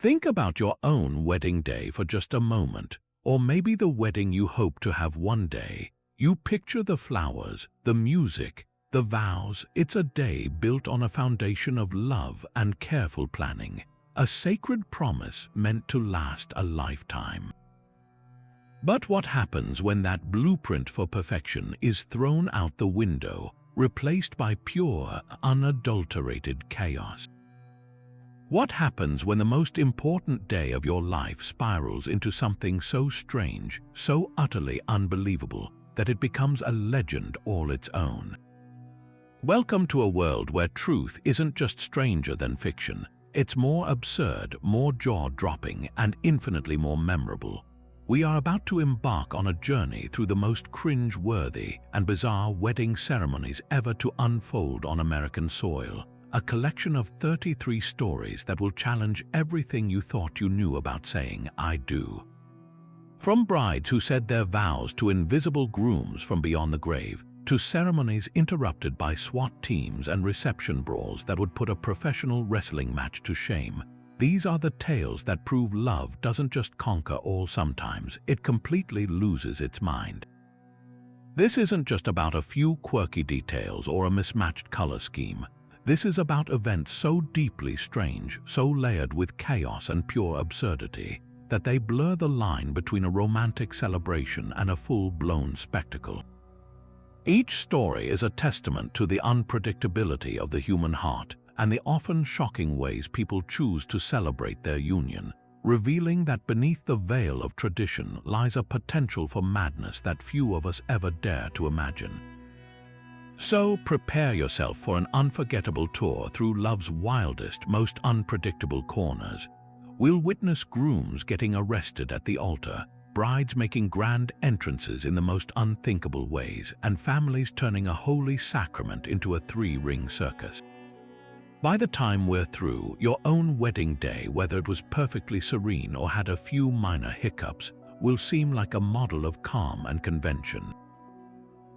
Think about your own wedding day for just a moment, or maybe the wedding you hope to have one day. You picture the flowers, the music, the vows. It's a day built on a foundation of love and careful planning, a sacred promise meant to last a lifetime. But what happens when that blueprint for perfection is thrown out the window, replaced by pure, unadulterated chaos? What happens when the most important day of your life spirals into something so strange, so utterly unbelievable, that it becomes a legend all its own? Welcome to a world where truth isn't just stranger than fiction. It's more absurd, more jaw-dropping, and infinitely more memorable. We are about to embark on a journey through the most cringe-worthy and bizarre wedding ceremonies ever to unfold on American soil. A collection of 33 stories that will challenge everything you thought you knew about saying, "I do." From brides who said their vows to invisible grooms from beyond the grave, to ceremonies interrupted by SWAT teams and reception brawls that would put a professional wrestling match to shame, these are the tales that prove love doesn't just conquer all sometimes, it completely loses its mind. This isn't just about a few quirky details or a mismatched color scheme. This is about events so deeply strange, so layered with chaos and pure absurdity, that they blur the line between a romantic celebration and a full-blown spectacle. Each story is a testament to the unpredictability of the human heart and the often shocking ways people choose to celebrate their union, revealing that beneath the veil of tradition lies a potential for madness that few of us ever dare to imagine. So prepare yourself for an unforgettable tour through love's wildest, most unpredictable corners. We'll witness grooms getting arrested at the altar, brides making grand entrances in the most unthinkable ways, and families turning a holy sacrament into a three-ring circus. By the time we're through, your own wedding day, whether it was perfectly serene or had a few minor hiccups, will seem like a model of calm and convention.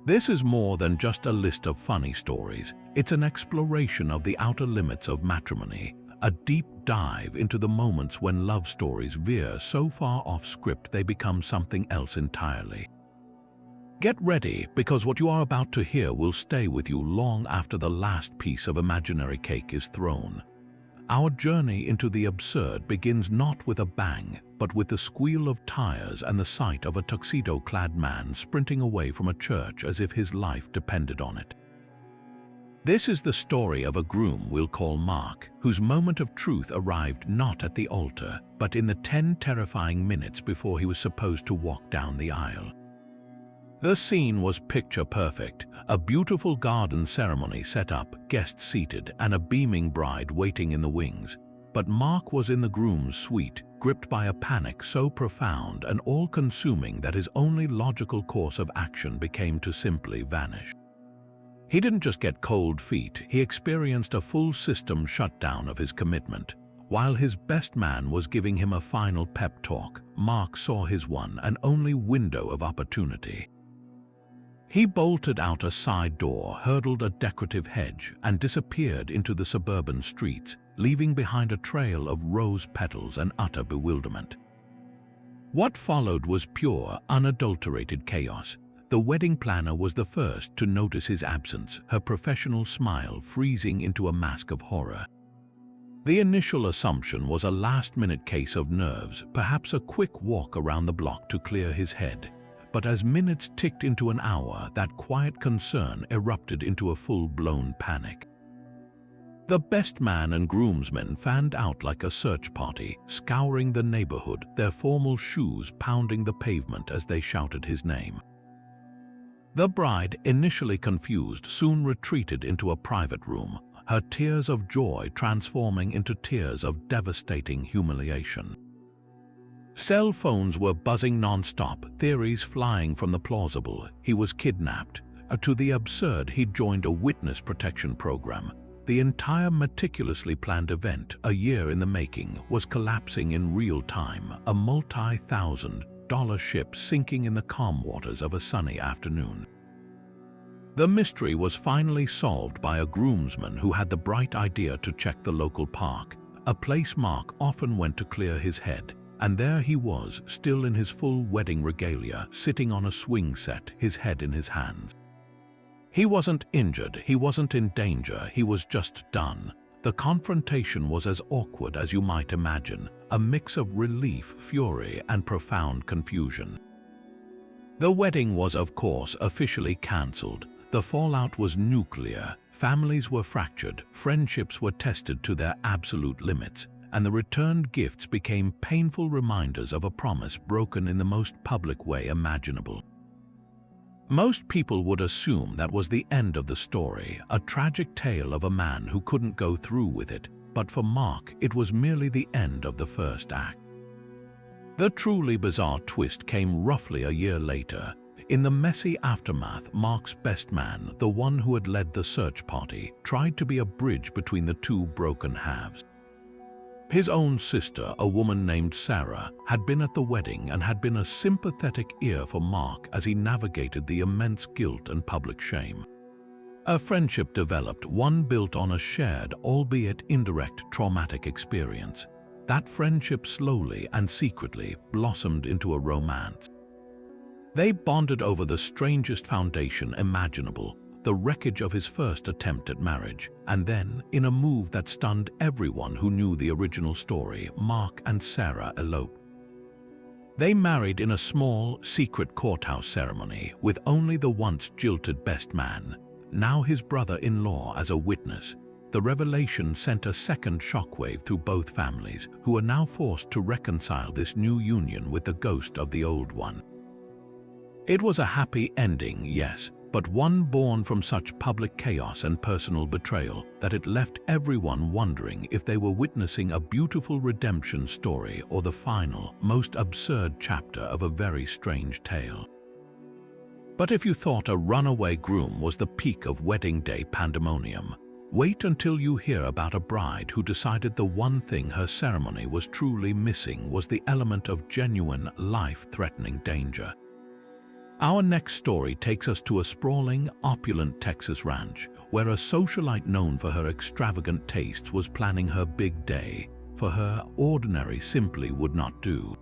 This is more than just a list of funny stories. It's an exploration of the outer limits of matrimony, a deep dive into the moments when love stories veer so far off script they become something else entirely. Get ready, because what you are about to hear will stay with you long after the last piece of imaginary cake is thrown. Our journey into the absurd begins not with a bang, but with the squeal of tires and the sight of a tuxedo-clad man sprinting away from a church as if his life depended on it. This is the story of a groom we'll call Mark, whose moment of truth arrived not at the altar, but in the 10 terrifying minutes before he was supposed to walk down the aisle. The scene was picture perfect, a beautiful garden ceremony set up, guests seated, and a beaming bride waiting in the wings. But Mark was in the groom's suite, gripped by a panic so profound and all-consuming that his only logical course of action became to simply vanish. He didn't just get cold feet, he experienced a full system shutdown of his commitment. While his best man was giving him a final pep talk, Mark saw his one and only window of opportunity. He bolted out a side door, hurdled a decorative hedge, and disappeared into the suburban streets, leaving behind a trail of rose petals and utter bewilderment. What followed was pure, unadulterated chaos. The wedding planner was the first to notice his absence, her professional smile freezing into a mask of horror. The initial assumption was a last-minute case of nerves, perhaps a quick walk around the block to clear his head. But as minutes ticked into an hour, that quiet concern erupted into a full-blown panic. The best man and groomsmen fanned out like a search party, scouring the neighborhood, their formal shoes pounding the pavement as they shouted his name. The bride, initially confused, soon retreated into a private room, her tears of joy transforming into tears of devastating humiliation. Cell phones were buzzing non-stop, theories flying from the plausible he was kidnapped, to the absurd he'd joined a witness protection program. The entire meticulously planned event, a year in the making, was collapsing in real time, a multi-$1,000 ship sinking in the calm waters of a sunny afternoon. The mystery was finally solved by a groomsman who had the bright idea to check the local park, a place Mark often went to clear his head, and there he was, still in his full wedding regalia, sitting on a swing set, his head in his hands. He wasn't injured, he wasn't in danger, he was just done. The confrontation was as awkward as you might imagine, a mix of relief, fury, and profound confusion. The wedding was, of course, officially cancelled. The fallout was nuclear, families were fractured, friendships were tested to their absolute limits, and the returned gifts became painful reminders of a promise broken in the most public way imaginable. Most people would assume that was the end of the story, a tragic tale of a man who couldn't go through with it, but for Mark, it was merely the end of the first act. The truly bizarre twist came roughly a year later. In the messy aftermath, Mark's best man, the one who had led the search party, tried to be a bridge between the two broken halves. His own sister, a woman named Sarah, had been at the wedding and had been a sympathetic ear for Mark as he navigated the immense guilt and public shame. A friendship developed, one built on a shared, albeit indirect, traumatic experience. That friendship slowly and secretly blossomed into a romance. They bonded over the strangest foundation imaginable, the wreckage of his first attempt at marriage, and then, in a move that stunned everyone who knew the original story, Mark and Sarah eloped. They married in a small, secret courthouse ceremony with only the once jilted best man, now his brother-in-law, as a witness. The revelation sent a second shockwave through both families, who are now forced to reconcile this new union with the ghost of the old one. It was a happy ending, yes, but one born from such public chaos and personal betrayal that it left everyone wondering if they were witnessing a beautiful redemption story or the final, most absurd chapter of a very strange tale. But if you thought a runaway groom was the peak of wedding day pandemonium, wait until you hear about a bride who decided the one thing her ceremony was truly missing was the element of genuine, life-threatening danger. Our next story takes us to a sprawling, opulent Texas ranch, where a socialite known for her extravagant tastes was planning her big day. For her, ordinary simply would not do.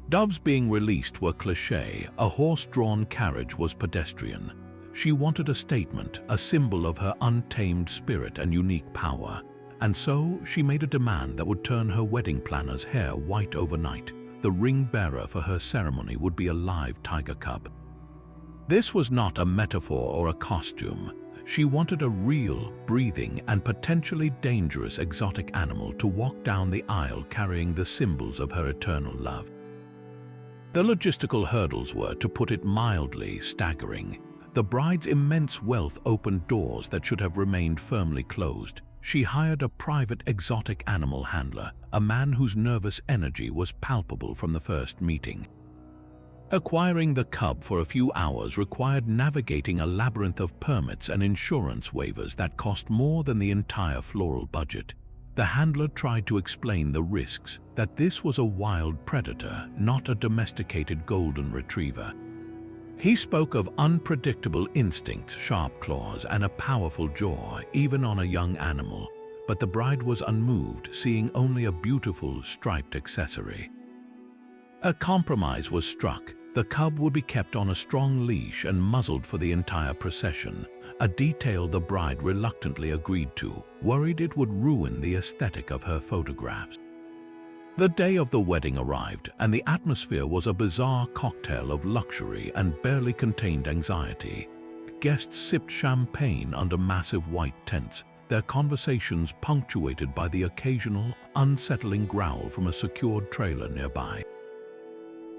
Doves being released were cliché, a horse-drawn carriage was pedestrian. She wanted a statement, a symbol of her untamed spirit and unique power. And so, she made a demand that would turn her wedding planner's hair white overnight. The ring bearer for her ceremony would be a live tiger cub. This was not a metaphor or a costume. She wanted a real, breathing, and potentially dangerous exotic animal to walk down the aisle carrying the symbols of her eternal love. The logistical hurdles were, to put it mildly, staggering. The bride's immense wealth opened doors that should have remained firmly closed. She hired a private exotic animal handler, a man whose nervous energy was palpable from the first meeting. Acquiring the cub for a few hours required navigating a labyrinth of permits and insurance waivers that cost more than the entire floral budget. The handler tried to explain the risks, that this was a wild predator, not a domesticated golden retriever. He spoke of unpredictable instincts, sharp claws, and a powerful jaw, even on a young animal, but the bride was unmoved, seeing only a beautiful, striped accessory. A compromise was struck. The cub would be kept on a strong leash and muzzled for the entire procession, a detail the bride reluctantly agreed to, worried it would ruin the aesthetic of her photographs. The day of the wedding arrived, and the atmosphere was a bizarre cocktail of luxury and barely contained anxiety. Guests sipped champagne under massive white tents, their conversations punctuated by the occasional, unsettling growl from a secured trailer nearby.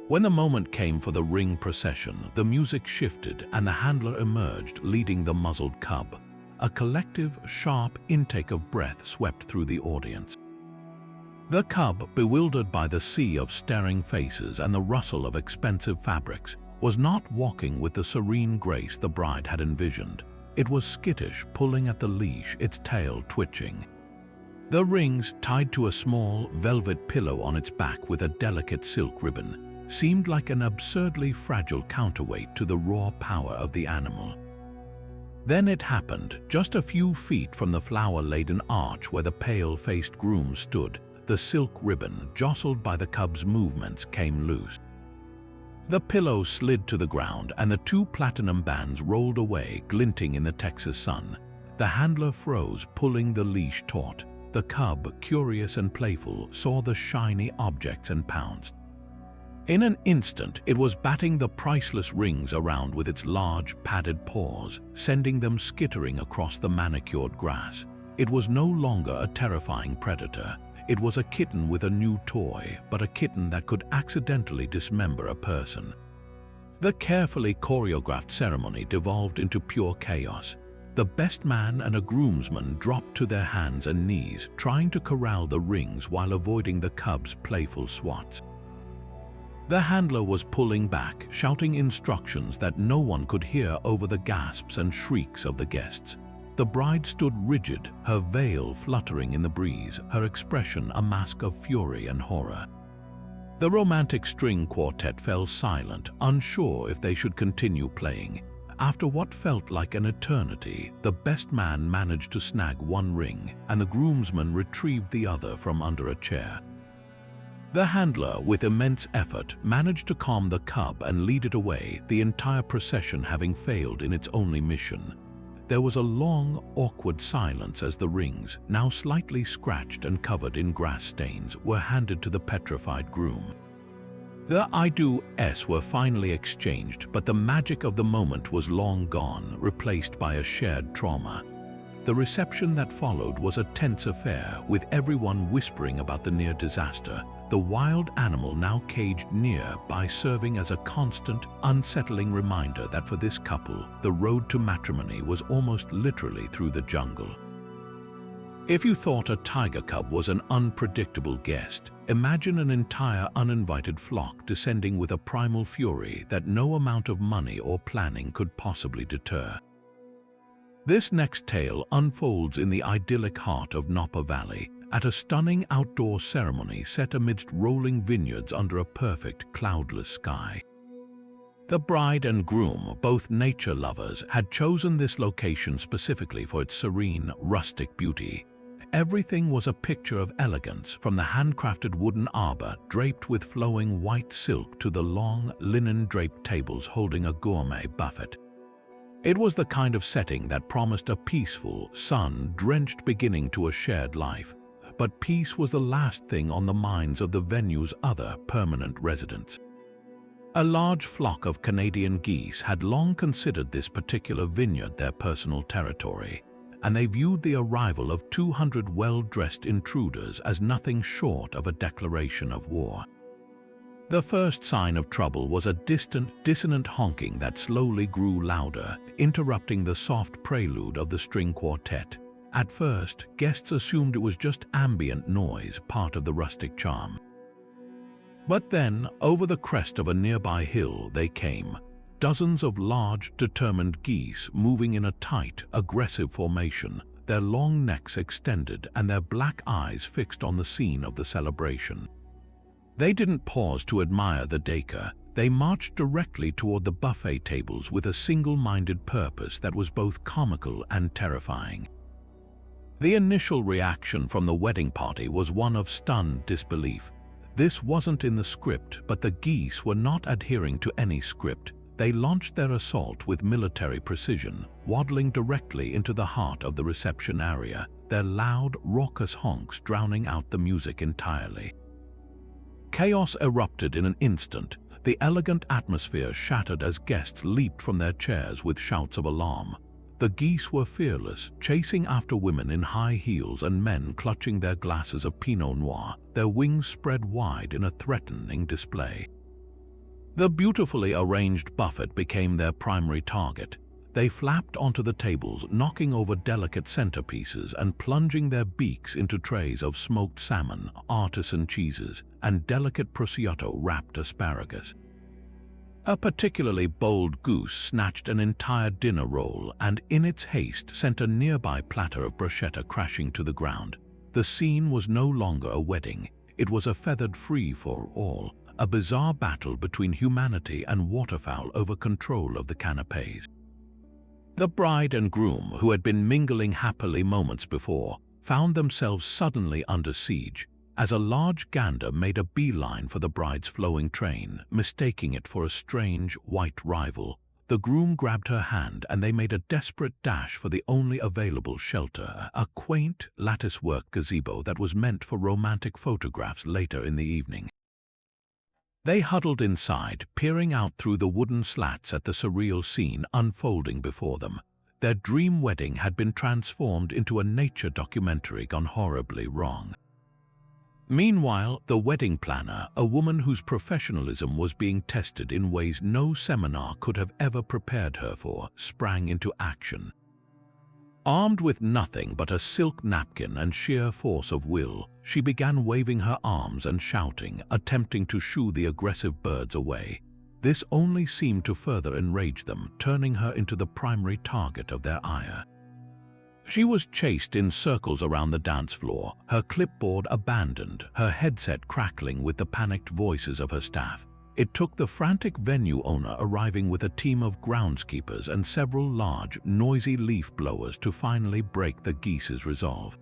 When the moment came for the ring procession, the music shifted and the handler emerged, leading the muzzled cub. A collective, sharp intake of breath swept through the audience. The cub, bewildered by the sea of staring faces and the rustle of expensive fabrics, was not walking with the serene grace the bride had envisioned. It was skittish, pulling at the leash, its tail twitching. The rings, tied to a small, velvet pillow on its back with a delicate silk ribbon, seemed like an absurdly fragile counterweight to the raw power of the animal. Then it happened, just a few feet from the flower-laden arch where the pale-faced groom stood, the silk ribbon, jostled by the cub's movements, came loose. The pillow slid to the ground and the two platinum bands rolled away, glinting in the Texas sun. The handler froze, pulling the leash taut. The cub, curious and playful, saw the shiny objects and pounced. In an instant, it was batting the priceless rings around with its large, padded paws, sending them skittering across the manicured grass. It was no longer a terrifying predator. It was a kitten with a new toy, but a kitten that could accidentally dismember a person. The carefully choreographed ceremony devolved into pure chaos. The best man and a groomsman dropped to their hands and knees, trying to corral the rings while avoiding the cub's playful swats. The handler was pulling back, shouting instructions that no one could hear over the gasps and shrieks of the guests. The bride stood rigid, her veil fluttering in the breeze, her expression a mask of fury and horror. The romantic string quartet fell silent, unsure if they should continue playing. After what felt like an eternity, the best man managed to snag one ring, and the groomsman retrieved the other from under a chair. The handler, with immense effort, managed to calm the cub and lead it away, the entire procession having failed in its only mission. There was a long, awkward silence as the rings, now slightly scratched and covered in grass stains, were handed to the petrified groom. The I do's were finally exchanged, but the magic of the moment was long gone, replaced by a shared trauma. The reception that followed was a tense affair, with everyone whispering about the near disaster, the wild animal now caged nearby serving as a constant, unsettling reminder that for this couple, the road to matrimony was almost literally through the jungle. If you thought a tiger cub was an unpredictable guest, imagine an entire uninvited flock descending with a primal fury that no amount of money or planning could possibly deter. This next tale unfolds in the idyllic heart of Napa Valley, at a stunning outdoor ceremony set amidst rolling vineyards under a perfect, cloudless sky. The bride and groom, both nature lovers, had chosen this location specifically for its serene, rustic beauty. Everything was a picture of elegance, from the handcrafted wooden arbor draped with flowing white silk to the long, linen-draped tables holding a gourmet buffet. It was the kind of setting that promised a peaceful, sun-drenched beginning to a shared life. But peace was the last thing on the minds of the venue's other permanent residents. A large flock of Canadian geese had long considered this particular vineyard their personal territory, and they viewed the arrival of 200 well-dressed intruders as nothing short of a declaration of war. The first sign of trouble was a distant, dissonant honking that slowly grew louder, interrupting the soft prelude of the string quartet. At first, guests assumed it was just ambient noise, part of the rustic charm. But then, over the crest of a nearby hill they came, dozens of large, determined geese moving in a tight, aggressive formation, their long necks extended and their black eyes fixed on the scene of the celebration. They didn't pause to admire the decor. They marched directly toward the buffet tables with a single-minded purpose that was both comical and terrifying. The initial reaction from the wedding party was one of stunned disbelief. This wasn't in the script, but the geese were not adhering to any script. They launched their assault with military precision, waddling directly into the heart of the reception area, their loud, raucous honks drowning out the music entirely. Chaos erupted in an instant. The elegant atmosphere shattered as guests leaped from their chairs with shouts of alarm. The geese were fearless, chasing after women in high heels and men clutching their glasses of Pinot Noir, their wings spread wide in a threatening display. The beautifully arranged buffet became their primary target. They flapped onto the tables, knocking over delicate centerpieces and plunging their beaks into trays of smoked salmon, artisan cheeses, and delicate prosciutto-wrapped asparagus. A particularly bold goose snatched an entire dinner roll and, in its haste, sent a nearby platter of bruschetta crashing to the ground. The scene was no longer a wedding. It was a feathered free-for-all, a bizarre battle between humanity and waterfowl over control of the canapés. The bride and groom, who had been mingling happily moments before, found themselves suddenly under siege, as a large gander made a beeline for the bride's flowing train, mistaking it for a strange, white rival. The groom grabbed her hand and they made a desperate dash for the only available shelter, a quaint, lattice-work gazebo that was meant for romantic photographs later in the evening. They huddled inside, peering out through the wooden slats at the surreal scene unfolding before them. Their dream wedding had been transformed into a nature documentary gone horribly wrong. Meanwhile, the wedding planner, a woman whose professionalism was being tested in ways no seminar could have ever prepared her for, sprang into action. Armed with nothing but a silk napkin and sheer force of will, she began waving her arms and shouting, attempting to shoo the aggressive birds away. This only seemed to further enrage them, turning her into the primary target of their ire. She was chased in circles around the dance floor, her clipboard abandoned, her headset crackling with the panicked voices of her staff. It took the frantic venue owner arriving with a team of groundskeepers and several large, noisy leaf blowers to finally break the geese's resolve.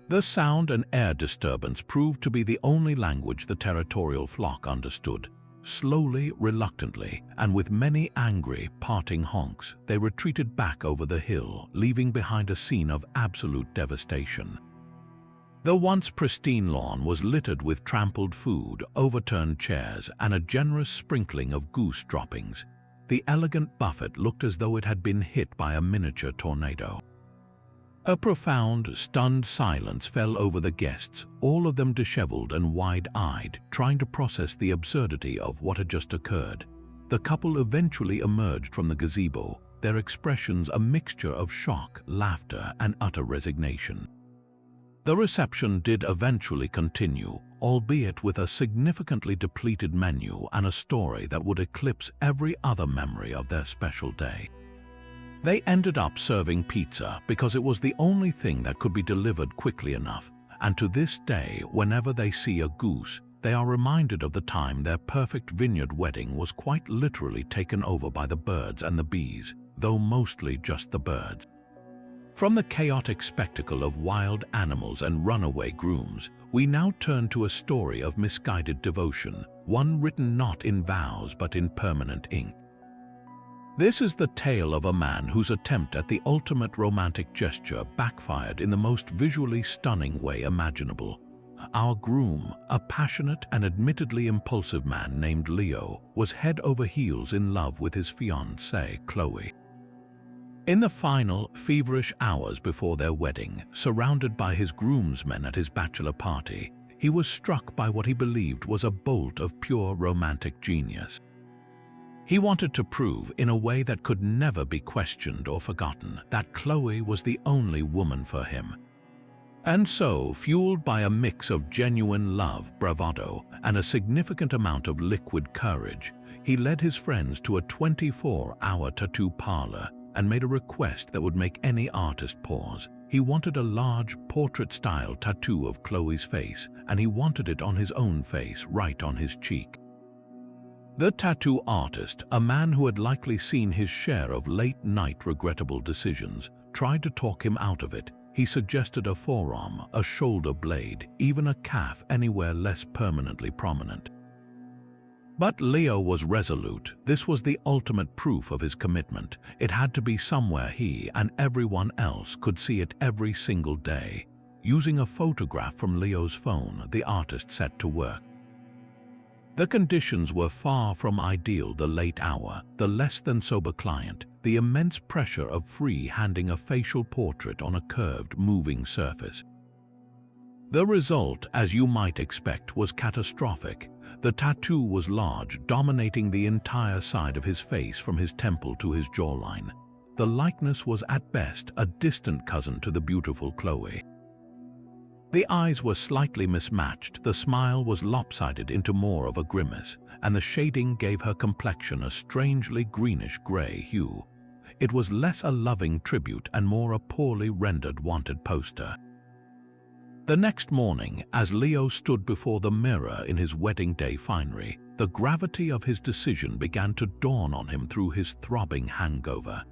The sound and air disturbance proved to be the only language the territorial flock understood. Slowly, reluctantly, and with many angry, parting honks, they retreated back over the hill, leaving behind a scene of absolute devastation. The once pristine lawn was littered with trampled food, overturned chairs, and a generous sprinkling of goose droppings. The elegant buffet looked as though it had been hit by a miniature tornado. A profound, stunned silence fell over the guests, all of them disheveled and wide-eyed, trying to process the absurdity of what had just occurred. The couple eventually emerged from the gazebo, their expressions a mixture of shock, laughter, and utter resignation. The reception did eventually continue, albeit with a significantly depleted menu and a story that would eclipse every other memory of their special day. They ended up serving pizza because it was the only thing that could be delivered quickly enough, and to this day, whenever they see a goose, they are reminded of the time their perfect vineyard wedding was quite literally taken over by the birds and the bees, though mostly just the birds. From the chaotic spectacle of wild animals and runaway grooms, we now turn to a story of misguided devotion, one written not in vows but in permanent ink. This is the tale of a man whose attempt at the ultimate romantic gesture backfired in the most visually stunning way imaginable. Our groom, a passionate and admittedly impulsive man named Leo, was head over heels in love with his fiancée, Chloe. In the final, feverish hours before their wedding, surrounded by his groomsmen at his bachelor party, he was struck by what he believed was a bolt of pure romantic genius. He wanted to prove, in a way that could never be questioned or forgotten, that Chloe was the only woman for him. And so, fueled by a mix of genuine love, bravado, and a significant amount of liquid courage, he led his friends to a 24-hour tattoo parlor and made a request that would make any artist pause. He wanted a large, portrait-style tattoo of Chloe's face, and he wanted it on his own face, right on his cheek. The tattoo artist, a man who had likely seen his share of late-night regrettable decisions, tried to talk him out of it. He suggested a forearm, a shoulder blade, even a calf anywhere less permanently prominent. But Leo was resolute. This was the ultimate proof of his commitment. It had to be somewhere he and everyone else could see it every single day. Using a photograph from Leo's phone, the artist set to work. The conditions were far from ideal: the late hour, the less than sober client, the immense pressure of free-handing a facial portrait on a curved, moving surface. The result, as you might expect, was catastrophic. The tattoo was large, dominating the entire side of his face from his temple to his jawline. The likeness was at best a distant cousin to the beautiful Chloe. The eyes were slightly mismatched, the smile was lopsided into more of a grimace, and the shading gave her complexion a strangely greenish-gray hue. It was less a loving tribute and more a poorly rendered wanted poster. The next morning, as Leo stood before the mirror in his wedding day finery, the gravity of his decision began to dawn on him through his throbbing hangover.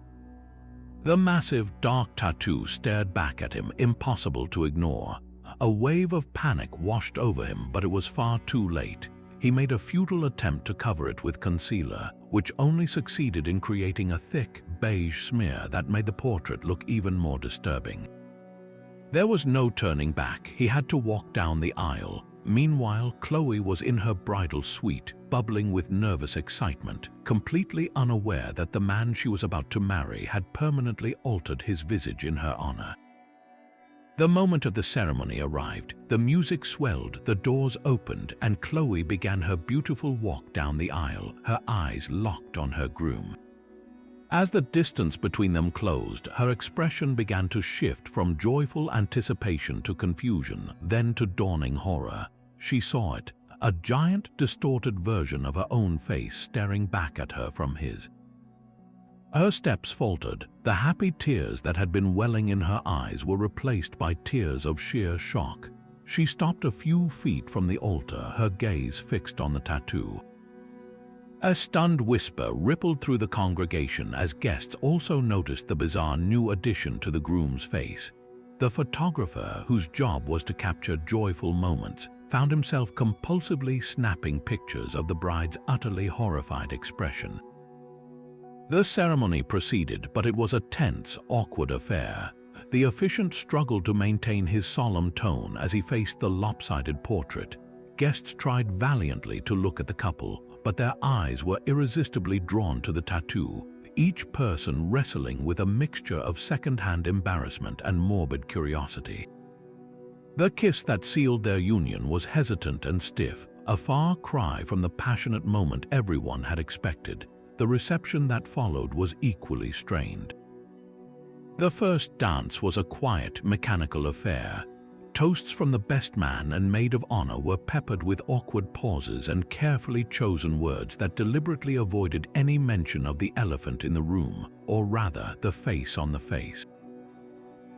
The massive, dark tattoo stared back at him, impossible to ignore. A wave of panic washed over him, but it was far too late. He made a futile attempt to cover it with concealer, which only succeeded in creating a thick, beige smear that made the portrait look even more disturbing. There was no turning back. He had to walk down the aisle. Meanwhile, Chloe was in her bridal suite, bubbling with nervous excitement, completely unaware that the man she was about to marry had permanently altered his visage in her honor. The moment of the ceremony arrived. The music swelled, the doors opened, and Chloe began her beautiful walk down the aisle, her eyes locked on her groom. As the distance between them closed, her expression began to shift from joyful anticipation to confusion, then to dawning horror. She saw it, a giant, distorted version of her own face staring back at her from his. Her steps faltered. The happy tears that had been welling in her eyes were replaced by tears of sheer shock. She stopped a few feet from the altar, her gaze fixed on the tattoo. A stunned whisper rippled through the congregation as guests also noticed the bizarre new addition to the groom's face. The photographer, whose job was to capture joyful moments, found himself compulsively snapping pictures of the bride's utterly horrified expression. The ceremony proceeded, but it was a tense, awkward affair. The officiant struggled to maintain his solemn tone as he faced the lopsided portrait. Guests tried valiantly to look at the couple, but their eyes were irresistibly drawn to the tattoo, each person wrestling with a mixture of second-hand embarrassment and morbid curiosity. The kiss that sealed their union was hesitant and stiff, a far cry from the passionate moment everyone had expected. The reception that followed was equally strained. The first dance was a quiet, mechanical affair. Toasts from the best man and maid of honor were peppered with awkward pauses and carefully chosen words that deliberately avoided any mention of the elephant in the room, or rather, the face on the face.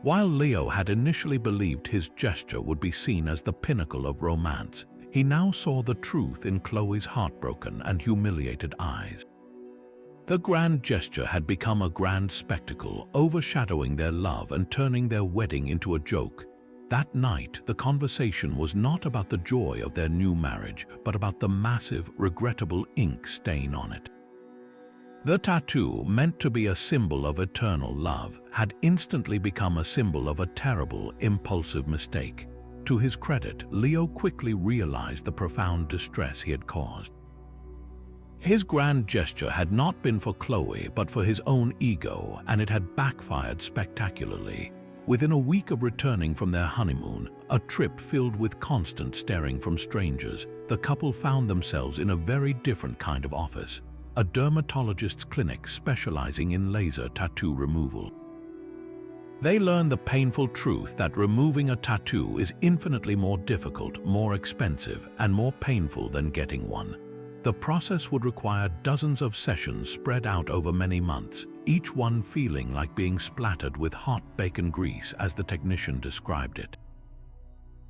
While Leo had initially believed his gesture would be seen as the pinnacle of romance, he now saw the truth in Chloe's heartbroken and humiliated eyes. The grand gesture had become a grand spectacle, overshadowing their love and turning their wedding into a joke. That night, the conversation was not about the joy of their new marriage, but about the massive, regrettable ink stain on it. The tattoo, meant to be a symbol of eternal love, had instantly become a symbol of a terrible, impulsive mistake. To his credit, Leo quickly realized the profound distress he had caused. His grand gesture had not been for Chloe, but for his own ego, and it had backfired spectacularly. Within a week of returning from their honeymoon, a trip filled with constant staring from strangers, the couple found themselves in a very different kind of office, a dermatologist's clinic specializing in laser tattoo removal. They learned the painful truth that removing a tattoo is infinitely more difficult, more expensive, and more painful than getting one. The process would require dozens of sessions spread out over many months, each one feeling like being splattered with hot bacon grease, as the technician described it.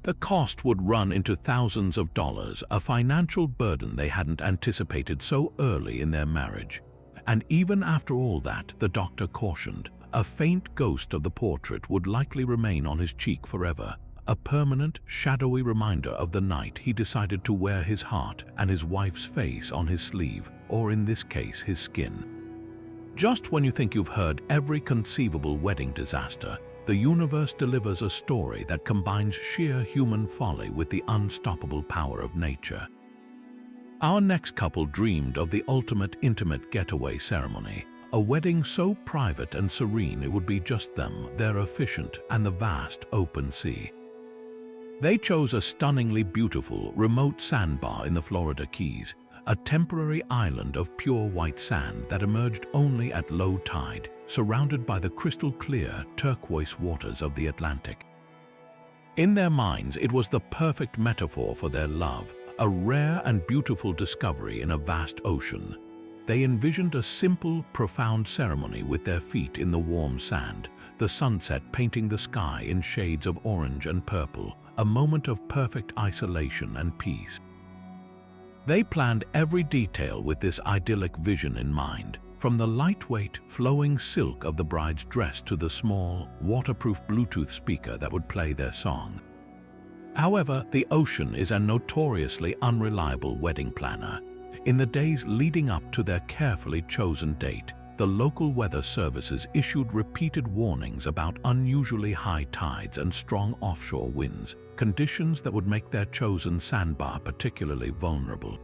The cost would run into thousands of dollars, a financial burden they hadn't anticipated so early in their marriage. And even after all that, the doctor cautioned, a faint ghost of the portrait would likely remain on his cheek forever, a permanent, shadowy reminder of the night he decided to wear his heart and his wife's face on his sleeve, or in this case, his skin. Just when you think you've heard every conceivable wedding disaster, the universe delivers a story that combines sheer human folly with the unstoppable power of nature. Our next couple dreamed of the ultimate intimate getaway ceremony, a wedding so private and serene it would be just them, their officiant, and the vast open sea. They chose a stunningly beautiful, remote sandbar in the Florida Keys, a temporary island of pure white sand that emerged only at low tide, surrounded by the crystal-clear, turquoise waters of the Atlantic. In their minds, it was the perfect metaphor for their love, a rare and beautiful discovery in a vast ocean. They envisioned a simple, profound ceremony with their feet in the warm sand, the sunset painting the sky in shades of orange and purple, a moment of perfect isolation and peace. They planned every detail with this idyllic vision in mind. from the lightweight, flowing silk of the bride's dress to the small, waterproof Bluetooth speaker that would play their song. However, the ocean is a notoriously unreliable wedding planner. In the days leading up to their carefully chosen date, the local weather services issued repeated warnings about unusually high tides and strong offshore winds, conditions that would make their chosen sandbar particularly vulnerable.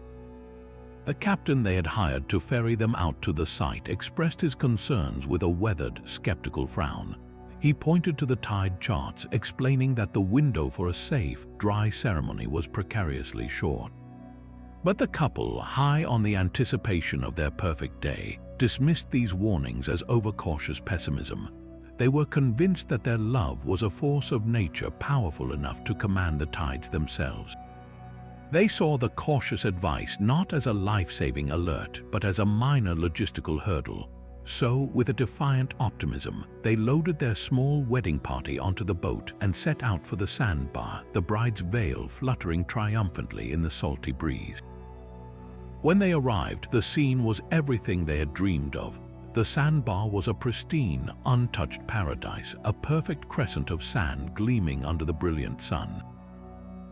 The captain they had hired to ferry them out to the site expressed his concerns with a weathered, skeptical frown. He pointed to the tide charts, explaining that the window for a safe, dry ceremony was precariously short. But the couple, high on the anticipation of their perfect day, dismissed these warnings as overcautious pessimism. They were convinced that their love was a force of nature powerful enough to command the tides themselves. They saw the cautious advice not as a life-saving alert, but as a minor logistical hurdle. So, with a defiant optimism, they loaded their small wedding party onto the boat and set out for the sandbar, the bride's veil fluttering triumphantly in the salty breeze. When they arrived, the scene was everything they had dreamed of. The sandbar was a pristine, untouched paradise, a perfect crescent of sand gleaming under the brilliant sun.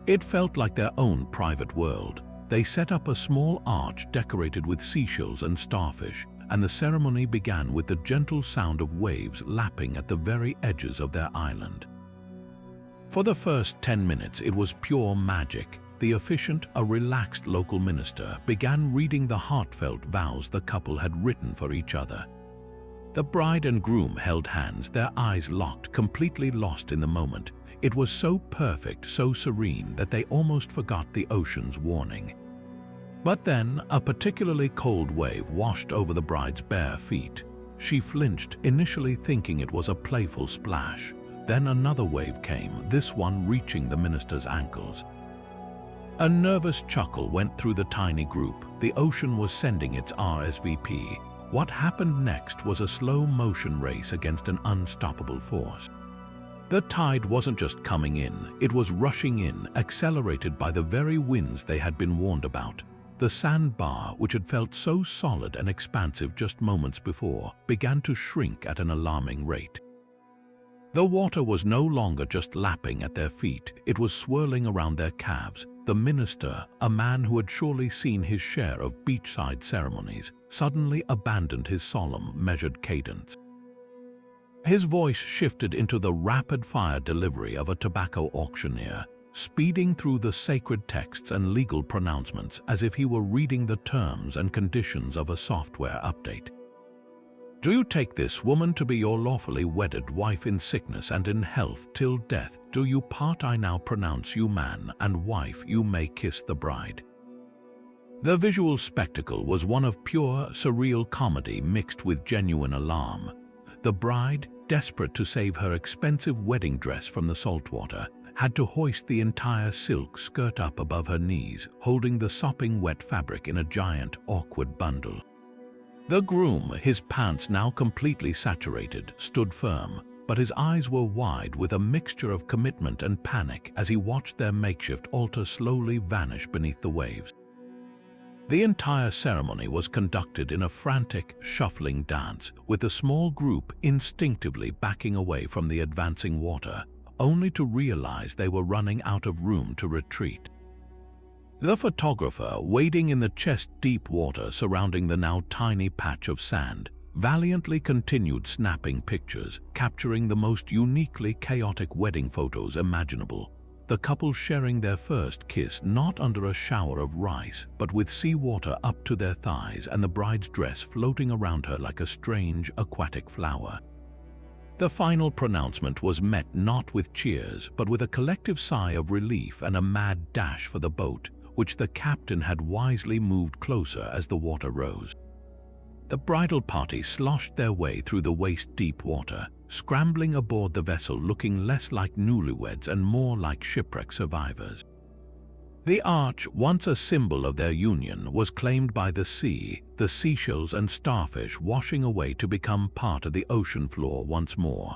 It felt like their own private world. They set up a small arch decorated with seashells and starfish, and the ceremony began with the gentle sound of waves lapping at the very edges of their island. For the first 10 minutes, it was pure magic. The officiant, a relaxed local minister, began reading the heartfelt vows the couple had written for each other. The bride and groom held hands, their eyes locked, completely lost in the moment. It was so perfect, so serene, that they almost forgot the ocean's warning. But then, a particularly cold wave washed over the bride's bare feet. She flinched, initially thinking it was a playful splash. Then another wave came, this one reaching the minister's ankles. A nervous chuckle went through the tiny group. The ocean was sending its RSVP. What happened next was a slow-motion race against an unstoppable force. The tide wasn't just coming in, it was rushing in, accelerated by the very winds they had been warned about. The sandbar, which had felt so solid and expansive just moments before, began to shrink at an alarming rate. The water was no longer just lapping at their feet, it was swirling around their calves. The minister, a man who had surely seen his share of beachside ceremonies, suddenly abandoned his solemn, measured cadence. His voice shifted into the rapid-fire delivery of a tobacco auctioneer, speeding through the sacred texts and legal pronouncements as if he were reading the terms and conditions of a software update. Do you take this woman to be your lawfully wedded wife in sickness and in health till death? Do you part? I now pronounce you man, and wife you may kiss the bride. The visual spectacle was one of pure, surreal comedy mixed with genuine alarm. The bride, desperate to save her expensive wedding dress from the saltwater, had to hoist the entire silk skirt up above her knees, holding the sopping wet fabric in a giant, awkward bundle. The groom, his pants now completely saturated, stood firm, but his eyes were wide with a mixture of commitment and panic as he watched their makeshift altar slowly vanish beneath the waves. The entire ceremony was conducted in a frantic, shuffling dance, with the small group instinctively backing away from the advancing water, only to realize they were running out of room to retreat. The photographer, wading in the chest-deep water surrounding the now tiny patch of sand, valiantly continued snapping pictures, capturing the most uniquely chaotic wedding photos imaginable. The couple sharing their first kiss not under a shower of rice, but with seawater up to their thighs and the bride's dress floating around her like a strange aquatic flower. The final pronouncement was met not with cheers, but with a collective sigh of relief and a mad dash for the boat, which the captain had wisely moved closer as the water rose. The bridal party sloshed their way through the waist-deep water, scrambling aboard the vessel looking less like newlyweds and more like shipwreck survivors. The arch, once a symbol of their union, was claimed by the sea, the seashells and starfish washing away to become part of the ocean floor once more.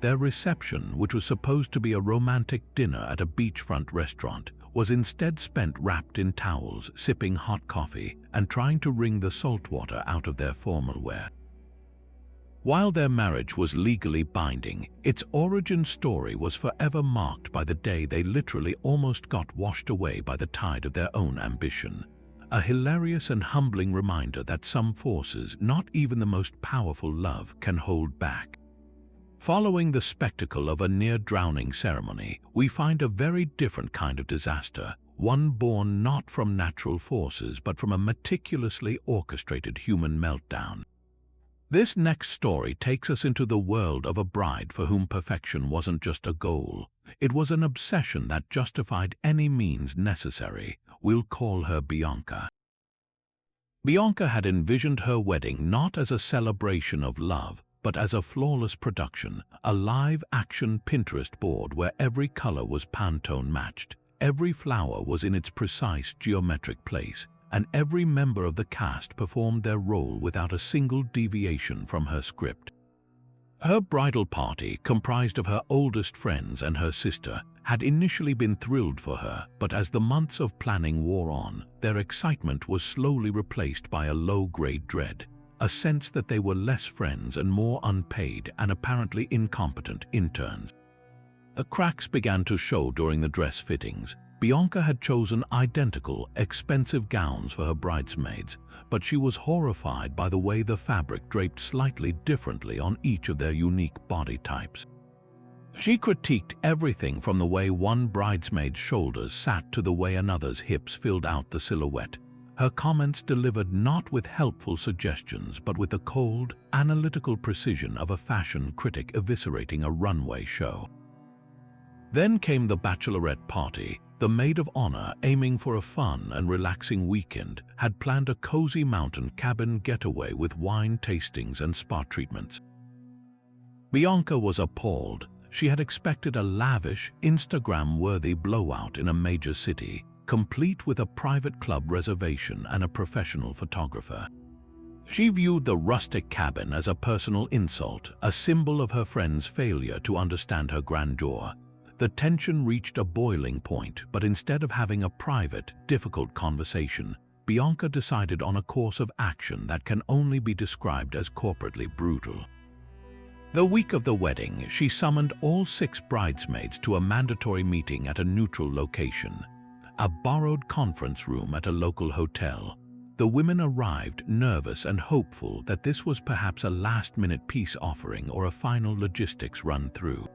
Their reception, which was supposed to be a romantic dinner at a beachfront restaurant, was instead spent wrapped in towels, sipping hot coffee, and trying to wring the salt water out of their formal wear. While their marriage was legally binding, its origin story was forever marked by the day they literally almost got washed away by the tide of their own ambition. A hilarious and humbling reminder that some forces, not even the most powerful love, can hold back. Following the spectacle of a near-drowning ceremony, we find a very different kind of disaster, one born not from natural forces but from a meticulously orchestrated human meltdown. This next story takes us into the world of a bride for whom perfection wasn't just a goal. It was an obsession that justified any means necessary. We'll call her Bianca. Bianca had envisioned her wedding not as a celebration of love, but as a flawless production, a live-action Pinterest board where every color was Pantone matched, every flower was in its precise geometric place, and every member of the cast performed their role without a single deviation from her script. Her bridal party, comprised of her oldest friends and her sister, had initially been thrilled for her, but as the months of planning wore on, their excitement was slowly replaced by a low-grade dread, a sense that they were less friends and more unpaid and apparently incompetent interns. The cracks began to show during the dress fittings. Bianca had chosen identical, expensive gowns for her bridesmaids, but she was horrified by the way the fabric draped slightly differently on each of their unique body types. She critiqued everything from the way one bridesmaid's shoulders sat to the way another's hips filled out the silhouette. Her comments delivered not with helpful suggestions but with the cold, analytical precision of a fashion critic eviscerating a runway show. Then came the bachelorette party. The maid of honor, aiming for a fun and relaxing weekend, had planned a cozy mountain cabin getaway with wine tastings and spa treatments. Bianca was appalled. She had expected a lavish, Instagram-worthy blowout in a major city, complete with a private club reservation and a professional photographer. She viewed the rustic cabin as a personal insult, a symbol of her friend's failure to understand her grandeur. The tension reached a boiling point, but instead of having a private, difficult conversation, Bianca decided on a course of action that can only be described as corporately brutal. The week of the wedding, she summoned all 6 bridesmaids to a mandatory meeting at a neutral location, a borrowed conference room at a local hotel. The women arrived nervous and hopeful that this was perhaps a last-minute peace offering or a final logistics run-through.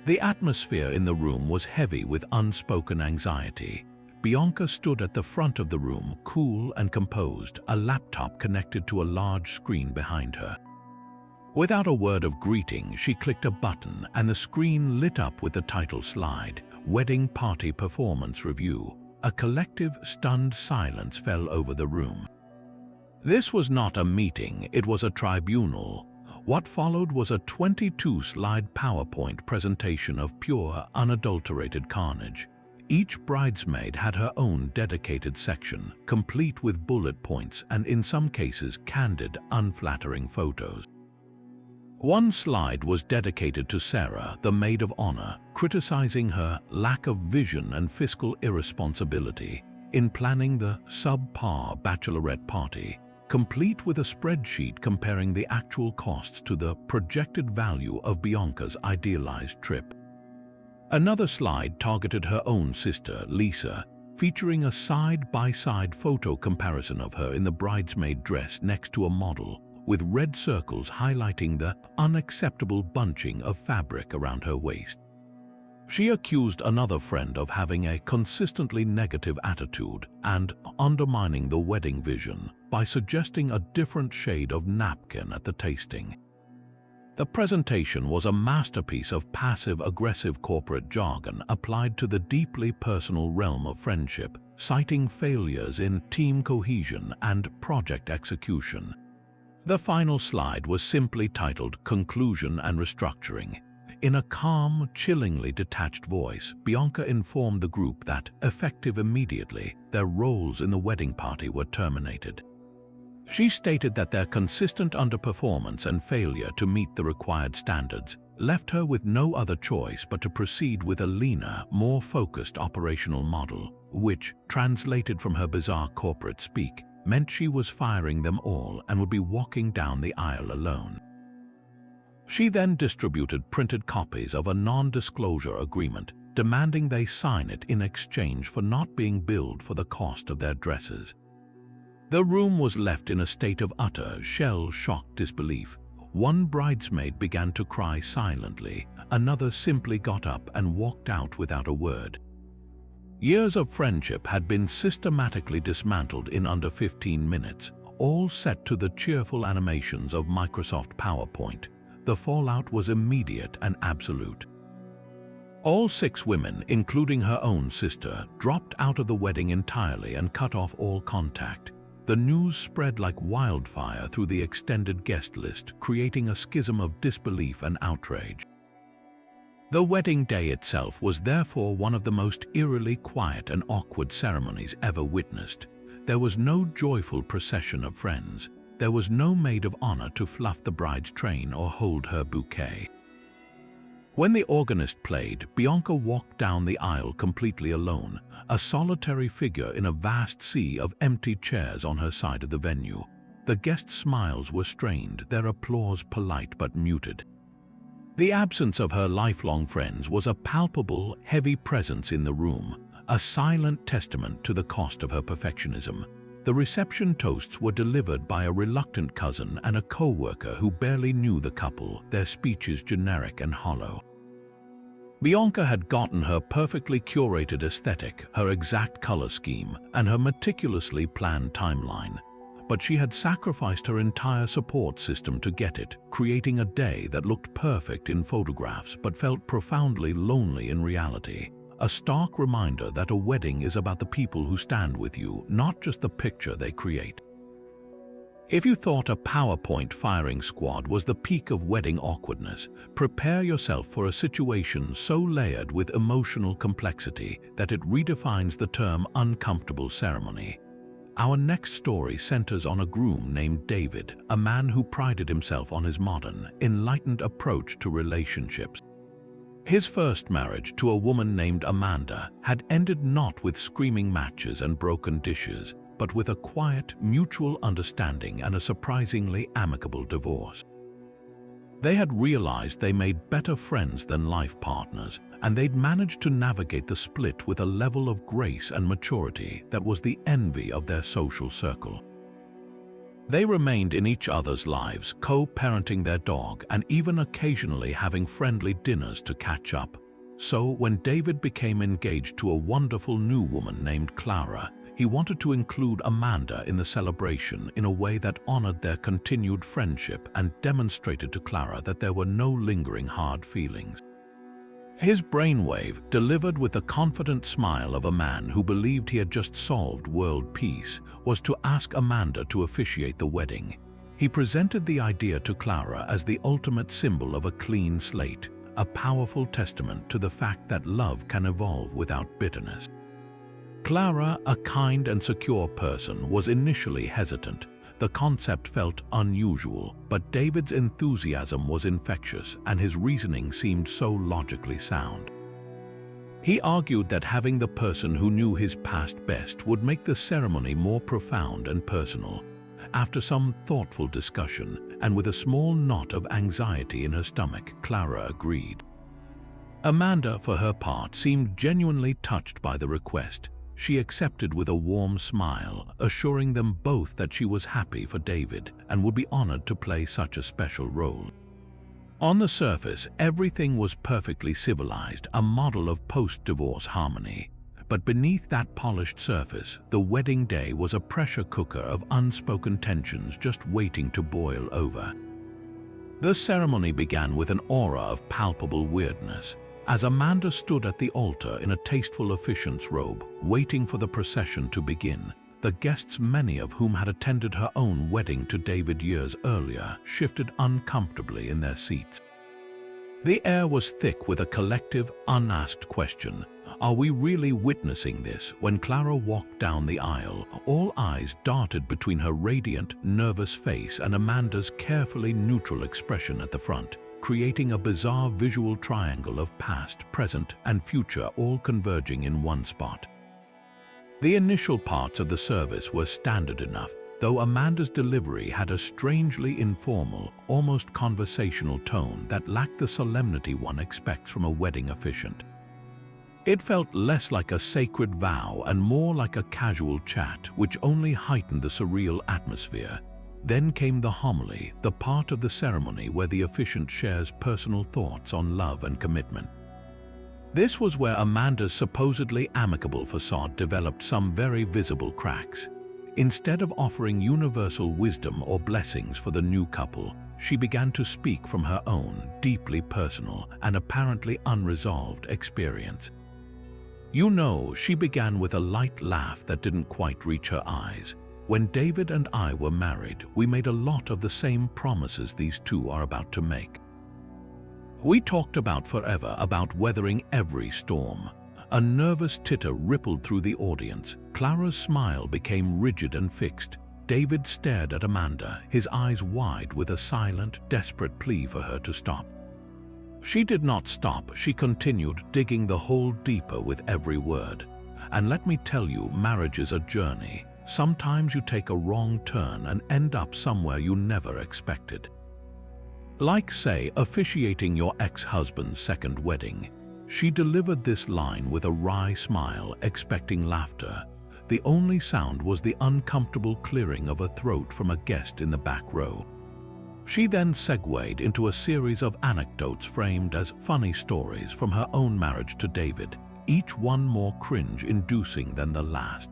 The atmosphere in the room was heavy with unspoken anxiety. Bianca stood at the front of the room, cool and composed, a laptop connected to a large screen behind her. Without a word of greeting, she clicked a button and the screen lit up with the title slide, Wedding Party Performance Review. A collective, stunned silence fell over the room. This was not a meeting, it was a tribunal. What followed was a 22-slide PowerPoint presentation of pure, unadulterated carnage. Each bridesmaid had her own dedicated section, complete with bullet points and in some cases candid, unflattering photos. One slide was dedicated to Sarah, the maid of honor, criticizing her lack of vision and fiscal irresponsibility in planning the subpar bachelorette party, complete with a spreadsheet comparing the actual costs to the projected value of Bianca's idealized trip. Another slide targeted her own sister, Lisa, featuring a side-by-side photo comparison of her in the bridesmaid dress next to a model, with red circles highlighting the unacceptable bunching of fabric around her waist. She accused another friend of having a consistently negative attitude and undermining the wedding vision by suggesting a different shade of napkin at the tasting. The presentation was a masterpiece of passive-aggressive corporate jargon applied to the deeply personal realm of friendship, citing failures in team cohesion and project execution. The final slide was simply titled Conclusion and Restructuring. In a calm, chillingly detached voice, Bianca informed the group that, effective immediately, their roles in the wedding party were terminated. She stated that their consistent underperformance and failure to meet the required standards left her with no other choice but to proceed with a leaner, more focused operational model, which, translated from her bizarre corporate speak, meant she was firing them all and would be walking down the aisle alone. She then distributed printed copies of a non-disclosure agreement, demanding they sign it in exchange for not being billed for the cost of their dresses. The room was left in a state of utter, shell-shocked disbelief. One bridesmaid began to cry silently, another simply got up and walked out without a word. Years of friendship had been systematically dismantled in under 15 minutes, all set to the cheerful animations of Microsoft PowerPoint. The fallout was immediate and absolute. All 6 women, including her own sister, dropped out of the wedding entirely and cut off all contact. The news spread like wildfire through the extended guest list, creating a schism of disbelief and outrage. The wedding day itself was therefore one of the most eerily quiet and awkward ceremonies ever witnessed. There was no joyful procession of friends. There was no maid of honor to fluff the bride's train or hold her bouquet. When the organist played, Bianca walked down the aisle completely alone, a solitary figure in a vast sea of empty chairs on her side of the venue. The guests' smiles were strained, their applause polite but muted. The absence of her lifelong friends was a palpable, heavy presence in the room, a silent testament to the cost of her perfectionism. The reception toasts were delivered by a reluctant cousin and a co-worker who barely knew the couple, their speeches generic and hollow. Bianca had gotten her perfectly curated aesthetic, her exact color scheme, and her meticulously planned timeline. But she had sacrificed her entire support system to get it, creating a day that looked perfect in photographs but felt profoundly lonely in reality. A stark reminder that a wedding is about the people who stand with you, not just the picture they create. If you thought a PowerPoint firing squad was the peak of wedding awkwardness, prepare yourself for a situation so layered with emotional complexity that it redefines the term uncomfortable ceremony. Our next story centers on a groom named David, a man who prided himself on his modern, enlightened approach to relationships. His first marriage to a woman named Amanda had ended not with screaming matches and broken dishes, but with a quiet, mutual understanding and a surprisingly amicable divorce. They had realized they made better friends than life partners, and they'd managed to navigate the split with a level of grace and maturity that was the envy of their social circle. They remained in each other's lives, co-parenting their dog and even occasionally having friendly dinners to catch up. So when David became engaged to a wonderful new woman named Clara, he wanted to include Amanda in the celebration in a way that honored their continued friendship and demonstrated to Clara that there were no lingering hard feelings. His brainwave, delivered with the confident smile of a man who believed he had just solved world peace, was to ask Amanda to officiate the wedding. He presented the idea to Clara as the ultimate symbol of a clean slate, a powerful testament to the fact that love can evolve without bitterness. Clara, a kind and secure person, was initially hesitant. The concept felt unusual, but David's enthusiasm was infectious and his reasoning seemed so logically sound. He argued that having the person who knew his past best would make the ceremony more profound and personal. After some thoughtful discussion, and with a small knot of anxiety in her stomach, Clara agreed. Amanda, for her part, seemed genuinely touched by the request. She accepted with a warm smile, assuring them both that she was happy for David and would be honored to play such a special role. On the surface, everything was perfectly civilized, a model of post-divorce harmony. But beneath that polished surface, the wedding day was a pressure cooker of unspoken tensions just waiting to boil over. The ceremony began with an aura of palpable weirdness. As Amanda stood at the altar in a tasteful officiant's robe, waiting for the procession to begin, the guests, many of whom had attended her own wedding to David years earlier, shifted uncomfortably in their seats. The air was thick with a collective, unasked question. Are we really witnessing this? When Clara walked down the aisle, all eyes darted between her radiant, nervous face and Amanda's carefully neutral expression at the front. creating a bizarre visual triangle of past, present, and future all converging in one spot. The initial parts of the service were standard enough, though Amanda's delivery had a strangely informal, almost conversational tone that lacked the solemnity one expects from a wedding officiant. It felt less like a sacred vow and more like a casual chat, which only heightened the surreal atmosphere. Then came the homily, the part of the ceremony where the officiant shares personal thoughts on love and commitment. This was where Amanda's supposedly amicable facade developed some very visible cracks. Instead of offering universal wisdom or blessings for the new couple, she began to speak from her own, deeply personal and apparently unresolved experience. You know, she began with a light laugh that didn't quite reach her eyes. When David and I were married, we made a lot of the same promises these two are about to make. We talked about forever, about weathering every storm. A nervous titter rippled through the audience. Clara's smile became rigid and fixed. David stared at Amanda, his eyes wide with a silent, desperate plea for her to stop. She did not stop. She continued, digging the hole deeper with every word. And let me tell you, marriage is a journey. Sometimes you take a wrong turn and end up somewhere you never expected. Like, say, officiating your ex-husband's second wedding. She delivered this line with a wry smile, expecting laughter. The only sound was the uncomfortable clearing of a throat from a guest in the back row. She then segued into a series of anecdotes framed as funny stories from her own marriage to David, each one more cringe-inducing than the last.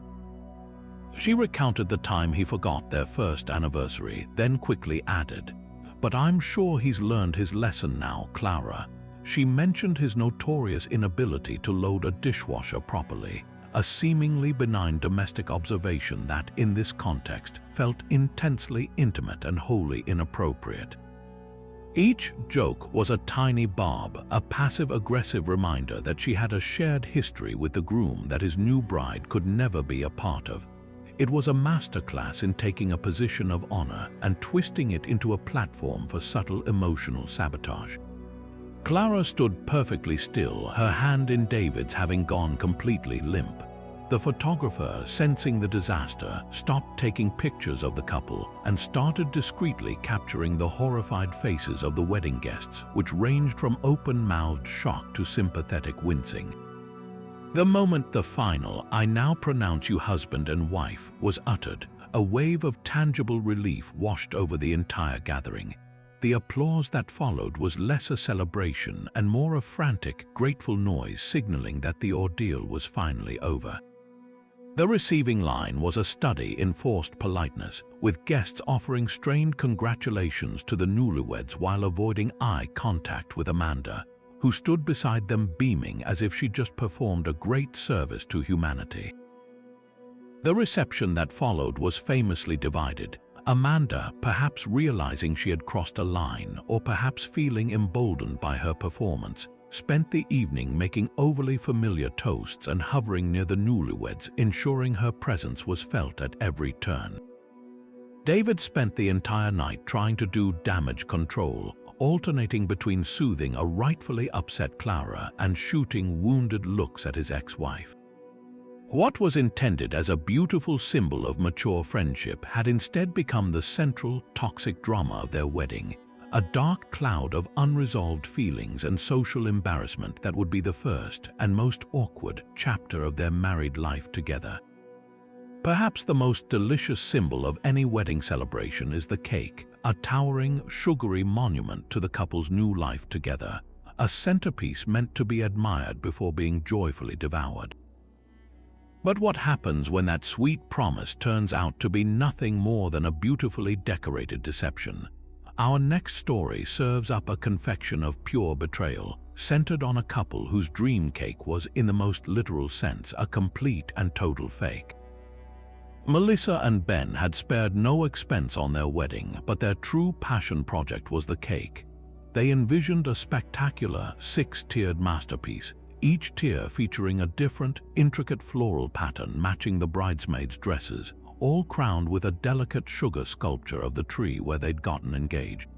She recounted the time he forgot their first anniversary, then quickly added, "But I'm sure he's learned his lesson now, Clara." She mentioned his notorious inability to load a dishwasher properly, a seemingly benign domestic observation that, in this context, felt intensely intimate and wholly inappropriate. Each joke was a tiny barb, a passive-aggressive reminder that she had a shared history with the groom that his new bride could never be a part of. It was a masterclass in taking a position of honor and twisting it into a platform for subtle emotional sabotage. Clara stood perfectly still, her hand in David's having gone completely limp. The photographer, sensing the disaster, stopped taking pictures of the couple and started discreetly capturing the horrified faces of the wedding guests, which ranged from open-mouthed shock to sympathetic wincing. The moment the final, "I now pronounce you husband and wife," was uttered, a wave of tangible relief washed over the entire gathering. The applause that followed was less a celebration and more a frantic, grateful noise signaling that the ordeal was finally over. The receiving line was a study in forced politeness, with guests offering strained congratulations to the newlyweds while avoiding eye contact with Amanda, who stood beside them beaming as if she just performed a great service to humanity. The reception that followed was famously divided. Amanda, perhaps realizing she had crossed a line or perhaps feeling emboldened by her performance, spent the evening making overly familiar toasts and hovering near the newlyweds, ensuring her presence was felt at every turn. David spent the entire night trying to do damage control, alternating between soothing a rightfully upset Clara and shooting wounded looks at his ex-wife. What was intended as a beautiful symbol of mature friendship had instead become the central, toxic drama of their wedding, a dark cloud of unresolved feelings and social embarrassment that would be the first and most awkward chapter of their married life together. Perhaps the most delicious symbol of any wedding celebration is the cake, a towering, sugary monument to the couple's new life together, a centerpiece meant to be admired before being joyfully devoured. But what happens when that sweet promise turns out to be nothing more than a beautifully decorated deception? Our next story serves up a confection of pure betrayal, centered on a couple whose dream cake was, in the most literal sense, a complete and total fake. Melissa and Ben had spared no expense on their wedding, but their true passion project was the cake. They envisioned a spectacular, six-tiered masterpiece, each tier featuring a different, intricate floral pattern matching the bridesmaids' dresses, all crowned with a delicate sugar sculpture of the tree where they'd gotten engaged.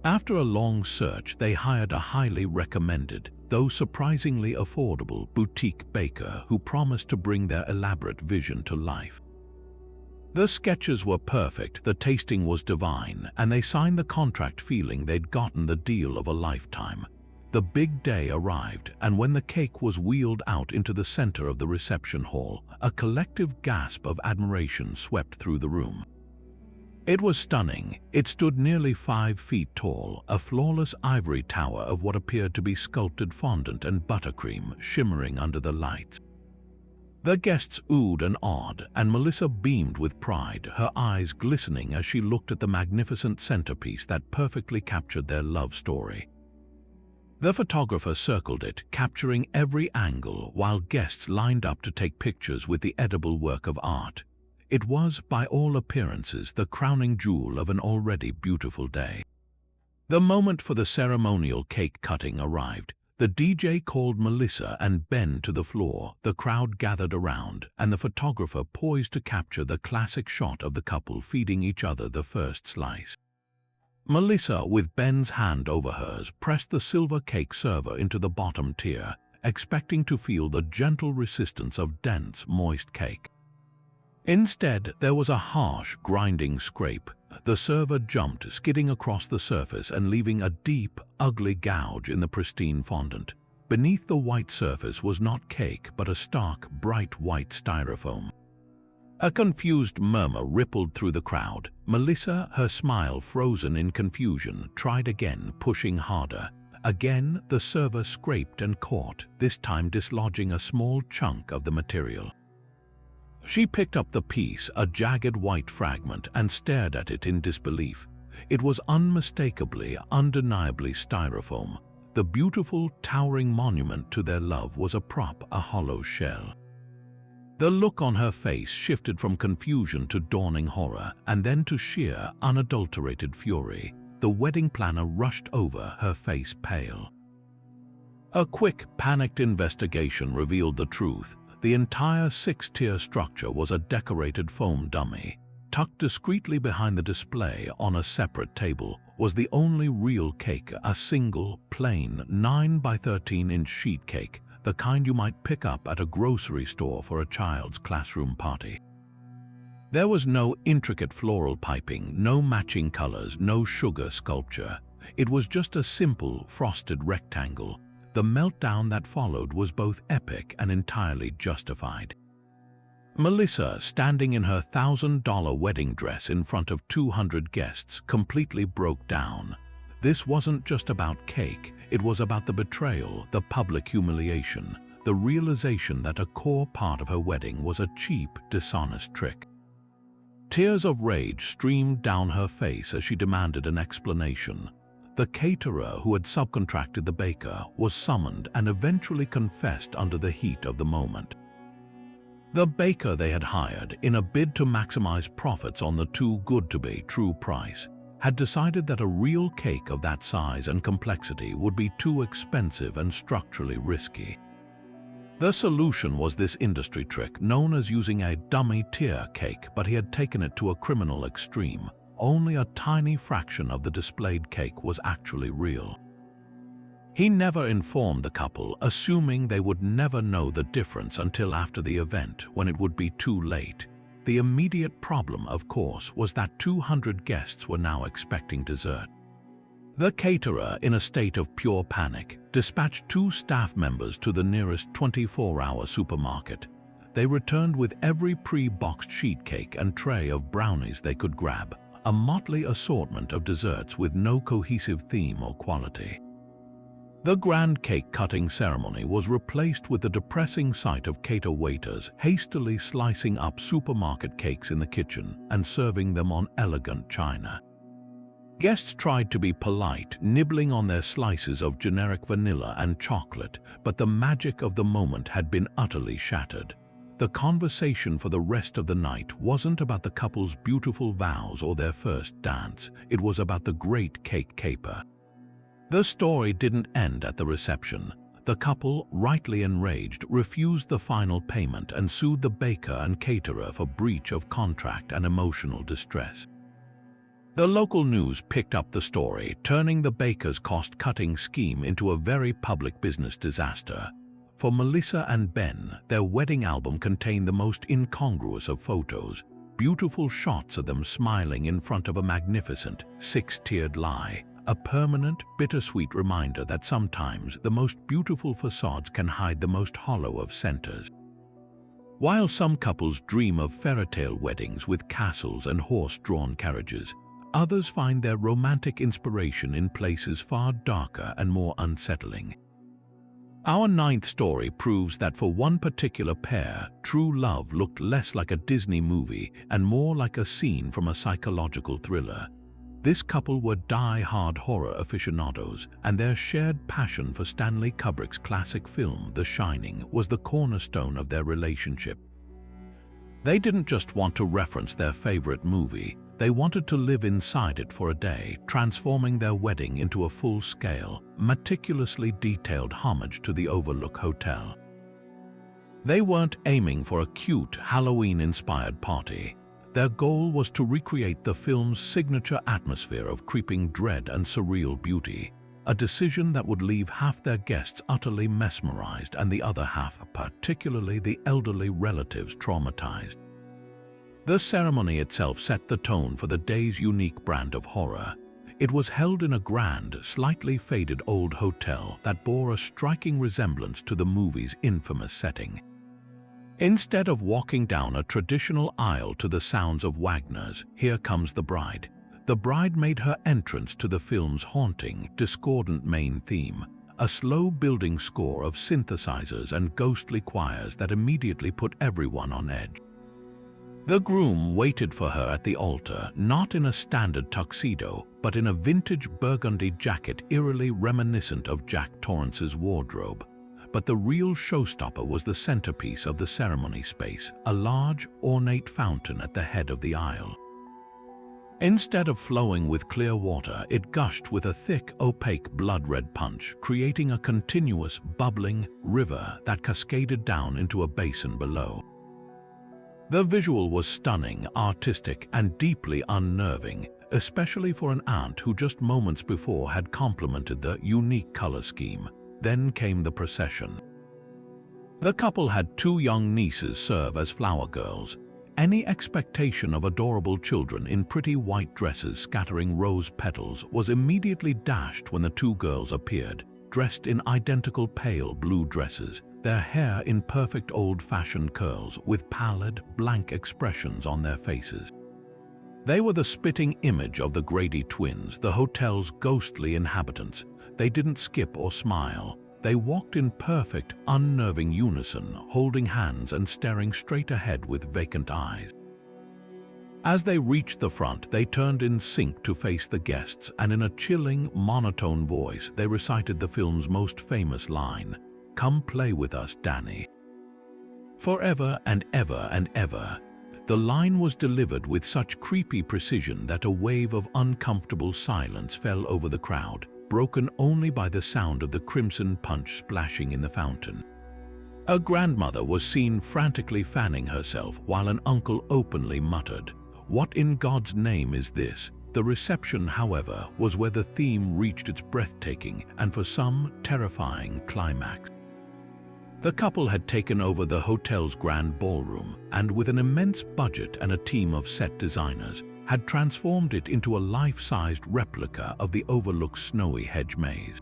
After a long search, they hired a highly recommended, though surprisingly affordable, boutique baker who promised to bring their elaborate vision to life. The sketches were perfect, the tasting was divine, and they signed the contract feeling they'd gotten the deal of a lifetime. The big day arrived, and when the cake was wheeled out into the center of the reception hall, a collective gasp of admiration swept through the room. It was stunning. It stood nearly 5 feet tall, a flawless ivory tower of what appeared to be sculpted fondant and buttercream shimmering under the lights. The guests oohed and awed, and Melissa beamed with pride, her eyes glistening as she looked at the magnificent centerpiece that perfectly captured their love story. The photographer circled it, capturing every angle, while guests lined up to take pictures with the edible work of art. It was, by all appearances, the crowning jewel of an already beautiful day. The moment for the ceremonial cake cutting arrived. The DJ called Melissa and Ben to the floor, the crowd gathered around, and the photographer poised to capture the classic shot of the couple feeding each other the first slice. Melissa, with Ben's hand over hers, pressed the silver cake server into the bottom tier, expecting to feel the gentle resistance of dense, moist cake. Instead, there was a harsh, grinding scrape. The server jumped, skidding across the surface and leaving a deep, ugly gouge in the pristine fondant. Beneath the white surface was not cake, but a stark, bright white styrofoam. A confused murmur rippled through the crowd. Melissa, her smile frozen in confusion, tried again, pushing harder. Again, the server scraped and caught, this time dislodging a small chunk of the material. She picked up the piece, a jagged white fragment, and stared at it in disbelief. It was unmistakably, undeniably styrofoam. The beautiful, towering monument to their love was a prop, a hollow shell. The look on her face shifted from confusion to dawning horror, and then to sheer, unadulterated fury. The wedding planner rushed over, her face pale. A quick, panicked investigation revealed the truth. The entire 6-tier structure was a decorated foam dummy. Tucked discreetly behind the display on a separate table was the only real cake, a single, plain 9 by 13-inch sheet cake, the kind you might pick up at a grocery store for a child's classroom party. There was no intricate floral piping, no matching colors, no sugar sculpture. It was just a simple, frosted rectangle. The meltdown that followed was both epic and entirely justified. Melissa, standing in her $1,000 wedding dress in front of 200 guests, completely broke down. This wasn't just about cake, it was about the betrayal, the public humiliation, the realization that a core part of her wedding was a cheap, dishonest trick. Tears of rage streamed down her face as she demanded an explanation. The caterer who had subcontracted the baker was summoned and eventually confessed under the heat of the moment. The baker they had hired, in a bid to maximize profits on the too good to be true price, had decided that a real cake of that size and complexity would be too expensive and structurally risky. The solution was this industry trick known as using a dummy tier cake, but he had taken it to a criminal extreme. Only a tiny fraction of the displayed cake was actually real. He never informed the couple, assuming they would never know the difference until after the event, when it would be too late. The immediate problem, of course, was that 200 guests were now expecting dessert. The caterer, in a state of pure panic, dispatched 2 staff members to the nearest 24-hour supermarket. They returned with every pre-boxed sheet cake and tray of brownies they could grab, a motley assortment of desserts with no cohesive theme or quality. The grand cake-cutting ceremony was replaced with the depressing sight of cater waiters hastily slicing up supermarket cakes in the kitchen and serving them on elegant china. Guests tried to be polite, nibbling on their slices of generic vanilla and chocolate, but the magic of the moment had been utterly shattered. The conversation for the rest of the night wasn't about the couple's beautiful vows or their first dance. It was about the great cake caper. The story didn't end at the reception. The couple, rightly enraged, refused the final payment and sued the baker and caterer for breach of contract and emotional distress. The local news picked up the story, turning the baker's cost-cutting scheme into a very public business disaster. For Melissa and Ben, their wedding album contained the most incongruous of photos, beautiful shots of them smiling in front of a magnificent, six-tiered lie, a permanent, bittersweet reminder that sometimes the most beautiful facades can hide the most hollow of centers. While some couples dream of fairy-tale weddings with castles and horse-drawn carriages, others find their romantic inspiration in places far darker and more unsettling. Our ninth story proves that for one particular pair, true love looked less like a Disney movie and more like a scene from a psychological thriller. This couple were die-hard horror aficionados, and their shared passion for Stanley Kubrick's classic film, The Shining, was the cornerstone of their relationship. They didn't just want to reference their favorite movie, they wanted to live inside it for a day, transforming their wedding into a full-scale, meticulously detailed homage to the Overlook Hotel. They weren't aiming for a cute, Halloween-inspired party. Their goal was to recreate the film's signature atmosphere of creeping dread and surreal beauty, a decision that would leave half their guests utterly mesmerized and the other half, particularly the elderly relatives, traumatized. The ceremony itself set the tone for the day's unique brand of horror. It was held in a grand, slightly faded old hotel that bore a striking resemblance to the movie's infamous setting. Instead of walking down a traditional aisle to the sounds of Wagner's "Here Comes the Bride," the bride made her entrance to the film's haunting, discordant main theme, a slow-building score of synthesizers and ghostly choirs that immediately put everyone on edge. The groom waited for her at the altar, not in a standard tuxedo, but in a vintage burgundy jacket eerily reminiscent of Jack Torrance's wardrobe. But the real showstopper was the centerpiece of the ceremony space, a large, ornate fountain at the head of the aisle. Instead of flowing with clear water, it gushed with a thick, opaque blood-red punch, creating a continuous, bubbling river that cascaded down into a basin below. The visual was stunning, artistic, and deeply unnerving, especially for an aunt who just moments before had complimented the unique color scheme. Then came the procession. The couple had two young nieces serve as flower girls. Any expectation of adorable children in pretty white dresses scattering rose petals was immediately dashed when the two girls appeared, dressed in identical pale blue dresses, their hair in perfect old-fashioned curls with pallid, blank expressions on their faces. They were the spitting image of the Grady twins, the hotel's ghostly inhabitants. They didn't skip or smile. They walked in perfect, unnerving unison, holding hands and staring straight ahead with vacant eyes. As they reached the front, they turned in sync to face the guests, and in a chilling, monotone voice, they recited the film's most famous line, "Come play with us, Danny." Forever and ever and ever. The line was delivered with such creepy precision that a wave of uncomfortable silence fell over the crowd, broken only by the sound of the crimson punch splashing in the fountain. A grandmother was seen frantically fanning herself while an uncle openly muttered, "What in God's name is this?" The reception, however, was where the theme reached its breathtaking and for some terrifying climax. The couple had taken over the hotel's grand ballroom and, with an immense budget and a team of set designers, had transformed it into a life-sized replica of the Overlook's snowy hedge maze.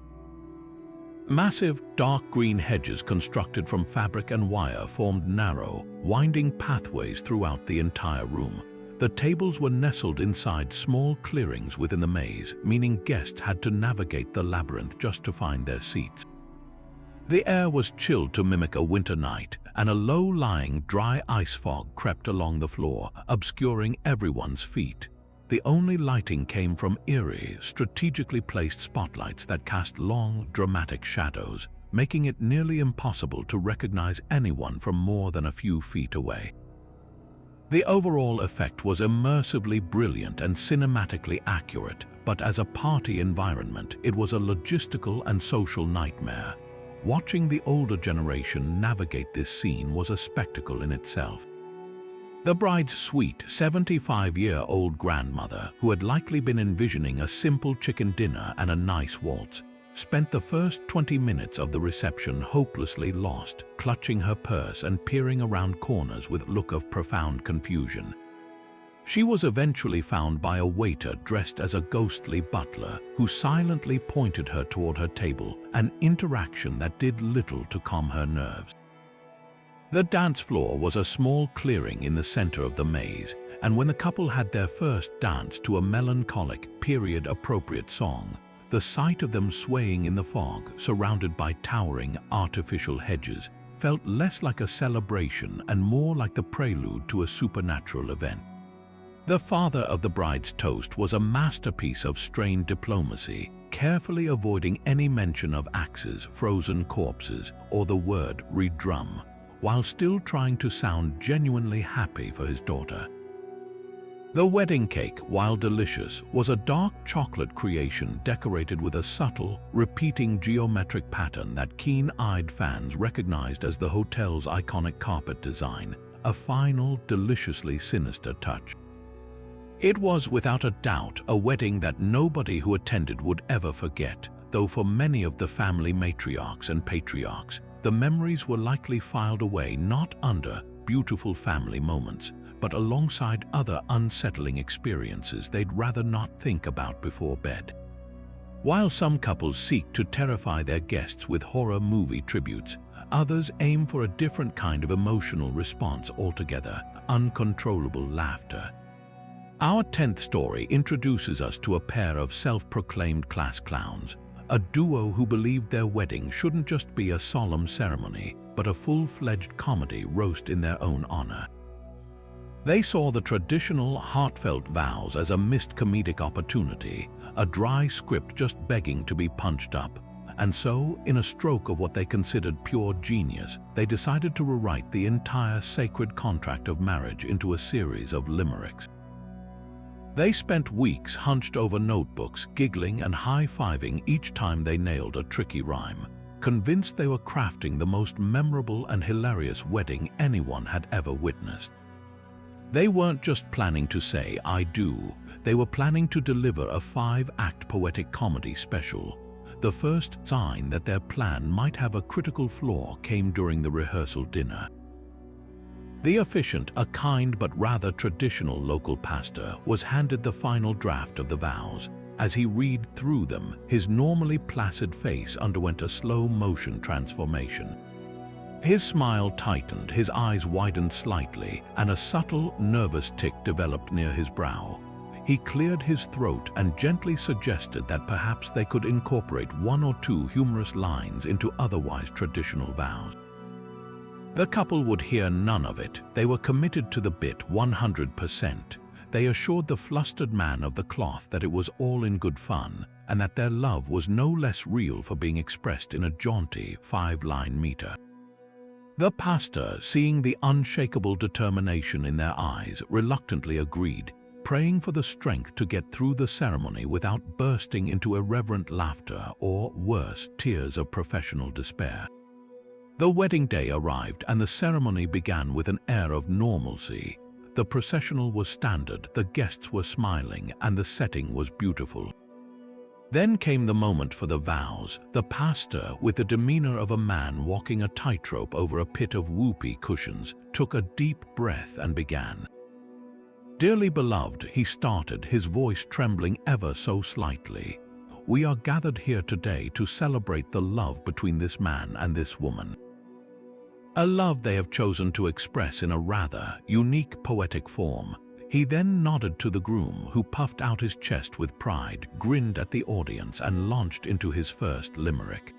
Massive, dark green hedges constructed from fabric and wire formed narrow, winding pathways throughout the entire room. The tables were nestled inside small clearings within the maze, meaning guests had to navigate the labyrinth just to find their seats. The air was chilled to mimic a winter night, and a low-lying, dry ice fog crept along the floor, obscuring everyone's feet. The only lighting came from eerie, strategically placed spotlights that cast long, dramatic shadows, making it nearly impossible to recognize anyone from more than a few feet away. The overall effect was immersively brilliant and cinematically accurate, but as a party environment, it was a logistical and social nightmare. Watching the older generation navigate this scene was a spectacle in itself. The bride's sweet 75-year-old grandmother, who had likely been envisioning a simple chicken dinner and a nice waltz, spent the first 20 minutes of the reception hopelessly lost, clutching her purse and peering around corners with a look of profound confusion. She was eventually found by a waiter dressed as a ghostly butler who silently pointed her toward her table, an interaction that did little to calm her nerves. The dance floor was a small clearing in the center of the maze, and when the couple had their first dance to a melancholic, period-appropriate song, the sight of them swaying in the fog, surrounded by towering, artificial hedges, felt less like a celebration and more like the prelude to a supernatural event. The father of the bride's toast was a masterpiece of strained diplomacy, carefully avoiding any mention of axes, frozen corpses, or the word "redrum," while still trying to sound genuinely happy for his daughter. The wedding cake, while delicious, was a dark chocolate creation decorated with a subtle, repeating geometric pattern that keen-eyed fans recognized as the hotel's iconic carpet design, a final, deliciously sinister touch. It was without a doubt a wedding that nobody who attended would ever forget, though for many of the family matriarchs and patriarchs, the memories were likely filed away not under beautiful family moments, but alongside other unsettling experiences they'd rather not think about before bed. While some couples seek to terrify their guests with horror movie tributes, others aim for a different kind of emotional response altogether: uncontrollable laughter. Our 10th story introduces us to a pair of self-proclaimed class clowns, a duo who believed their wedding shouldn't just be a solemn ceremony, but a full-fledged comedy roast in their own honor. They saw the traditional, heartfelt vows as a missed comedic opportunity, a dry script just begging to be punched up. And so, in a stroke of what they considered pure genius, they decided to rewrite the entire sacred contract of marriage into a series of limericks. They spent weeks hunched over notebooks, giggling and high-fiving each time they nailed a tricky rhyme, convinced they were crafting the most memorable and hilarious wedding anyone had ever witnessed. They weren't just planning to say "I do," they were planning to deliver a 5-act poetic comedy special. The first sign that their plan might have a critical flaw came during the rehearsal dinner. The officiant, a kind but rather traditional local pastor, was handed the final draft of the vows. As he read through them, his normally placid face underwent a slow-motion transformation. His smile tightened, his eyes widened slightly, and a subtle, nervous tick developed near his brow. He cleared his throat and gently suggested that perhaps they could incorporate 1 or 2 humorous lines into otherwise traditional vows. The couple would hear none of it. They were committed to the bit 100%. They assured the flustered man of the cloth that it was all in good fun, and that their love was no less real for being expressed in a jaunty 5-line meter. The pastor, seeing the unshakable determination in their eyes, reluctantly agreed, praying for the strength to get through the ceremony without bursting into irreverent laughter or, worse, tears of professional despair. The wedding day arrived and the ceremony began with an air of normalcy. The processional was standard, the guests were smiling, and the setting was beautiful. Then came the moment for the vows. The pastor, with the demeanor of a man walking a tightrope over a pit of whoopee cushions, took a deep breath and began. "Dearly beloved," he started, his voice trembling ever so slightly, "we are gathered here today to celebrate the love between this man and this woman. A love they have chosen to express in a rather unique poetic form." He then nodded to the groom, who puffed out his chest with pride, grinned at the audience, and launched into his first limerick.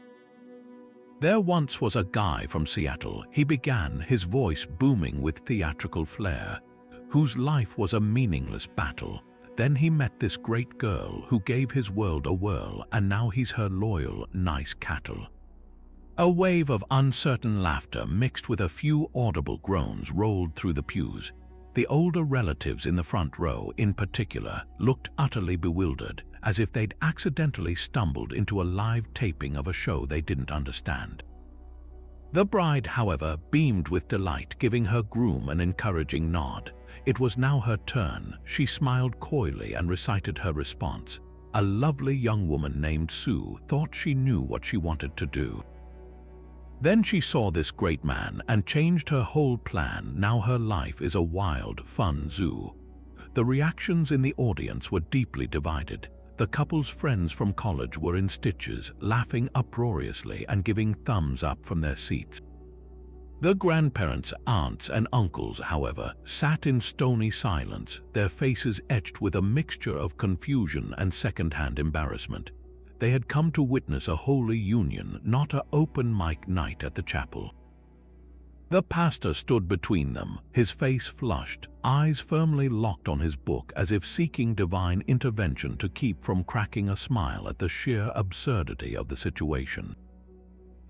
"There once was a guy from Seattle," he began, his voice booming with theatrical flair, "whose life was a meaningless battle. Then he met this great girl who gave his world a whirl, and now he's her loyal, nice cattle." A wave of uncertain laughter mixed with a few audible groans rolled through the pews. The older relatives in the front row, in particular, looked utterly bewildered, as if they'd accidentally stumbled into a live taping of a show they didn't understand. The bride, however, beamed with delight, giving her groom an encouraging nod. It was now her turn. She smiled coyly and recited her response. A lovely young woman named Sue thought she knew what she wanted to do. Then she saw this great man and changed her whole plan. Now her life is a wild, fun zoo. The reactions in the audience were deeply divided. The couple's friends from college were in stitches, laughing uproariously and giving thumbs up from their seats. The grandparents, aunts, and uncles, however, sat in stony silence, their faces etched with a mixture of confusion and second-hand embarrassment. They had come to witness a holy union, not an open mic night at the chapel. The pastor stood between them, his face flushed, eyes firmly locked on his book as if seeking divine intervention to keep from cracking a smile at the sheer absurdity of the situation.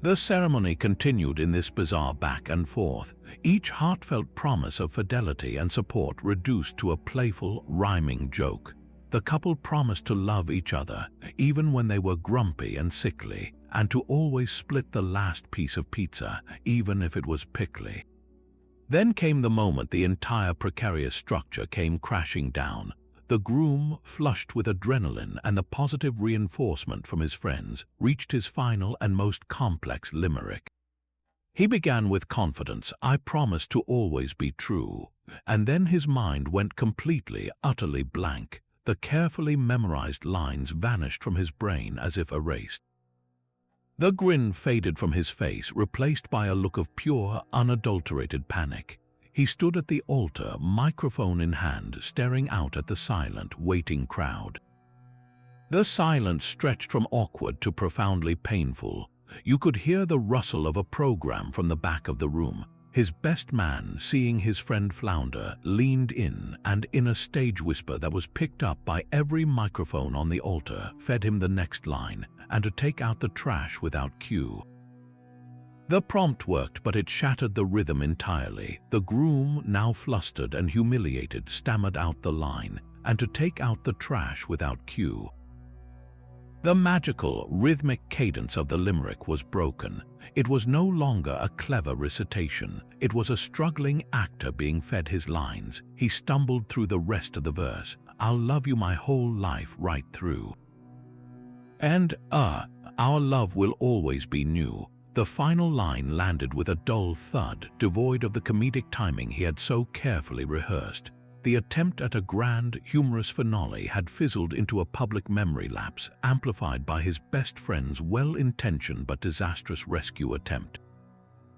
The ceremony continued in this bizarre back and forth, each heartfelt promise of fidelity and support reduced to a playful, rhyming joke. The couple promised to love each other, even when they were grumpy and sickly, and to always split the last piece of pizza, even if it was pickly. Then came the moment the entire precarious structure came crashing down. The groom, flushed with adrenaline and the positive reinforcement from his friends, reached his final and most complex limerick. He began with confidence, "I promise to always be true," and then his mind went completely, utterly blank. The carefully memorized lines vanished from his brain as if erased. The grin faded from his face, replaced by a look of pure, unadulterated panic. He stood at the altar, microphone in hand, staring out at the silent, waiting crowd. The silence stretched from awkward to profoundly painful. You could hear the rustle of a program from the back of the room. His best man, seeing his friend flounder, leaned in and, in a stage whisper that was picked up by every microphone on the altar, fed him the next line, and to take out the trash without cue. The prompt worked, but it shattered the rhythm entirely. The groom, now flustered and humiliated, stammered out the line, and to take out the trash without cue. The magical, rhythmic cadence of the limerick was broken. It was no longer a clever recitation. It was a struggling actor being fed his lines. He stumbled through the rest of the verse. "I'll love you my whole life right through. And, our love will always be new." The final line landed with a dull thud, devoid of the comedic timing he had so carefully rehearsed. The attempt at a grand, humorous finale had fizzled into a public memory lapse, amplified by his best friend's well-intentioned but disastrous rescue attempt.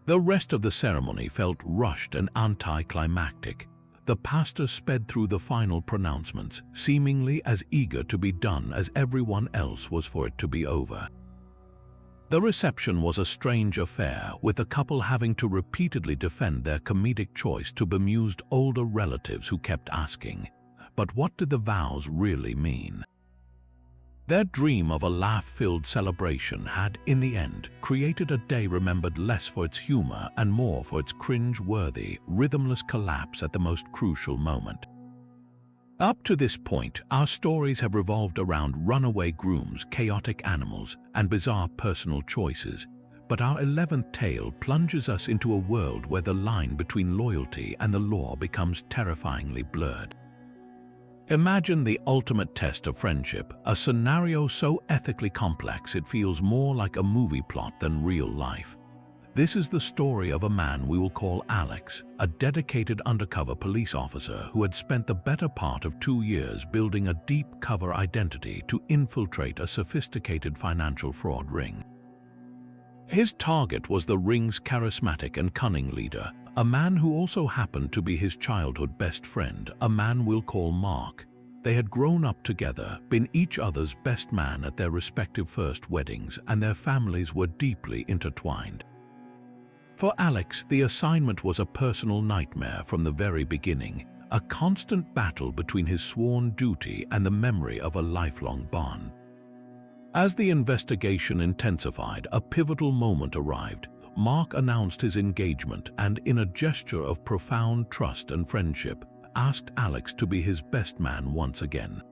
The rest of the ceremony felt rushed and anticlimactic. The pastor sped through the final pronouncements, seemingly as eager to be done as everyone else was for it to be over. The reception was a strange affair, with the couple having to repeatedly defend their comedic choice to bemused older relatives who kept asking, but what did the vows really mean? Their dream of a laugh-filled celebration had, in the end, created a day remembered less for its humor and more for its cringe-worthy, rhythmless collapse at the most crucial moment. Up to this point, our stories have revolved around runaway grooms, chaotic animals, and bizarre personal choices. But our 11th tale plunges us into a world where the line between loyalty and the law becomes terrifyingly blurred. Imagine the ultimate test of friendship, a scenario so ethically complex it feels more like a movie plot than real life. This is the story of a man we will call Alex, a dedicated undercover police officer who had spent the better part of 2 years building a deep cover identity to infiltrate a sophisticated financial fraud ring. His target was the ring's charismatic and cunning leader, a man who also happened to be his childhood best friend, a man we'll call Mark. They had grown up together, been each other's best man at their respective first weddings, and their families were deeply intertwined. For Alex, the assignment was a personal nightmare from the very beginning, a constant battle between his sworn duty and the memory of a lifelong bond. As the investigation intensified, a pivotal moment arrived. Mark announced his engagement and, in a gesture of profound trust and friendship, asked Alex to be his best man once again.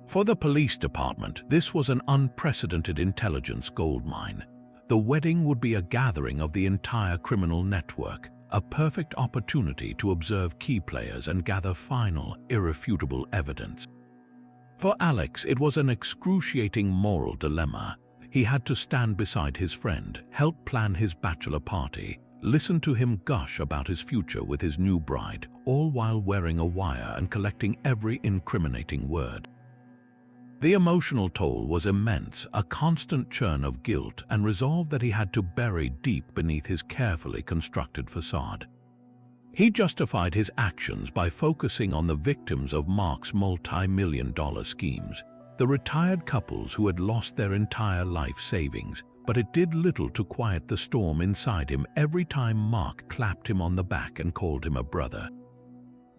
For the police department, this was an unprecedented intelligence goldmine. the wedding would be a gathering of the entire criminal network, a perfect opportunity to observe key players and gather final, irrefutable evidence. For Alex, it was an excruciating moral dilemma. He had to stand beside his friend, help plan his bachelor party, listen to him gush about his future with his new bride, all while wearing a wire and collecting every incriminating word. The emotional toll was immense, a constant churn of guilt and resolve that he had to bury deep beneath his carefully constructed facade. He justified his actions by focusing on the victims of Mark's multi-million-dollar schemes, the retired couples who had lost their entire life savings, but it did little to quiet the storm inside him every time Mark clapped him on the back and called him a brother.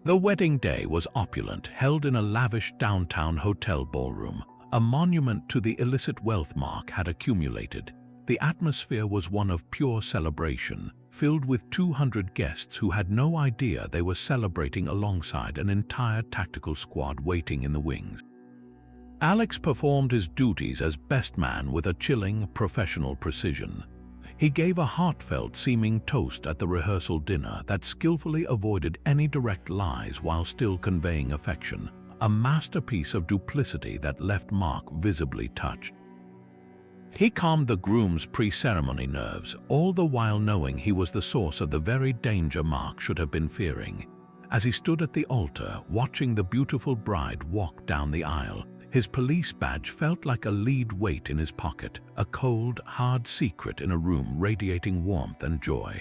The wedding day was opulent, held in a lavish downtown hotel ballroom, a monument to the illicit wealth Mark had accumulated. The atmosphere was one of pure celebration, filled with 200 guests who had no idea they were celebrating alongside an entire tactical squad waiting in the wings. Alex performed his duties as best man with a chilling, professional precision. He gave a heartfelt-seeming toast at the rehearsal dinner that skillfully avoided any direct lies while still conveying affection, a masterpiece of duplicity that left Mark visibly touched. He calmed the groom's pre-ceremony nerves, all the while knowing he was the source of the very danger Mark should have been fearing. As he stood at the altar, watching the beautiful bride walk down the aisle, his police badge felt like a lead weight in his pocket, a cold, hard secret in a room radiating warmth and joy.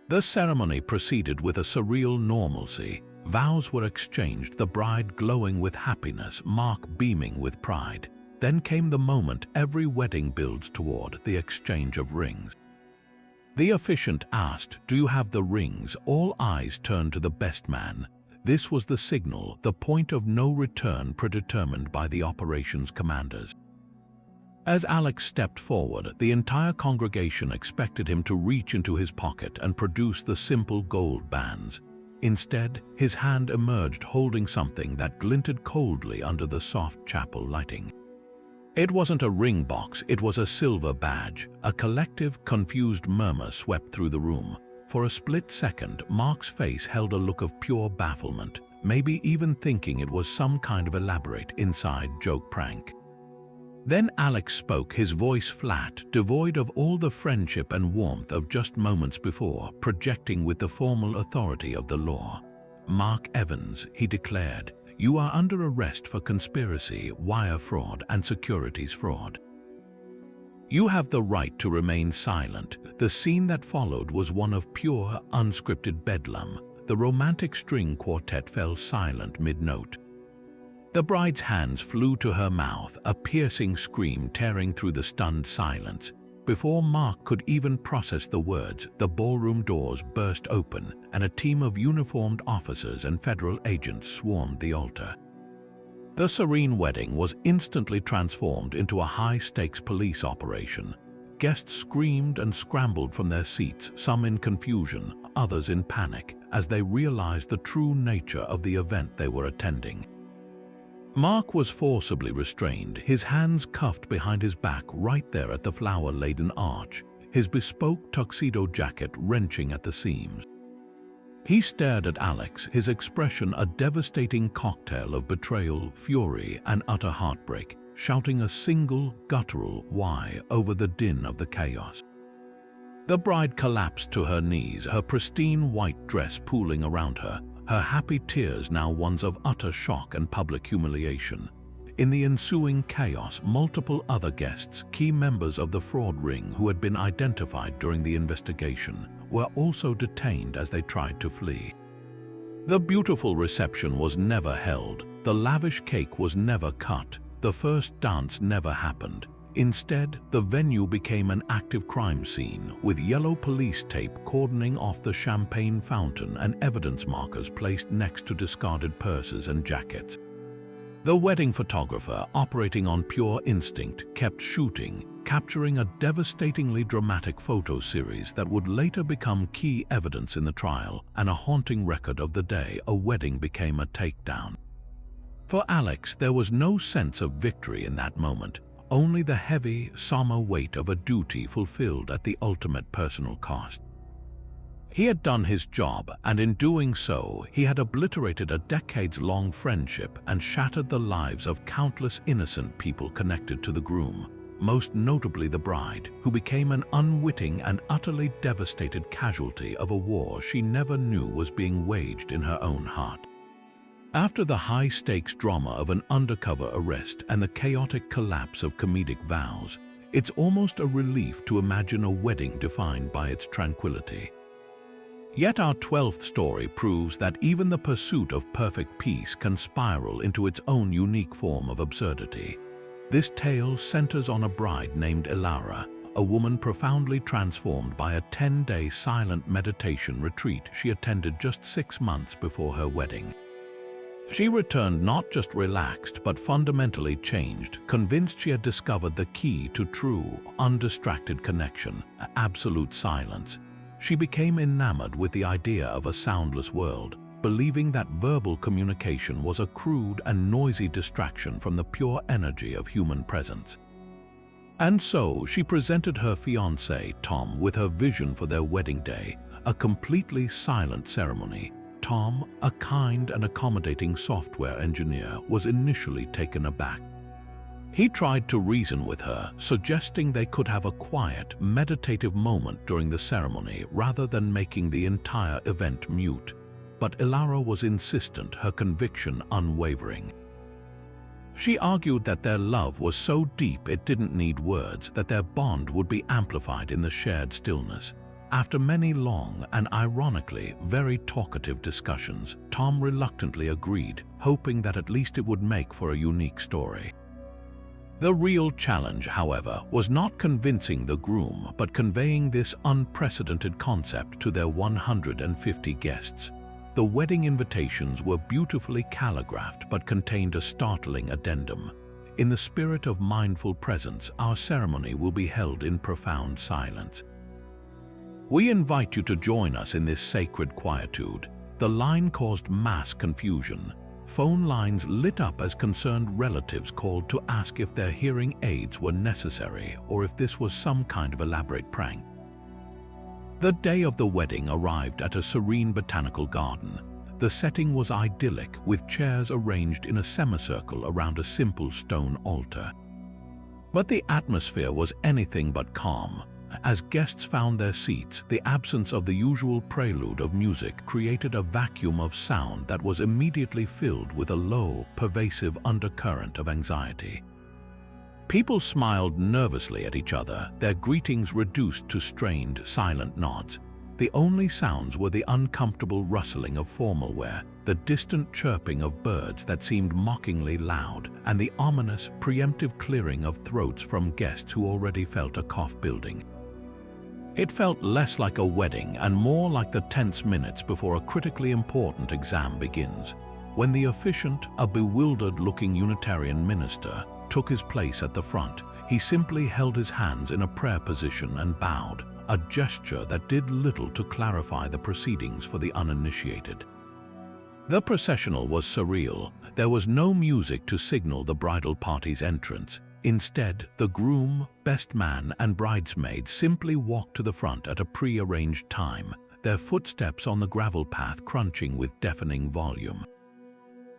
The ceremony proceeded with a surreal normalcy. Vows were exchanged, the bride glowing with happiness, Mark beaming with pride. Then came the moment every wedding builds toward, the exchange of rings. The officiant asked, "Do you have the rings?" All eyes turned to the best man. This was the signal, the point of no return predetermined by the operations commanders. As Alex stepped forward, the entire congregation expected him to reach into his pocket and produce the simple gold bands. Instead, his hand emerged holding something that glinted coldly under the soft chapel lighting. It wasn't a ring box, it was a silver badge. A collective, confused murmur swept through the room. For a split second, Mark's face held a look of pure bafflement, maybe even thinking it was some kind of elaborate inside joke prank. Then Alex spoke, his voice flat, devoid of all the friendship and warmth of just moments before, projecting with the formal authority of the law. "Mark Evans," he declared, "you are under arrest for conspiracy, wire fraud, and securities fraud. You have the right to remain silent." The scene that followed was one of pure, unscripted bedlam. The romantic string quartet fell silent mid-note. The bride's hands flew to her mouth, a piercing scream tearing through the stunned silence. Before Mark could even process the words, the ballroom doors burst open, and a team of uniformed officers and federal agents swarmed the altar. The serene wedding was instantly transformed into a high-stakes police operation. Guests screamed and scrambled from their seats, some in confusion, others in panic, as they realized the true nature of the event they were attending. Mark was forcibly restrained, his hands cuffed behind his back right there at the flower-laden arch, his bespoke tuxedo jacket wrenching at the seams. He stared at Alex, his expression a devastating cocktail of betrayal, fury, and utter heartbreak, shouting a single, guttural "why" over the din of the chaos. The bride collapsed to her knees, her pristine white dress pooling around her, her happy tears now ones of utter shock and public humiliation. In the ensuing chaos, multiple other guests, key members of the fraud ring who had been identified during the investigation, were also detained as they tried to flee. The beautiful reception was never held, the lavish cake was never cut, the first dance never happened. Instead, the venue became an active crime scene, with yellow police tape cordoning off the champagne fountain and evidence markers placed next to discarded purses and jackets. The wedding photographer, operating on pure instinct, kept shooting, capturing a devastatingly dramatic photo series that would later become key evidence in the trial and a haunting record of the day a wedding became a takedown. For Alex, there was no sense of victory in that moment, only the heavy, somber weight of a duty fulfilled at the ultimate personal cost. He had done his job, and in doing so, he had obliterated a decades-long friendship and shattered the lives of countless innocent people connected to the groom, most notably the bride, who became an unwitting and utterly devastated casualty of a war she never knew was being waged in her own heart. After the high-stakes drama of an undercover arrest and the chaotic collapse of comedic vows, it's almost a relief to imagine a wedding defined by its tranquility. Yet our 12th story proves that even the pursuit of perfect peace can spiral into its own unique form of absurdity. This tale centers on a bride named Elara, a woman profoundly transformed by a 10-day silent meditation retreat she attended just 6 months before her wedding. She returned not just relaxed but fundamentally changed, convinced she had discovered the key to true, undistracted connection, absolute silence. She became enamored with the idea of a soundless world, believing that verbal communication was a crude and noisy distraction from the pure energy of human presence. And so she presented her fiancé, Tom, with her vision for their wedding day, a completely silent ceremony. Tom, a kind and accommodating software engineer, was initially taken aback. He tried to reason with her, suggesting they could have a quiet, meditative moment during the ceremony rather than making the entire event mute. But Elara was insistent, her conviction unwavering. She argued that their love was so deep it didn't need words, that their bond would be amplified in the shared stillness. After many long and ironically very talkative discussions, Tom reluctantly agreed, hoping that at least it would make for a unique story. The real challenge, however, was not convincing the groom, but conveying this unprecedented concept to their 150 guests. The wedding invitations were beautifully calligraphed but contained a startling addendum. In the spirit of mindful presence, our ceremony will be held in profound silence. We invite you to join us in this sacred quietude. The line caused mass confusion. Phone lines lit up as concerned relatives called to ask if their hearing aids were necessary or if this was some kind of elaborate prank. The day of the wedding arrived at a serene botanical garden. The setting was idyllic, with chairs arranged in a semicircle around a simple stone altar. But the atmosphere was anything but calm. As guests found their seats, the absence of the usual prelude of music created a vacuum of sound that was immediately filled with a low, pervasive undercurrent of anxiety. People smiled nervously at each other, their greetings reduced to strained, silent nods. The only sounds were the uncomfortable rustling of formal wear, the distant chirping of birds that seemed mockingly loud, and the ominous, preemptive clearing of throats from guests who already felt a cough building. It felt less like a wedding and more like the tense minutes before a critically important exam begins. When the officiant, a bewildered-looking Unitarian minister, took his place at the front, he simply held his hands in a prayer position and bowed, a gesture that did little to clarify the proceedings for the uninitiated. The processional was surreal. There was no music to signal the bridal party's entrance. Instead, the groom, best man, and bridesmaids simply walked to the front at a pre-arranged time, their footsteps on the gravel path crunching with deafening volume.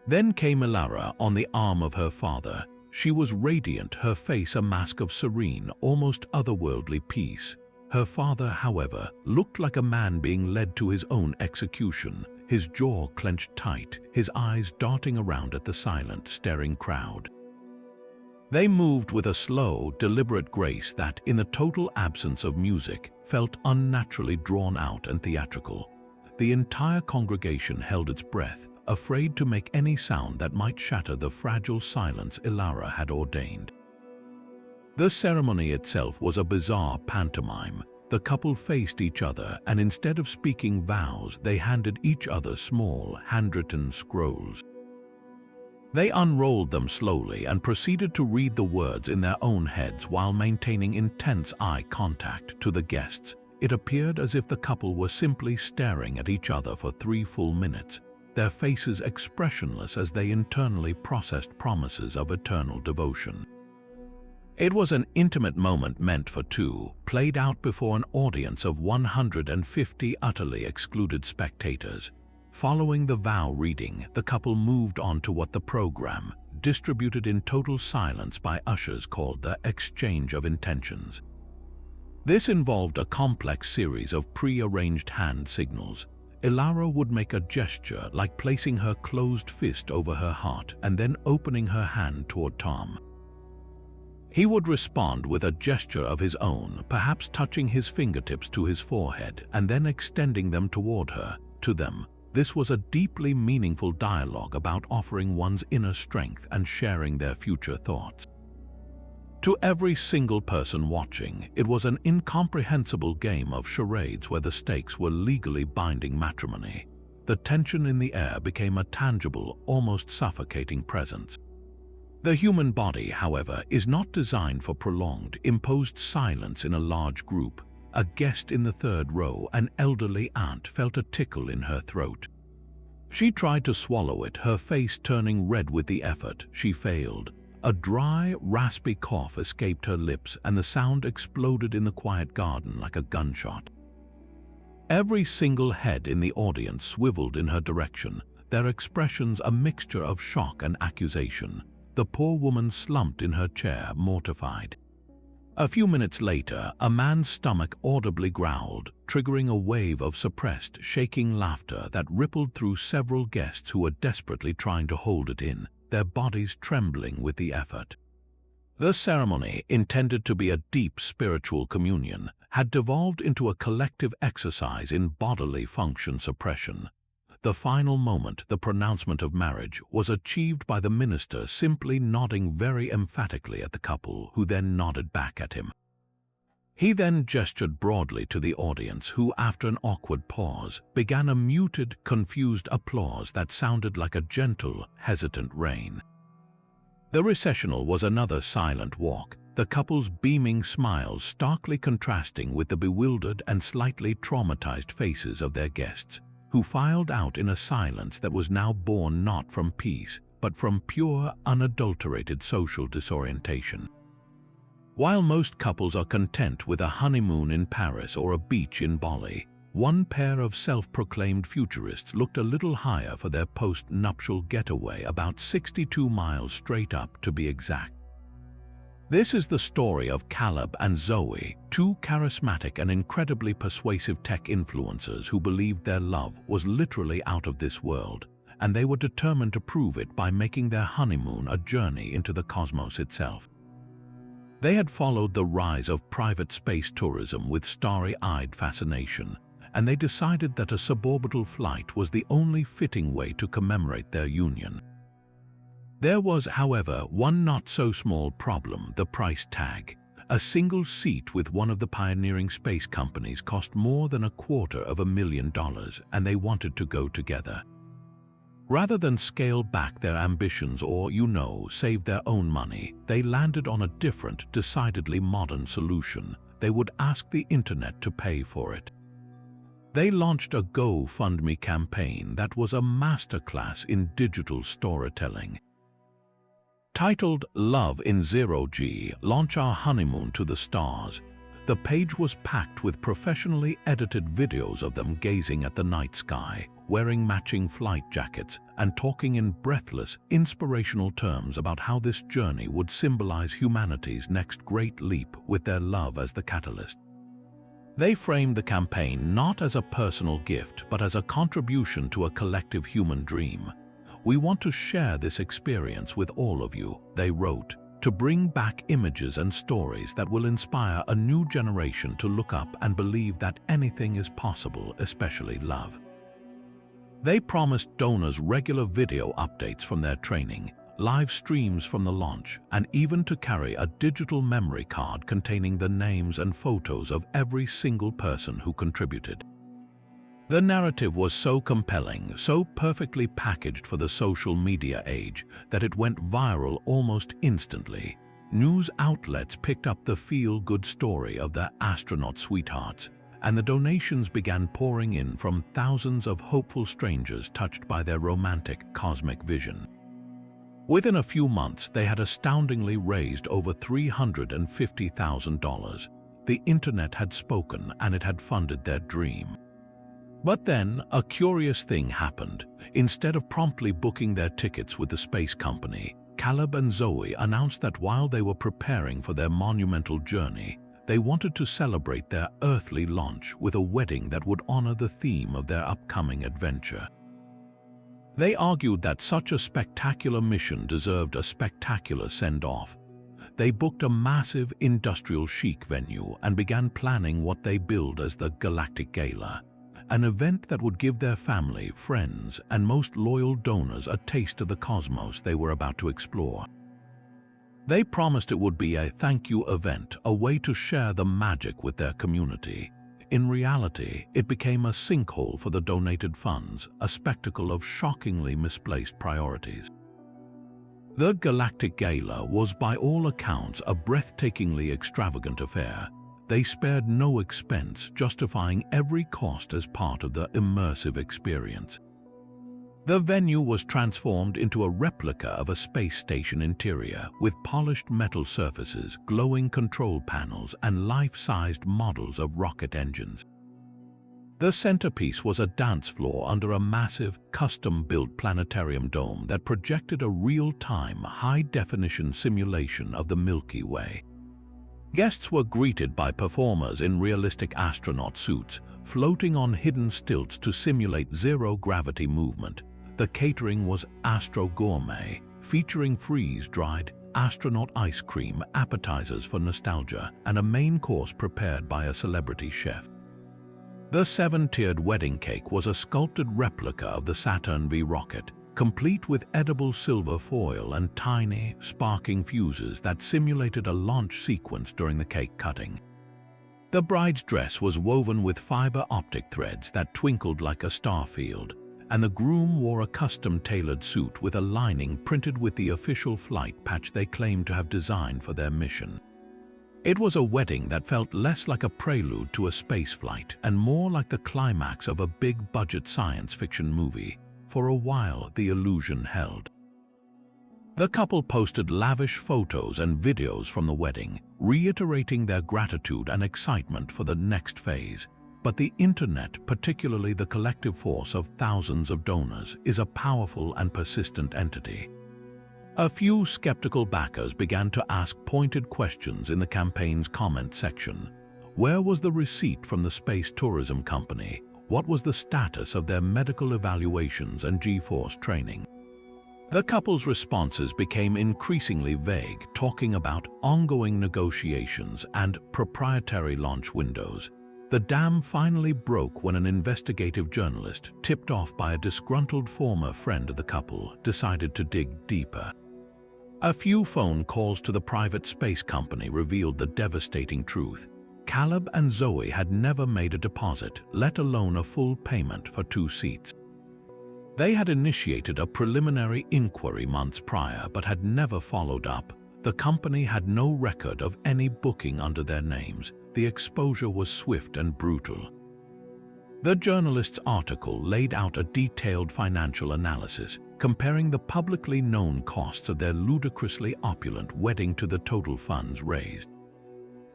Then came Elara on the arm of her father. She was radiant, her face a mask of serene, almost otherworldly peace. Her father, however, looked like a man being led to his own execution, his jaw clenched tight, his eyes darting around at the silent, staring crowd. They moved with a slow, deliberate grace that, in the total absence of music, felt unnaturally drawn out and theatrical. The entire congregation held its breath, afraid to make any sound that might shatter the fragile silence Elara had ordained. The ceremony itself was a bizarre pantomime. The couple faced each other, and instead of speaking vows, they handed each other small, handwritten scrolls. They unrolled them slowly and proceeded to read the words in their own heads while maintaining intense eye contact. To the guests, it appeared as if the couple were simply staring at each other for 3 full minutes, their faces expressionless as they internally processed promises of eternal devotion. It was an intimate moment meant for two, played out before an audience of 150 utterly excluded spectators. Following the vow reading, the couple moved on to what the program, distributed in total silence by ushers, called the exchange of intentions. This involved a complex series of pre-arranged hand signals. Ilara would make a gesture like placing her closed fist over her heart and then opening her hand toward Tom. He would respond with a gesture of his own, perhaps touching his fingertips to his forehead and then extending them toward her. To them, this was a deeply meaningful dialogue about offering one's inner strength and sharing their future thoughts. To every single person watching, it was an incomprehensible game of charades where the stakes were legally binding matrimony. The tension in the air became a tangible, almost suffocating presence. The human body, however, is not designed for prolonged, imposed silence in a large group. A guest in the third row, an elderly aunt, felt a tickle in her throat. She tried to swallow it, her face turning red with the effort. She failed. A dry, raspy cough escaped her lips, and the sound exploded in the quiet garden like a gunshot. Every single head in the audience swiveled in her direction, their expressions a mixture of shock and accusation. The poor woman slumped in her chair, mortified. A few minutes later, a man's stomach audibly growled, triggering a wave of suppressed, shaking laughter that rippled through several guests who were desperately trying to hold it in, their bodies trembling with the effort. The ceremony, intended to be a deep spiritual communion, had devolved into a collective exercise in bodily function suppression. The final moment, the pronouncement of marriage, was achieved by the minister simply nodding very emphatically at the couple, who then nodded back at him. He then gestured broadly to the audience, who, after an awkward pause, began a muted, confused applause that sounded like a gentle, hesitant rain. The recessional was another silent walk, the couple's beaming smiles starkly contrasting with the bewildered and slightly traumatized faces of their guests, who filed out in a silence that was now born not from peace, but from pure, unadulterated social disorientation. While most couples are content with a honeymoon in Paris or a beach in Bali, one pair of self-proclaimed futurists looked a little higher for their post-nuptial getaway, about 62 miles straight up to be exact. This is the story of Caleb and Zoe, two charismatic and incredibly persuasive tech influencers who believed their love was literally out of this world, and they were determined to prove it by making their honeymoon a journey into the cosmos itself. They had followed the rise of private space tourism with starry-eyed fascination, and they decided that a suborbital flight was the only fitting way to commemorate their union. There was, however, one not-so-small problem: the price tag. A single seat with one of the pioneering space companies cost more than $250,000, and they wanted to go together. Rather than scale back their ambitions or, save their own money, they landed on a different, decidedly modern solution. They would ask the internet to pay for it. They launched a GoFundMe campaign that was a masterclass in digital storytelling. Titled "Love in Zero G, Launch Our Honeymoon to the Stars," the page was packed with professionally edited videos of them gazing at the night sky, wearing matching flight jackets, and talking in breathless, inspirational terms about how this journey would symbolize humanity's next great leap, with their love as the catalyst. They framed the campaign not as a personal gift, but as a contribution to a collective human dream. "We want to share this experience with all of you," they wrote, "to bring back images and stories that will inspire a new generation to look up and believe that anything is possible, especially love." They promised donors regular video updates from their training, live streams from the launch, and even to carry a digital memory card containing the names and photos of every single person who contributed. The narrative was so compelling, so perfectly packaged for the social media age, that it went viral almost instantly. News outlets picked up the feel-good story of the astronaut sweethearts, and the donations began pouring in from thousands of hopeful strangers touched by their romantic, cosmic vision. Within a few months, they had astoundingly raised over $350,000. The internet had spoken and it had funded their dream. But then, a curious thing happened. Instead of promptly booking their tickets with the space company, Caleb and Zoe announced that while they were preparing for their monumental journey, they wanted to celebrate their earthly launch with a wedding that would honor the theme of their upcoming adventure. They argued that such a spectacular mission deserved a spectacular send-off. They booked a massive industrial chic venue and began planning what they billed as the Galactic Gala, an event that would give their family, friends, and most loyal donors a taste of the cosmos they were about to explore. They promised it would be a thank-you event, a way to share the magic with their community. In reality, it became a sinkhole for the donated funds, a spectacle of shockingly misplaced priorities. The Galactic Gala was by all accounts a breathtakingly extravagant affair. They spared no expense, justifying every cost as part of the immersive experience. The venue was transformed into a replica of a space station interior, with polished metal surfaces, glowing control panels, and life-sized models of rocket engines. The centerpiece was a dance floor under a massive, custom-built planetarium dome that projected a real-time, high-definition simulation of the Milky Way. Guests were greeted by performers in realistic astronaut suits, floating on hidden stilts to simulate zero-gravity movement. The catering was Astro Gourmet, featuring freeze-dried astronaut ice cream, appetizers for nostalgia, and a main course prepared by a celebrity chef. The 7-tiered wedding cake was a sculpted replica of the Saturn V rocket, complete with edible silver foil and tiny, sparking fuses that simulated a launch sequence during the cake cutting. The bride's dress was woven with fiber optic threads that twinkled like a star field, and the groom wore a custom-tailored suit with a lining printed with the official flight patch they claimed to have designed for their mission. It was a wedding that felt less like a prelude to a space flight and more like the climax of a big-budget science fiction movie. For a while, the illusion held. The couple posted lavish photos and videos from the wedding, reiterating their gratitude and excitement for the next phase. But the internet, particularly the collective force of thousands of donors, is a powerful and persistent entity. A few skeptical backers began to ask pointed questions in the campaign's comment section. Where was the receipt from the space tourism company? What was the status of their medical evaluations and G-force training? The couple's responses became increasingly vague, talking about ongoing negotiations and proprietary launch windows. The dam finally broke when an investigative journalist, tipped off by a disgruntled former friend of the couple, decided to dig deeper. A few phone calls to the private space company revealed the devastating truth. Caleb and Zoe had never made a deposit, let alone a full payment for 2 seats. They had initiated a preliminary inquiry months prior but had never followed up. The company had no record of any booking under their names. The exposure was swift and brutal. The journalist's article laid out a detailed financial analysis, comparing the publicly known costs of their ludicrously opulent wedding to the total funds raised.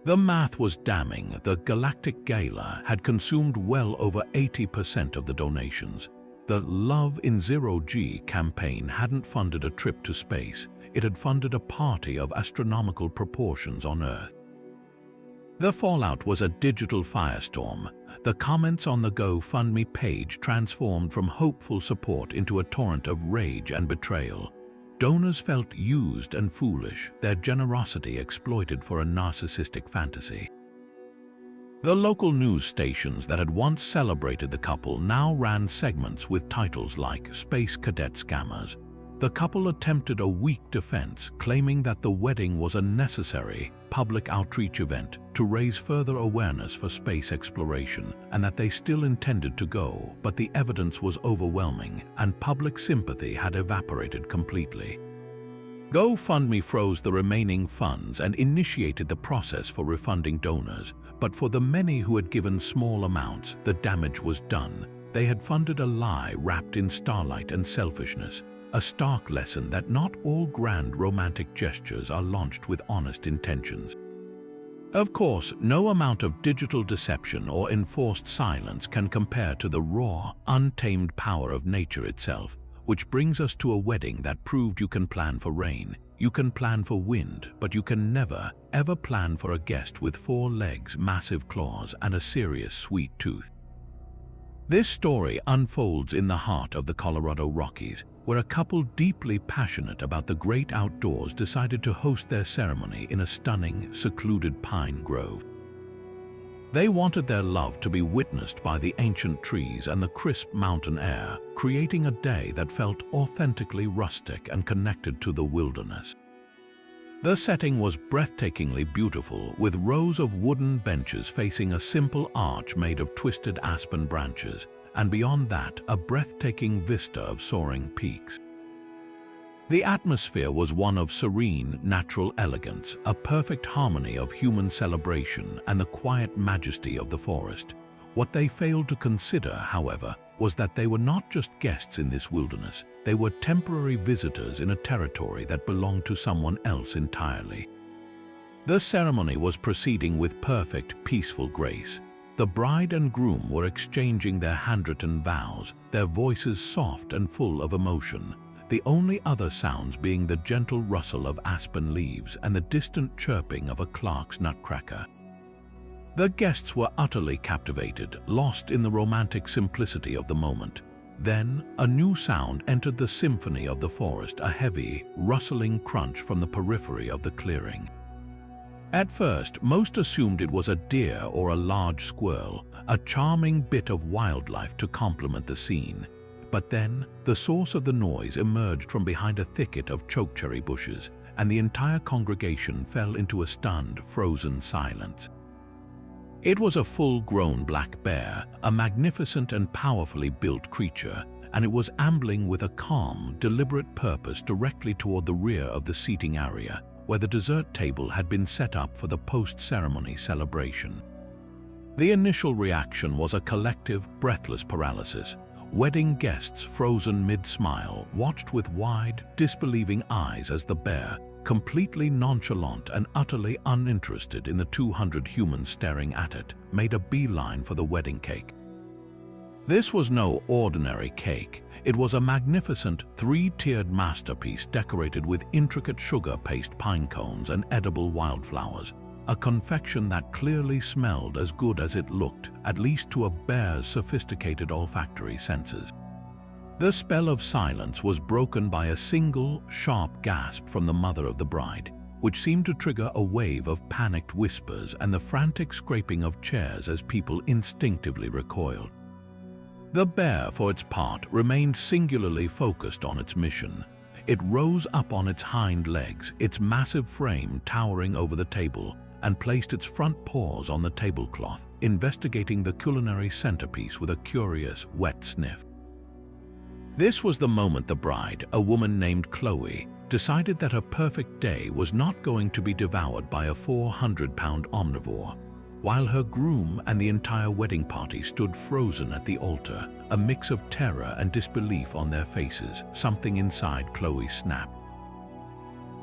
The math was damning. The Galactic Gala had consumed well over 80% of the donations. The Love in Zero G campaign hadn't funded a trip to space. It had funded a party of astronomical proportions on Earth. The fallout was a digital firestorm. The comments on the GoFundMe page transformed from hopeful support into a torrent of rage and betrayal. Donors felt used and foolish, their generosity exploited for a narcissistic fantasy. The local news stations that had once celebrated the couple now ran segments with titles like "Space Cadet Scammers." The couple attempted a weak defense, claiming that the wedding was a necessary public outreach event to raise further awareness for space exploration, and that they still intended to go, but the evidence was overwhelming and public sympathy had evaporated completely. GoFundMe froze the remaining funds and initiated the process for refunding donors, but for the many who had given small amounts, the damage was done. They had funded a lie wrapped in starlight and selfishness. a stark lesson that not all grand romantic gestures are launched with honest intentions. Of course, no amount of digital deception or enforced silence can compare to the raw, untamed power of nature itself, which brings us to a wedding that proved you can plan for rain, you can plan for wind, but you can never, ever plan for a guest with 4 legs, massive claws, and a serious sweet tooth. This story unfolds in the heart of the Colorado Rockies, where a couple deeply passionate about the great outdoors decided to host their ceremony in a stunning, secluded pine grove. They wanted their love to be witnessed by the ancient trees and the crisp mountain air, creating a day that felt authentically rustic and connected to the wilderness. The setting was breathtakingly beautiful, with rows of wooden benches facing a simple arch made of twisted aspen branches, and beyond that, a breathtaking vista of soaring peaks. The atmosphere was one of serene, natural elegance, a perfect harmony of human celebration and the quiet majesty of the forest. What they failed to consider, however, was that they were not just guests in this wilderness. They were temporary visitors in a territory that belonged to someone else entirely. The ceremony was proceeding with perfect, peaceful grace. The bride and groom were exchanging their handwritten vows, their voices soft and full of emotion, the only other sounds being the gentle rustle of aspen leaves and the distant chirping of a Clark's nutcracker. The guests were utterly captivated, lost in the romantic simplicity of the moment. Then, a new sound entered the symphony of the forest, a heavy, rustling crunch from the periphery of the clearing. At first, most assumed it was a deer or a large squirrel, a charming bit of wildlife to complement the scene. But then, the source of the noise emerged from behind a thicket of chokecherry bushes, and the entire congregation fell into a stunned, frozen silence. It was a full-grown black bear, a magnificent and powerfully built creature, and it was ambling with a calm, deliberate purpose directly toward the rear of the seating area, where the dessert table had been set up for the post-ceremony celebration. The initial reaction was a collective, breathless paralysis. Wedding guests, frozen mid-smile, watched with wide, disbelieving eyes as the bear, completely nonchalant and utterly uninterested in the 200 humans staring at it, made a beeline for the wedding cake. This was no ordinary cake. It was a magnificent 3-tiered masterpiece decorated with intricate sugar paste pine cones and edible wildflowers, a confection that clearly smelled as good as it looked, at least to a bear's sophisticated olfactory senses. The spell of silence was broken by a single, sharp gasp from the mother of the bride, which seemed to trigger a wave of panicked whispers and the frantic scraping of chairs as people instinctively recoiled. The bear, for its part, remained singularly focused on its mission. It rose up on its hind legs, its massive frame towering over the table, and placed its front paws on the tablecloth, investigating the culinary centerpiece with a curious, wet sniff. This was the moment the bride, a woman named Chloe, decided that her perfect day was not going to be devoured by a 400-pound omnivore. While her groom and the entire wedding party stood frozen at the altar, a mix of terror and disbelief on their faces, something inside Chloe snapped.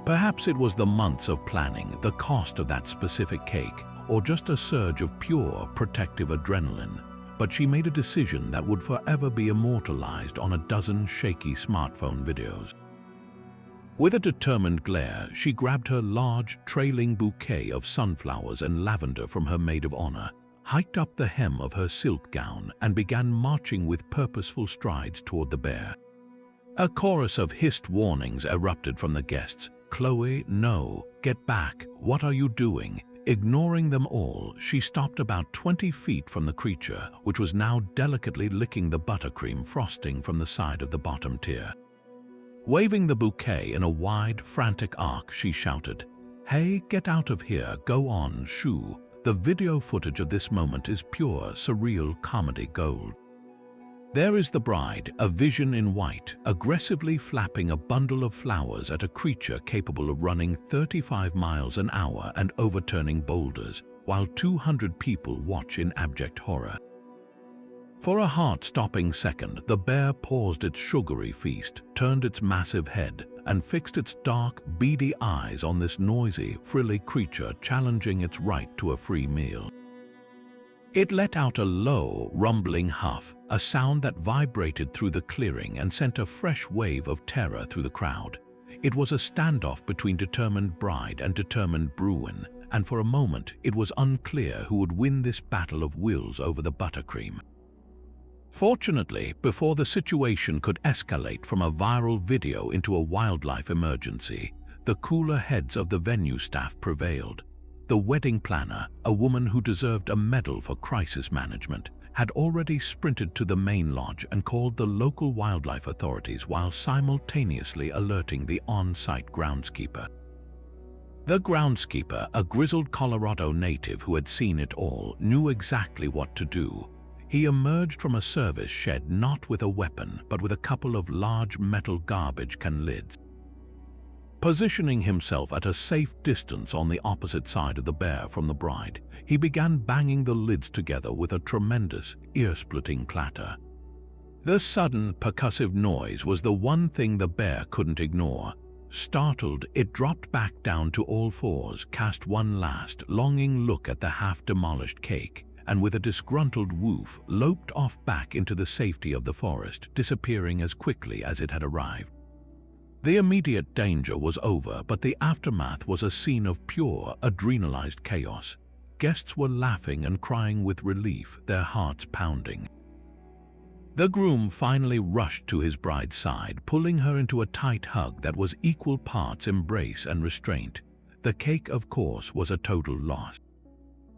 Perhaps it was the months of planning, the cost of that specific cake, or just a surge of pure, protective adrenaline, but she made a decision that would forever be immortalized on a dozen shaky smartphone videos. With a determined glare, she grabbed her large, trailing bouquet of sunflowers and lavender from her maid of honor, hiked up the hem of her silk gown, and began marching with purposeful strides toward the bear. A chorus of hissed warnings erupted from the guests. "Chloe, no, get back, what are you doing?" Ignoring them all, she stopped about 20 feet from the creature, which was now delicately licking the buttercream frosting from the side of the bottom tier. Waving the bouquet in a wide, frantic arc, she shouted, "Hey, get out of here, go on, shoo." The video footage of this moment is pure, surreal comedy gold. There is the bride, a vision in white, aggressively flapping a bundle of flowers at a creature capable of running 35 miles an hour and overturning boulders, while 200 people watch in abject horror. For a heart-stopping second, the bear paused its sugary feast, turned its massive head, and fixed its dark, beady eyes on this noisy, frilly creature challenging its right to a free meal. It let out a low, rumbling huff, a sound that vibrated through the clearing and sent a fresh wave of terror through the crowd. It was a standoff between determined bride and determined Bruin, and for a moment it was unclear who would win this battle of wills over the buttercream. Fortunately, before the situation could escalate from a viral video into a wildlife emergency, the cooler heads of the venue staff prevailed. The wedding planner, a woman who deserved a medal for crisis management, had already sprinted to the main lodge and called the local wildlife authorities while simultaneously alerting the on-site groundskeeper. The groundskeeper, a grizzled Colorado native who had seen it all, knew exactly what to do. He emerged from a service shed not with a weapon, but with a couple of large metal garbage can lids. Positioning himself at a safe distance on the opposite side of the bear from the bride, he began banging the lids together with a tremendous, ear-splitting clatter. The sudden, percussive noise was the one thing the bear couldn't ignore. Startled, it dropped back down to all fours, cast one last, longing look at the half-demolished cake, and with a disgruntled woof, loped off back into the safety of the forest, disappearing as quickly as it had arrived. The immediate danger was over, but the aftermath was a scene of pure, adrenalized chaos. Guests were laughing and crying with relief, their hearts pounding. The groom finally rushed to his bride's side, pulling her into a tight hug that was equal parts embrace and restraint. The cake, of course, was a total loss.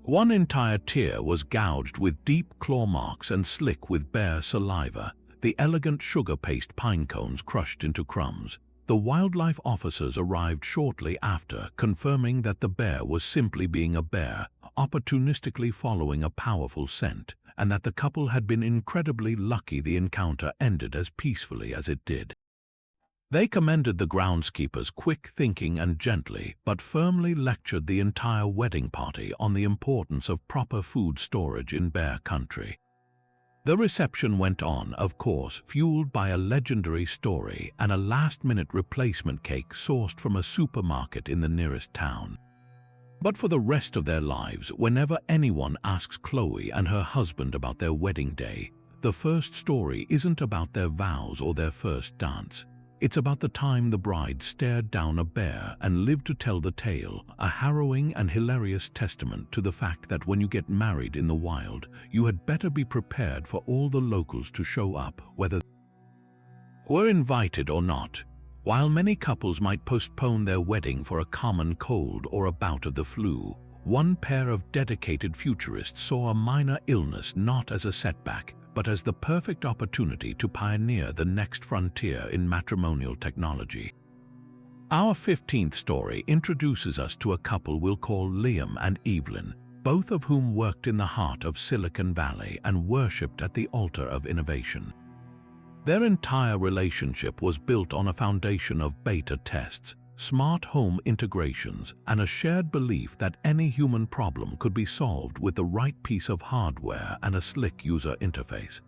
One entire tier was gouged with deep claw marks and slick with bear saliva, the elegant sugar paste pine cones crushed into crumbs. The wildlife officers arrived shortly after, confirming that the bear was simply being a bear, opportunistically following a powerful scent, and that the couple had been incredibly lucky the encounter ended as peacefully as it did. They commended the groundskeeper's quick thinking and gently but firmly lectured the entire wedding party on the importance of proper food storage in bear country. The reception went on, of course, fueled by a legendary story and a last-minute replacement cake sourced from a supermarket in the nearest town. But for the rest of their lives, whenever anyone asks Chloe and her husband about their wedding day, the first story isn't about their vows or their first dance. It's about the time the bride stared down a bear and lived to tell the tale, a harrowing and hilarious testament to the fact that when you get married in the wild, you had better be prepared for all the locals to show up, whether they were invited or not. While many couples might postpone their wedding for a common cold or a bout of the flu, one pair of dedicated futurists saw a minor illness not as a setback, but as the perfect opportunity to pioneer the next frontier in matrimonial technology. Our 15th story introduces us to a couple we'll call Liam and Evelyn, both of whom worked in the heart of Silicon Valley and worshipped at the altar of innovation. Their entire relationship was built on a foundation of beta tests, smart home integrations, and a shared belief that any human problem could be solved with the right piece of hardware and a slick user interface.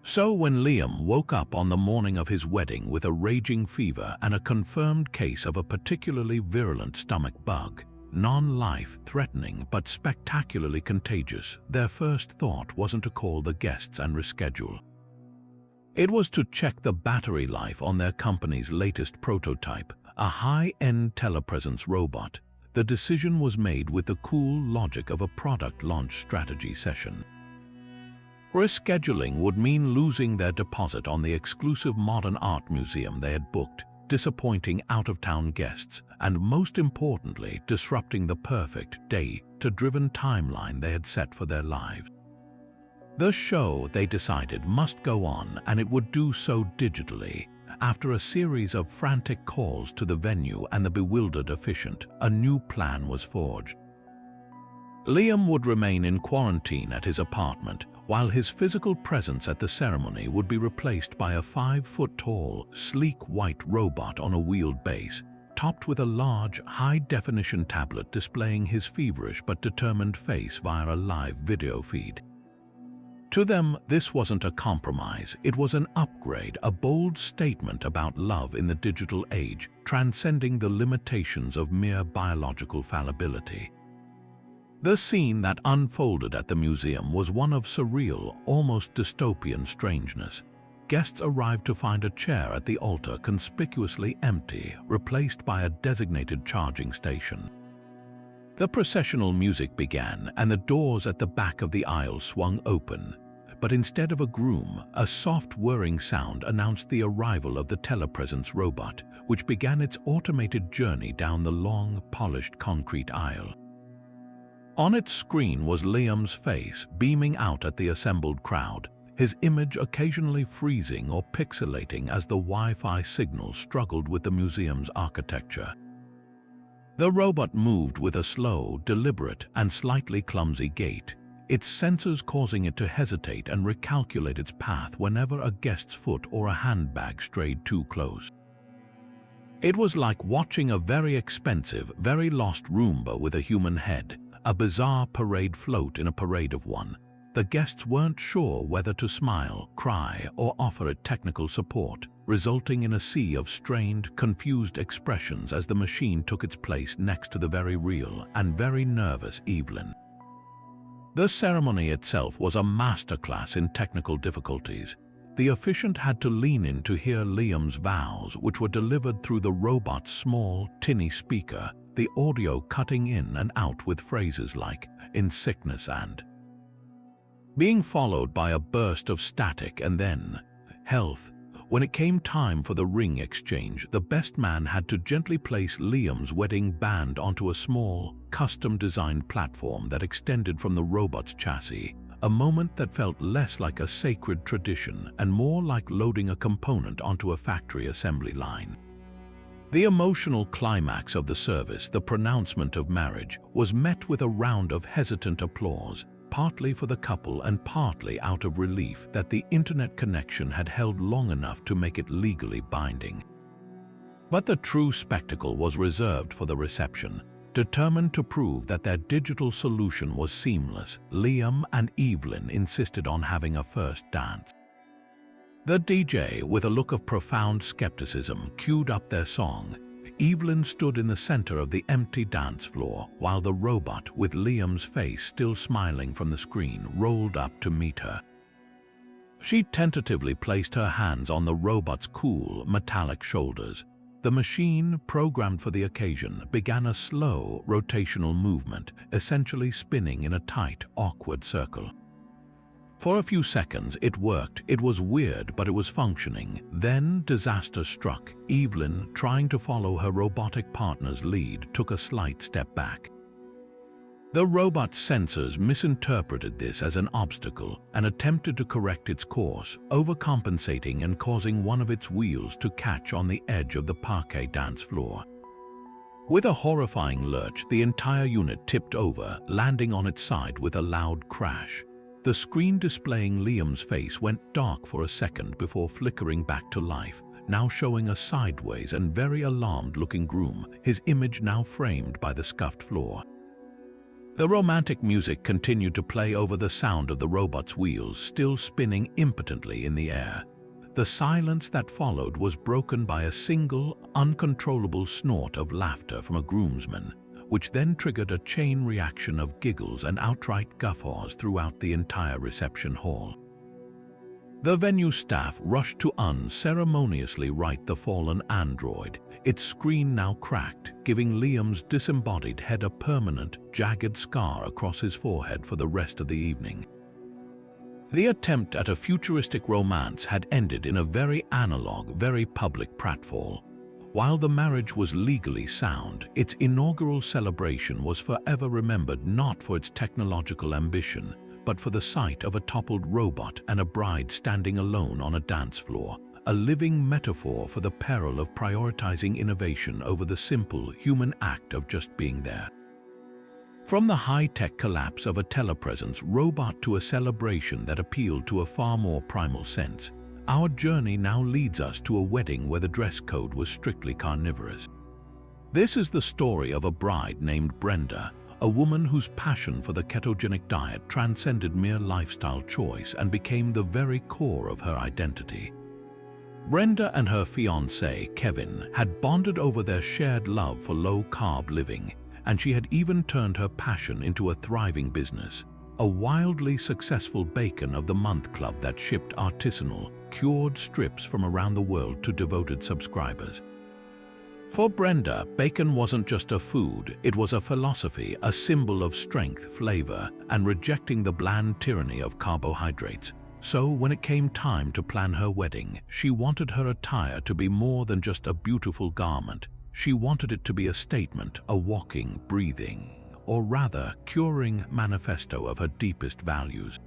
So when Liam woke up on the morning of his wedding with a raging fever and a confirmed case of a particularly virulent stomach bug, non-life-threatening but spectacularly contagious, their first thought wasn't to call the guests and reschedule. It was to check the battery life on their company's latest prototype, a high-end telepresence robot. The decision was made with the cool logic of a product launch strategy session. Rescheduling would mean losing their deposit on the exclusive modern art museum they had booked, disappointing out-of-town guests, and most importantly, disrupting the perfect data-driven timeline they had set for their lives. The show, they decided, must go on, and it would do so digitally. After a series of frantic calls to the venue and the bewildered officiant, a new plan was forged. Liam would remain in quarantine at his apartment, while his physical presence at the ceremony would be replaced by a 5-foot-tall, sleek white robot on a wheeled base, topped with a large, high-definition tablet displaying his feverish but determined face via a live video feed. To them, this wasn't a compromise, it was an upgrade, a bold statement about love in the digital age, transcending the limitations of mere biological fallibility. The scene that unfolded at the museum was one of surreal, almost dystopian strangeness. Guests arrived to find a chair at the altar conspicuously empty, replaced by a designated charging station. The processional music began, and the doors at the back of the aisle swung open. But instead of a groom, a soft whirring sound announced the arrival of the telepresence robot, which began its automated journey down the long, polished concrete aisle. On its screen was Liam's face, beaming out at the assembled crowd, his image occasionally freezing or pixelating as the Wi-Fi signal struggled with the museum's architecture. The robot moved with a slow, deliberate, and slightly clumsy gait, its sensors causing it to hesitate and recalculate its path whenever a guest's foot or a handbag strayed too close. It was like watching a very expensive, very lost Roomba with a human head, a bizarre parade float in a parade of one. The guests weren't sure whether to smile, cry, or offer it technical support, resulting in a sea of strained, confused expressions as the machine took its place next to the very real and very nervous Evelyn. The ceremony itself was a masterclass in technical difficulties. The officiant had to lean in to hear Liam's vows, which were delivered through the robot's small, tinny speaker, the audio cutting in and out with phrases like, "in sickness" and being followed by a burst of static and then, "health." When it came time for the ring exchange, the best man had to gently place Liam's wedding band onto a small, custom-designed platform that extended from the robot's chassis, a moment that felt less like a sacred tradition and more like loading a component onto a factory assembly line. The emotional climax of the service, the pronouncement of marriage, was met with a round of hesitant applause, partly for the couple and partly out of relief that the internet connection had held long enough to make it legally binding. But the true spectacle was reserved for the reception. Determined to prove that their digital solution was seamless, Liam and Evelyn insisted on having a first dance. The DJ, with a look of profound skepticism, queued up their song. Evelyn stood in the center of the empty dance floor, while the robot, with Liam's face still smiling from the screen, rolled up to meet her. She tentatively placed her hands on the robot's cool, metallic shoulders. The machine, programmed for the occasion, began a slow, rotational movement, essentially spinning in a tight, awkward circle. For a few seconds, it worked. It was weird, but it was functioning. Then disaster struck. Evelyn, trying to follow her robotic partner's lead, took a slight step back. The robot's sensors misinterpreted this as an obstacle and attempted to correct its course, overcompensating and causing one of its wheels to catch on the edge of the parquet dance floor. With a horrifying lurch, the entire unit tipped over, landing on its side with a loud crash. The screen displaying Liam's face went dark for a second before flickering back to life, now showing a sideways and very alarmed-looking groom, his image now framed by the scuffed floor. The romantic music continued to play over the sound of the robot's wheels, still spinning impotently in the air. The silence that followed was broken by a single, uncontrollable snort of laughter from a groomsman, which then triggered a chain reaction of giggles and outright guffaws throughout the entire reception hall. The venue staff rushed to unceremoniously right the fallen android, its screen now cracked, giving Liam's disembodied head a permanent, jagged scar across his forehead for the rest of the evening. The attempt at a futuristic romance had ended in a very analog, very public pratfall. While the marriage was legally sound, its inaugural celebration was forever remembered not for its technological ambition, but for the sight of a toppled robot and a bride standing alone on a dance floor, a living metaphor for the peril of prioritizing innovation over the simple human act of just being there. From the high-tech collapse of a telepresence robot to a celebration that appealed to a far more primal sense, our journey now leads us to a wedding where the dress code was strictly carnivorous. This is the story of a bride named Brenda, a woman whose passion for the ketogenic diet transcended mere lifestyle choice and became the very core of her identity. Brenda and her fiancé, Kevin, had bonded over their shared love for low-carb living, and she had even turned her passion into a thriving business, a wildly successful Bacon of the Month club that shipped artisanal, cured strips from around the world to devoted subscribers. For Brenda, bacon wasn't just a food, it was a philosophy, a symbol of strength, flavor, and rejecting the bland tyranny of carbohydrates. So when it came time to plan her wedding, she wanted her attire to be more than just a beautiful garment. She wanted it to be a statement, a walking, breathing, or rather, curing manifesto of her deepest values.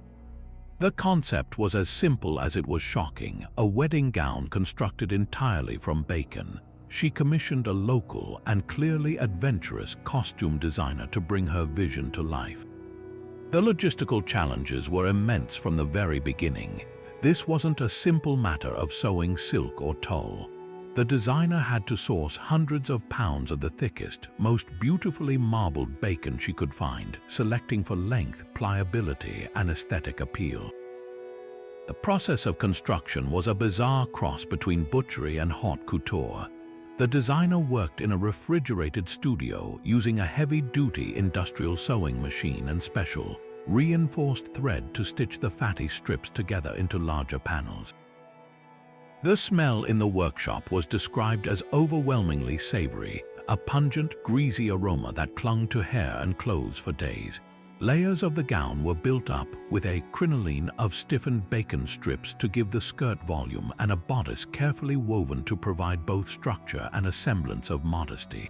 The concept was as simple as it was shocking, a wedding gown constructed entirely from bacon. She commissioned a local and clearly adventurous costume designer to bring her vision to life. The logistical challenges were immense from the very beginning. This wasn't a simple matter of sewing silk or tulle. The designer had to source hundreds of pounds of the thickest, most beautifully marbled bacon she could find, selecting for length, pliability, and aesthetic appeal. The process of construction was a bizarre cross between butchery and haute couture. The designer worked in a refrigerated studio using a heavy-duty industrial sewing machine and special, reinforced thread to stitch the fatty strips together into larger panels. The smell in the workshop was described as overwhelmingly savory, a pungent, greasy aroma that clung to hair and clothes for days. Layers of the gown were built up with a crinoline of stiffened bacon strips to give the skirt volume and a bodice carefully woven to provide both structure and a semblance of modesty.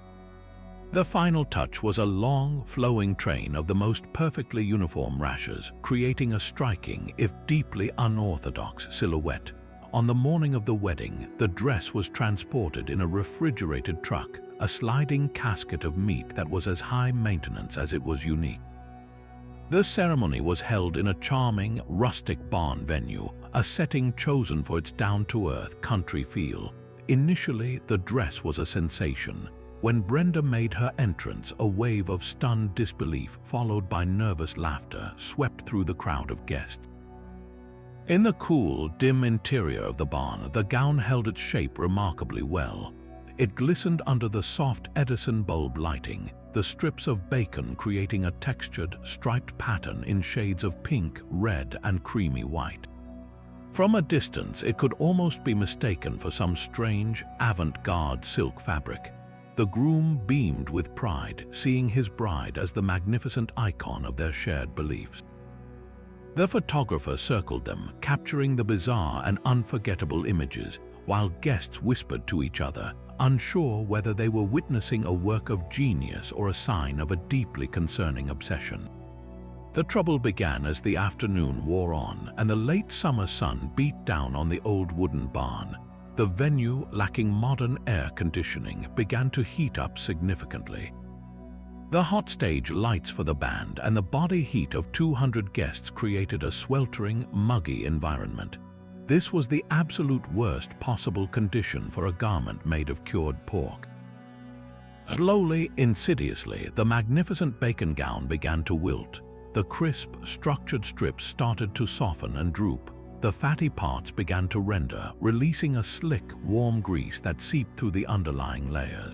The final touch was a long, flowing train of the most perfectly uniform rashers, creating a striking, if deeply unorthodox, silhouette. On the morning of the wedding, the dress was transported in a refrigerated truck, a sliding casket of meat that was as high maintenance as it was unique. The ceremony was held in a charming, rustic barn venue, a setting chosen for its down-to-earth country feel. Initially, the dress was a sensation. When Brenda made her entrance, a wave of stunned disbelief followed by nervous laughter swept through the crowd of guests. In the cool, dim interior of the barn, the gown held its shape remarkably well. It glistened under the soft Edison bulb lighting, the strips of bacon creating a textured, striped pattern in shades of pink, red, and creamy white. From a distance, it could almost be mistaken for some strange, avant-garde silk fabric. The groom beamed with pride, seeing his bride as the magnificent icon of their shared beliefs. The photographer circled them, capturing the bizarre and unforgettable images, while guests whispered to each other, unsure whether they were witnessing a work of genius or a sign of a deeply concerning obsession. The trouble began as the afternoon wore on and the late summer sun beat down on the old wooden barn. The venue, lacking modern air conditioning, began to heat up significantly. The hot stage lights for the band and the body heat of 200 guests created a sweltering, muggy environment. This was the absolute worst possible condition for a garment made of cured pork. Slowly, insidiously, the magnificent bacon gown began to wilt. The crisp, structured strips started to soften and droop. The fatty parts began to render, releasing a slick, warm grease that seeped through the underlying layers.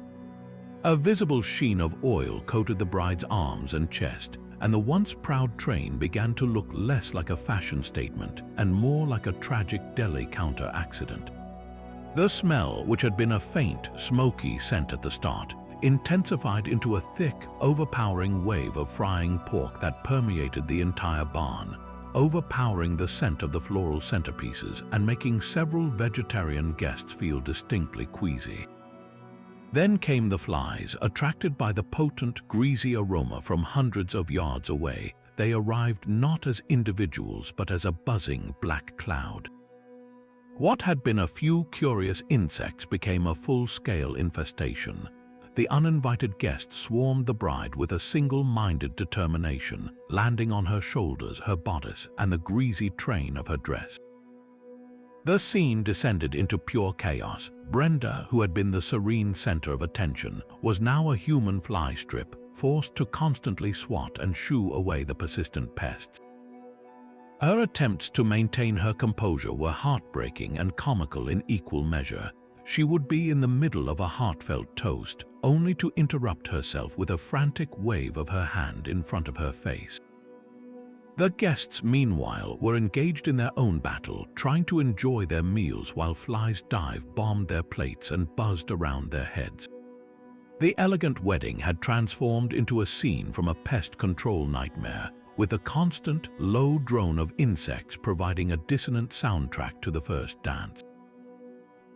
A visible sheen of oil coated the bride's arms and chest, and the once proud train began to look less like a fashion statement and more like a tragic deli counter accident. The smell, which had been a faint, smoky scent at the start, intensified into a thick, overpowering wave of frying pork that permeated the entire barn, overpowering the scent of the floral centerpieces and making several vegetarian guests feel distinctly queasy. Then came the flies, attracted by the potent, greasy aroma from hundreds of yards away. They arrived not as individuals but as a buzzing black cloud. What had been a few curious insects became a full-scale infestation. The uninvited guests swarmed the bride with a single-minded determination, landing on her shoulders, her bodice, and the greasy train of her dress. The scene descended into pure chaos. Brenda, who had been the serene center of attention, was now a human fly strip, forced to constantly swat and shoo away the persistent pests. Her attempts to maintain her composure were heartbreaking and comical in equal measure. She would be in the middle of a heartfelt toast, only to interrupt herself with a frantic wave of her hand in front of her face. The guests, meanwhile, were engaged in their own battle, trying to enjoy their meals while flies dive-bombed their plates and buzzed around their heads. The elegant wedding had transformed into a scene from a pest control nightmare, with a constant, low drone of insects providing a dissonant soundtrack to the first dance.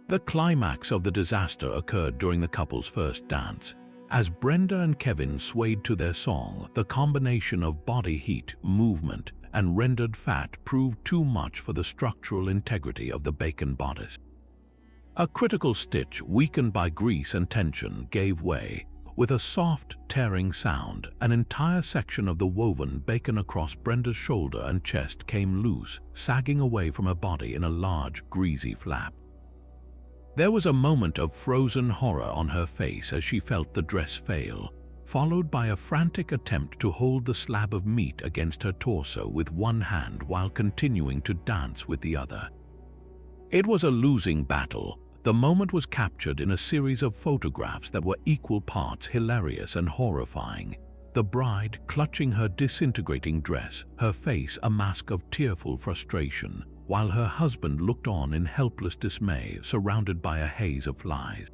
The climax of the disaster occurred during the couple's first dance. As Brenda and Kevin swayed to their song, the combination of body heat, movement, and rendered fat proved too much for the structural integrity of the bacon bodice. A critical stitch, weakened by grease and tension, gave way. With a soft, tearing sound, an entire section of the woven bacon across Brenda's shoulder and chest came loose, sagging away from her body in a large, greasy flap. There was a moment of frozen horror on her face as she felt the dress fail, followed by a frantic attempt to hold the slab of meat against her torso with one hand while continuing to dance with the other. It was a losing battle. The moment was captured in a series of photographs that were equal parts hilarious and horrifying. The bride clutching her disintegrating dress, her face a mask of tearful frustration, while her husband looked on in helpless dismay, surrounded by a haze of flies.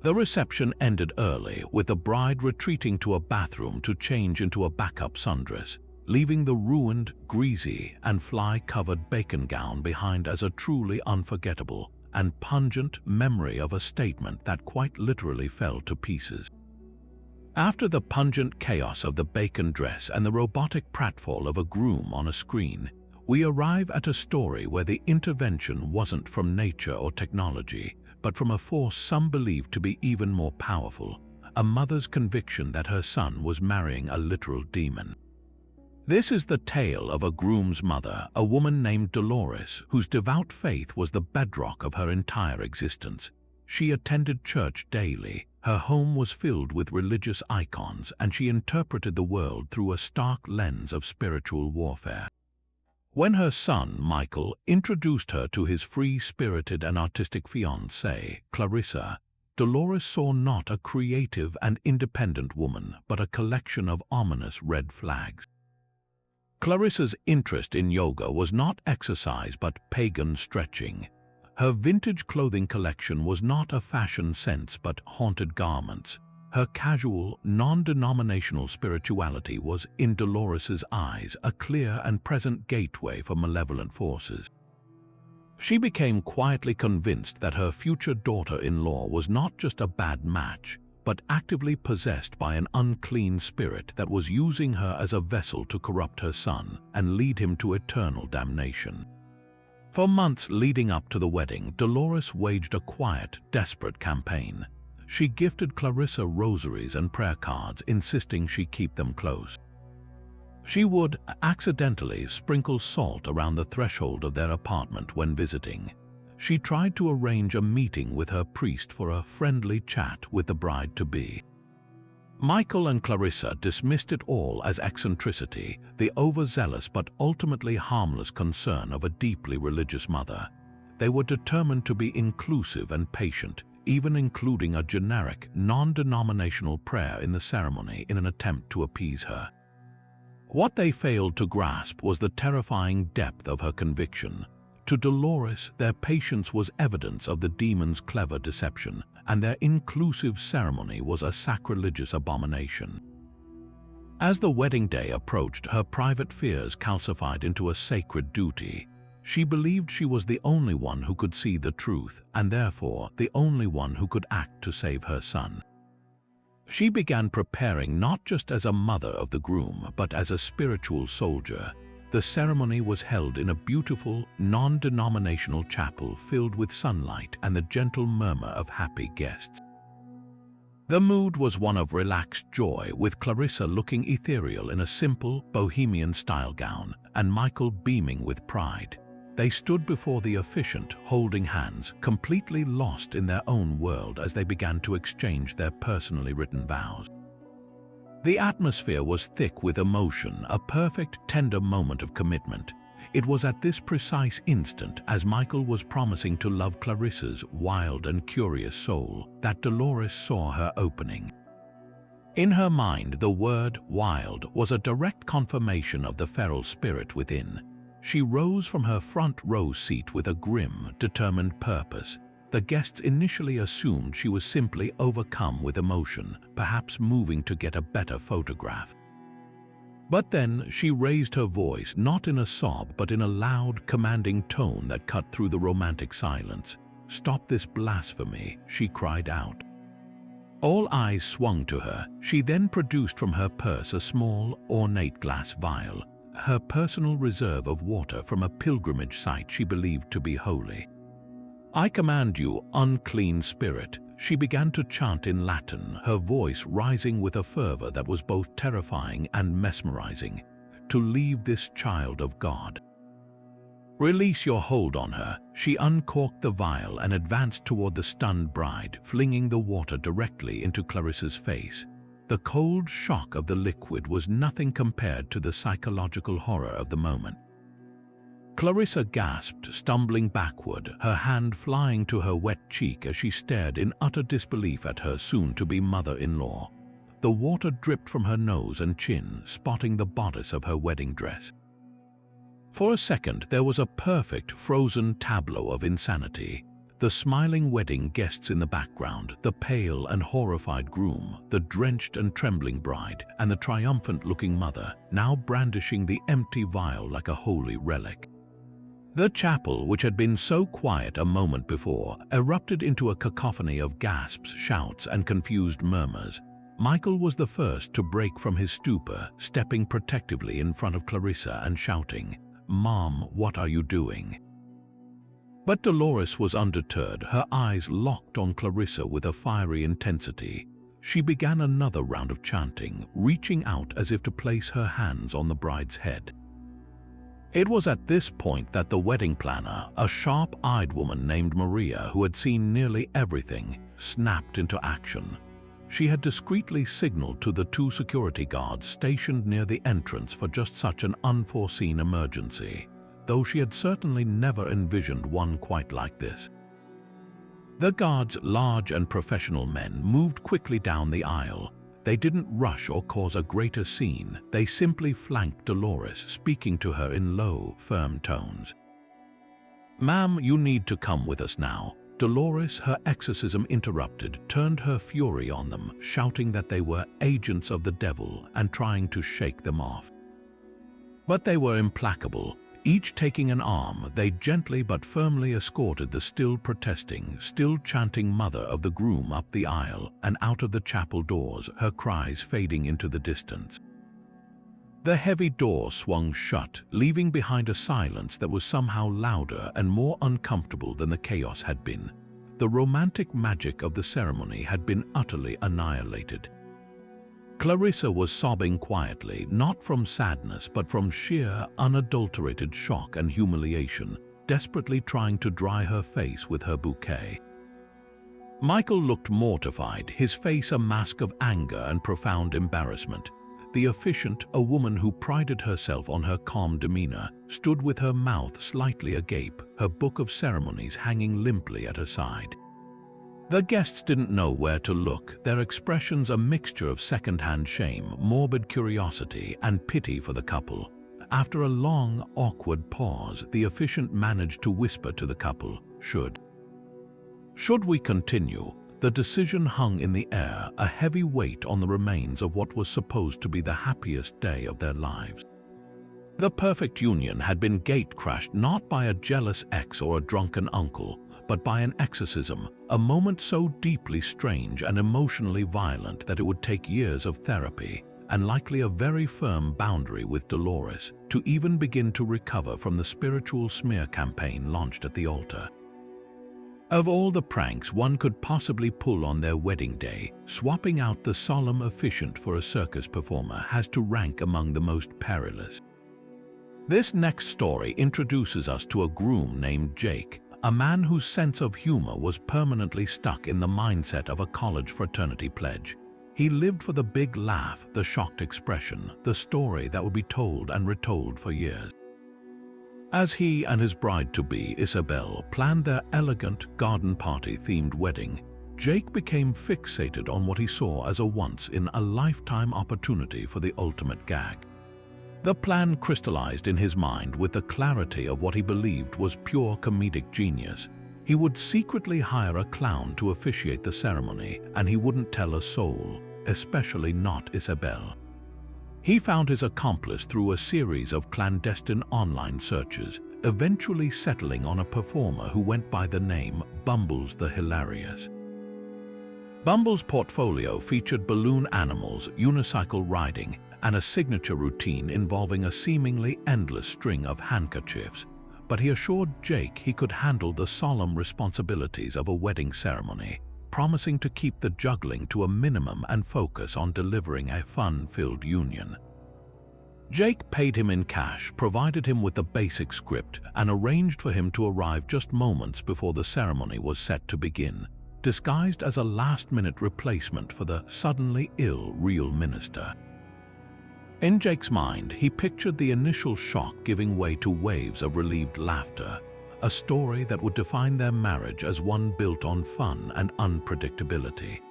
The reception ended early, with the bride retreating to a bathroom to change into a backup sundress, leaving the ruined, greasy, and fly-covered bacon gown behind as a truly unforgettable and pungent memory of a statement that quite literally fell to pieces. After the pungent chaos of the bacon dress and the robotic pratfall of a groom on a screen, we arrive at a story where the intervention wasn't from nature or technology, but from a force some believed to be even more powerful, a mother's conviction that her son was marrying a literal demon. This is the tale of a groom's mother, a woman named Dolores, whose devout faith was the bedrock of her entire existence. She attended church daily, her home was filled with religious icons, and she interpreted the world through a stark lens of spiritual warfare. When her son, Michael, introduced her to his free-spirited and artistic fiancée, Clarissa, Dolores saw not a creative and independent woman, but a collection of ominous red flags. Clarissa's interest in yoga was not exercise but pagan stretching. Her vintage clothing collection was not a fashion sense but haunted garments. Her casual, non-denominational spirituality was, in Dolores's eyes, a clear and present gateway for malevolent forces. She became quietly convinced that her future daughter-in-law was not just a bad match, but actively possessed by an unclean spirit that was using her as a vessel to corrupt her son and lead him to eternal damnation. For months leading up to the wedding, Dolores waged a quiet, desperate campaign. She gifted Clarissa rosaries and prayer cards, insisting she keep them close. She would accidentally sprinkle salt around the threshold of their apartment when visiting. She tried to arrange a meeting with her priest for a friendly chat with the bride-to-be. Michael and Clarissa dismissed it all as eccentricity, the overzealous but ultimately harmless concern of a deeply religious mother. They were determined to be inclusive and patient, even including a generic, non-denominational prayer in the ceremony in an attempt to appease her. What they failed to grasp was the terrifying depth of her conviction. To Dolores, their patience was evidence of the demon's clever deception, and their inclusive ceremony was a sacrilegious abomination. As the wedding day approached, her private fears calcified into a sacred duty. She believed she was the only one who could see the truth, and therefore the only one who could act to save her son. She began preparing not just as a mother of the groom, but as a spiritual soldier. The ceremony was held in a beautiful, non-denominational chapel filled with sunlight and the gentle murmur of happy guests. The mood was one of relaxed joy, with Clarissa looking ethereal in a simple, bohemian-style gown, and Michael beaming with pride. They stood before the officiant, holding hands, completely lost in their own world as they began to exchange their personally written vows. The atmosphere was thick with emotion, a perfect, tender moment of commitment. It was at this precise instant, as Michael was promising to love Clarissa's wild and curious soul, that Dolores saw her opening. In her mind, the word wild was a direct confirmation of the feral spirit within. She rose from her front row seat with a grim, determined purpose. The guests initially assumed she was simply overcome with emotion, perhaps moving to get a better photograph. But then she raised her voice, not in a sob but in a loud, commanding tone that cut through the romantic silence. "Stop this blasphemy," she cried out. All eyes swung to her. She then produced from her purse a small, ornate glass vial, her personal reserve of water from a pilgrimage site she believed to be holy. "I command you, unclean spirit," she began to chant in Latin, her voice rising with a fervor that was both terrifying and mesmerizing, "to leave this child of God. Release your hold on her." She uncorked the vial and advanced toward the stunned bride, flinging the water directly into Clarissa's face. The cold shock of the liquid was nothing compared to the psychological horror of the moment. Clarissa gasped, stumbling backward, her hand flying to her wet cheek as she stared in utter disbelief at her soon-to-be mother-in-law. The water dripped from her nose and chin, spotting the bodice of her wedding dress. For a second, there was a perfect, frozen tableau of insanity. The smiling wedding guests in the background, the pale and horrified groom, the drenched and trembling bride, and the triumphant-looking mother, now brandishing the empty vial like a holy relic. The chapel, which had been so quiet a moment before, erupted into a cacophony of gasps, shouts, and confused murmurs. Michael was the first to break from his stupor, stepping protectively in front of Clarissa and shouting, "Mom, what are you doing?" But Dolores was undeterred, her eyes locked on Clarissa with a fiery intensity. She began another round of chanting, reaching out as if to place her hands on the bride's head. It was at this point that the wedding planner, a sharp-eyed woman named Maria who had seen nearly everything, snapped into action. She had discreetly signaled to the 2 security guards stationed near the entrance for just such an unforeseen emergency, though she had certainly never envisioned one quite like this. The guards, large and professional men, moved quickly down the aisle. They didn't rush or cause a greater scene. They simply flanked Dolores, speaking to her in low, firm tones. "Ma'am, you need to come with us now." Dolores, her exorcism interrupted, turned her fury on them, shouting that they were agents of the devil and trying to shake them off. But they were implacable. Each taking an arm, they gently but firmly escorted the still protesting, still chanting mother of the groom up the aisle and out of the chapel doors, her cries fading into the distance. The heavy door swung shut, leaving behind a silence that was somehow louder and more uncomfortable than the chaos had been. The romantic magic of the ceremony had been utterly annihilated. Clarissa was sobbing quietly, not from sadness but from sheer, unadulterated shock and humiliation, desperately trying to dry her face with her bouquet. Michael looked mortified, his face a mask of anger and profound embarrassment. The officiant, a woman who prided herself on her calm demeanor, stood with her mouth slightly agape, her book of ceremonies hanging limply at her side. The guests didn't know where to look, their expressions a mixture of second-hand shame, morbid curiosity, and pity for the couple. After a long, awkward pause, the officiant managed to whisper to the couple, Should we continue?" The decision hung in the air, a heavy weight on the remains of what was supposed to be the happiest day of their lives. The perfect union had been gate-crashed not by a jealous ex or a drunken uncle, but by an exorcism, a moment so deeply strange and emotionally violent that it would take years of therapy, and likely a very firm boundary with Dolores, to even begin to recover from the spiritual smear campaign launched at the altar. Of all the pranks one could possibly pull on their wedding day, swapping out the solemn officiant for a circus performer has to rank among the most perilous. This next story introduces us to a groom named Jake, a man whose sense of humor was permanently stuck in the mindset of a college fraternity pledge. He lived for the big laugh, the shocked expression, the story that would be told and retold for years. As he and his bride-to-be, Isabel, planned their elegant garden party-themed wedding, Jake became fixated on what he saw as a once-in-a-lifetime opportunity for the ultimate gag. The plan crystallized in his mind with the clarity of what he believed was pure comedic genius. He would secretly hire a clown to officiate the ceremony, and he wouldn't tell a soul, especially not Isabel. He found his accomplice through a series of clandestine online searches, eventually settling on a performer who went by the name Bumbles the Hilarious. Bumbles' portfolio featured balloon animals, unicycle riding, and a signature routine involving a seemingly endless string of handkerchiefs, but he assured Jake he could handle the solemn responsibilities of a wedding ceremony, promising to keep the juggling to a minimum and focus on delivering a fun-filled union. Jake paid him in cash, provided him with the basic script, and arranged for him to arrive just moments before the ceremony was set to begin, disguised as a last-minute replacement for the suddenly ill real minister. In Jake's mind, he pictured the initial shock giving way to waves of relieved laughter, a story that would define their marriage as one built on fun and unpredictability.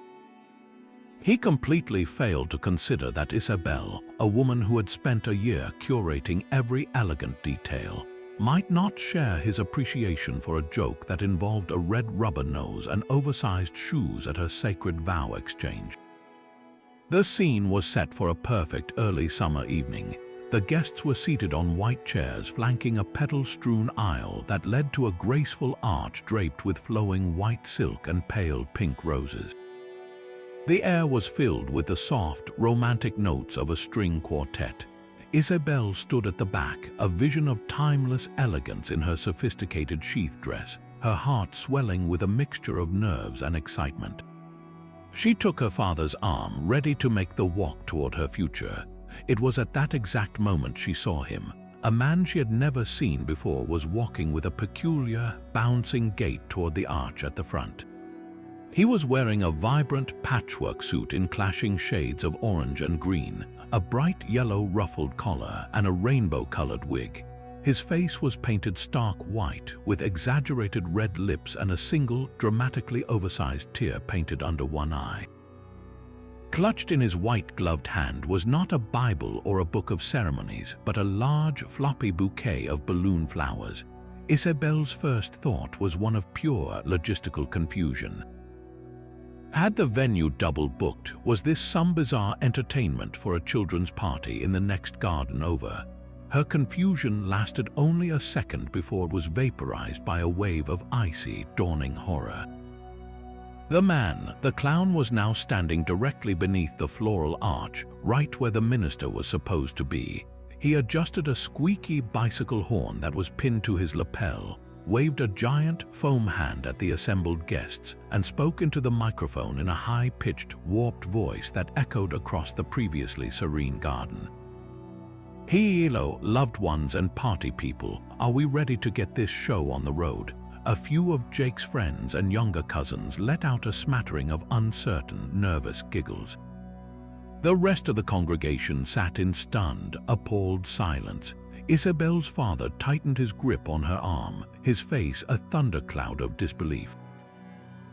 He completely failed to consider that Isabel, a woman who had spent a year curating every elegant detail, might not share his appreciation for a joke that involved a red rubber nose and oversized shoes at her sacred vow exchange. The scene was set for a perfect early summer evening. The guests were seated on white chairs flanking a petal-strewn aisle that led to a graceful arch draped with flowing white silk and pale pink roses. The air was filled with the soft, romantic notes of a string quartet. Isabel stood at the back, a vision of timeless elegance in her sophisticated sheath dress, her heart swelling with a mixture of nerves and excitement. She took her father's arm, ready to make the walk toward her future. It was at that exact moment she saw him. A man she had never seen before was walking with a peculiar, bouncing gait toward the arch at the front. He was wearing a vibrant patchwork suit in clashing shades of orange and green, a bright yellow ruffled collar, and a rainbow-colored wig. His face was painted stark white, with exaggerated red lips and a single, dramatically oversized tear painted under one eye. Clutched in his white-gloved hand was not a Bible or a book of ceremonies, but a large, floppy bouquet of balloon flowers. Isabel's first thought was one of pure logistical confusion. Had the venue double-booked? Was this some bizarre entertainment for a children's party in the next garden over? Her confusion lasted only a second before it was vaporized by a wave of icy, dawning horror. The man, the clown, was now standing directly beneath the floral arch, right where the minister was supposed to be. He adjusted a squeaky bicycle horn that was pinned to his lapel, waved a giant foam hand at the assembled guests, and spoke into the microphone in a high-pitched, warped voice that echoed across the previously serene garden. "Hello, loved ones and party people. Are we ready to get this show on the road?" A few of Jake's friends and younger cousins let out a smattering of uncertain, nervous giggles. The rest of the congregation sat in stunned, appalled silence. Isabel's father tightened his grip on her arm, his face a thundercloud of disbelief.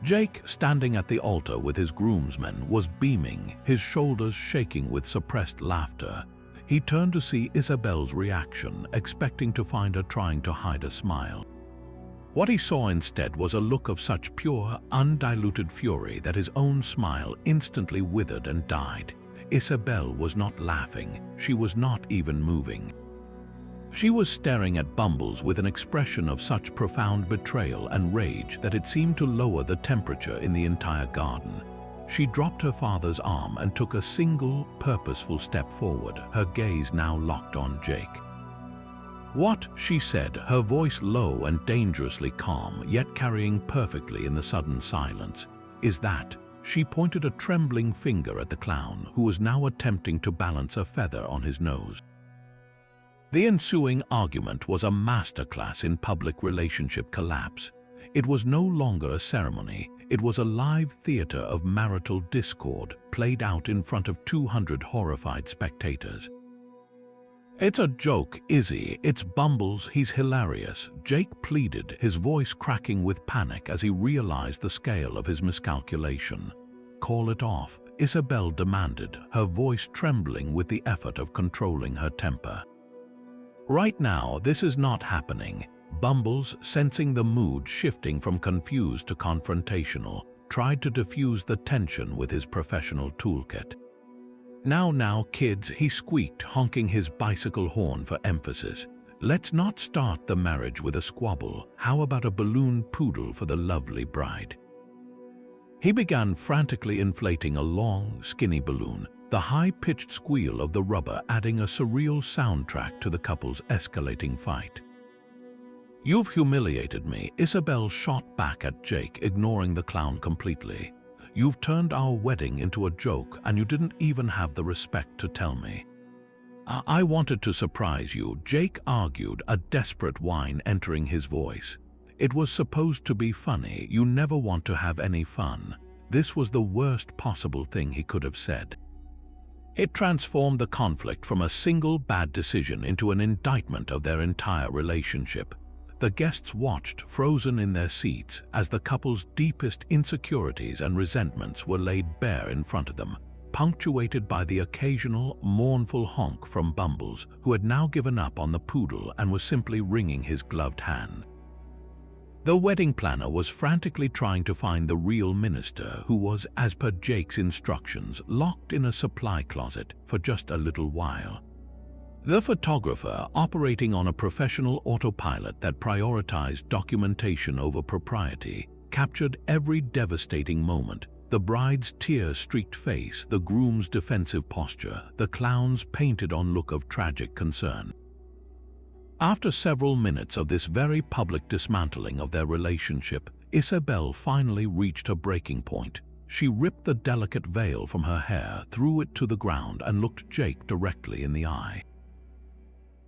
Jake, standing at the altar with his groomsmen, was beaming, his shoulders shaking with suppressed laughter. He turned to see Isabel's reaction, expecting to find her trying to hide a smile. What he saw instead was a look of such pure, undiluted fury that his own smile instantly withered and died. Isabel was not laughing, she was not even moving. She was staring at Bumbles with an expression of such profound betrayal and rage that it seemed to lower the temperature in the entire garden. She dropped her father's arm and took a single, purposeful step forward, her gaze now locked on Jake. "What?" she said, her voice low and dangerously calm, yet carrying perfectly in the sudden silence. "Is that?" She pointed a trembling finger at the clown, who was now attempting to balance a feather on his nose. The ensuing argument was a masterclass in public relationship collapse. It was no longer a ceremony, It was a live theater of marital discord played out in front of 200 horrified spectators. "It's a joke, Izzy. It's Bumbles. He's hilarious," Jake pleaded, his voice cracking with panic as he realized the scale of his miscalculation. "Call it off," Isabel demanded, her voice trembling with the effort of controlling her temper. "Right now, this is not happening." Bumbles, sensing the mood shifting from confused to confrontational, tried to diffuse the tension with his professional toolkit. Now, kids," he squeaked, honking his bicycle horn for emphasis. "Let's not start the marriage with a squabble. How about a balloon poodle for the lovely bride?" He began frantically inflating a long, skinny balloon, the high-pitched squeal of the rubber adding a surreal soundtrack to the couple's escalating fight. "You've humiliated me," Isabel shot back at Jake, ignoring the clown completely. "You've turned our wedding into a joke and you didn't even have the respect to tell me." I wanted to surprise you," Jake argued, a desperate whine entering his voice. "It was supposed to be funny. You never want to have any fun." This was the worst possible thing he could have said. It transformed the conflict from a single bad decision into an indictment of their entire relationship. The guests watched, frozen in their seats, as the couple's deepest insecurities and resentments were laid bare in front of them, punctuated by the occasional, mournful honk from Bumbles, who had now given up on the poodle and was simply wringing his gloved hand. The wedding planner was frantically trying to find the real minister, who was, as per Jake's instructions, locked in a supply closet for just a little while. The photographer, operating on a professional autopilot that prioritized documentation over propriety, captured every devastating moment: the bride's tear-streaked face, the groom's defensive posture, the clown's painted-on look of tragic concern. After several minutes of this very public dismantling of their relationship, Isabel finally reached a breaking point. She ripped the delicate veil from her hair, threw it to the ground, and looked Jake directly in the eye.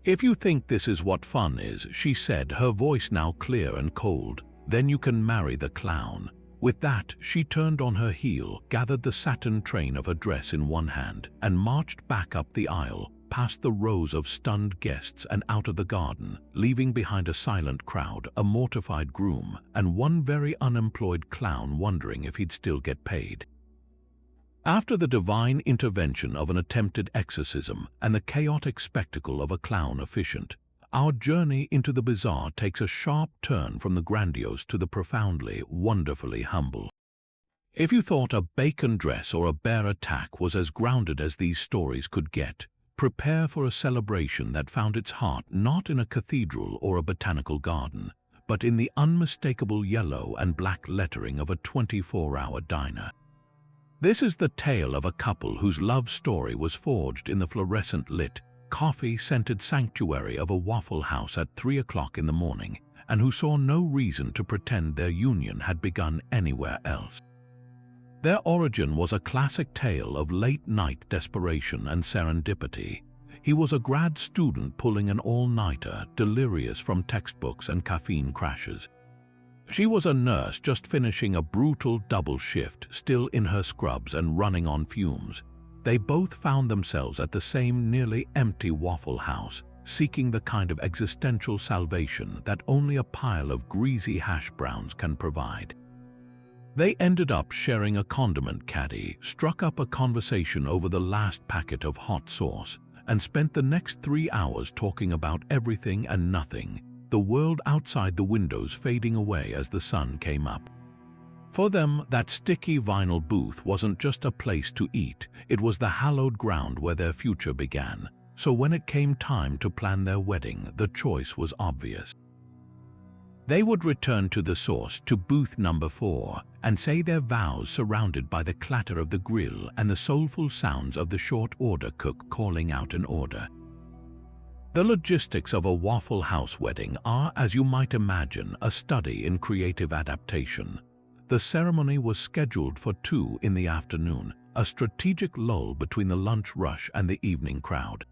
"If you think this is what fun is," she said, her voice now clear and cold, "then you can marry the clown." With that, she turned on her heel, gathered the satin train of her dress in one hand, and marched back up the aisle, past the rows of stunned guests and out of the garden, leaving behind a silent crowd, a mortified groom, and one very unemployed clown wondering if he'd still get paid. After the divine intervention of an attempted exorcism and the chaotic spectacle of a clown officiant, our journey into the bizarre takes a sharp turn from the grandiose to the profoundly, wonderfully humble. If you thought a bacon dress or a bear attack was as grounded as these stories could get, prepare for a celebration that found its heart not in a cathedral or a botanical garden, but in the unmistakable yellow and black lettering of a 24-hour diner. This is the tale of a couple whose love story was forged in the fluorescent-lit, coffee-scented sanctuary of a Waffle House at 3 o'clock in the morning, and who saw no reason to pretend their union had begun anywhere else. Their origin was a classic tale of late-night desperation and serendipity. He was a grad student pulling an all-nighter, delirious from textbooks and caffeine crashes. She was a nurse just finishing a brutal double shift, still in her scrubs and running on fumes. They both found themselves at the same nearly empty Waffle House, seeking the kind of existential salvation that only a pile of greasy hash browns can provide. They ended up sharing a condiment caddy, struck up a conversation over the last packet of hot sauce, and spent the next 3 hours talking about everything and nothing, the world outside the windows fading away as the sun came up. For them, that sticky vinyl booth wasn't just a place to eat, it was the hallowed ground where their future began. So when it came time to plan their wedding, the choice was obvious. They would return to the source, to booth number 4, and say their vows surrounded by the clatter of the grill and the soulful sounds of the short order cook calling out an order. The logistics of a Waffle House wedding are, as you might imagine, a study in creative adaptation. The ceremony was scheduled for 2 in the afternoon, a strategic lull between the lunch rush and the evening crowd.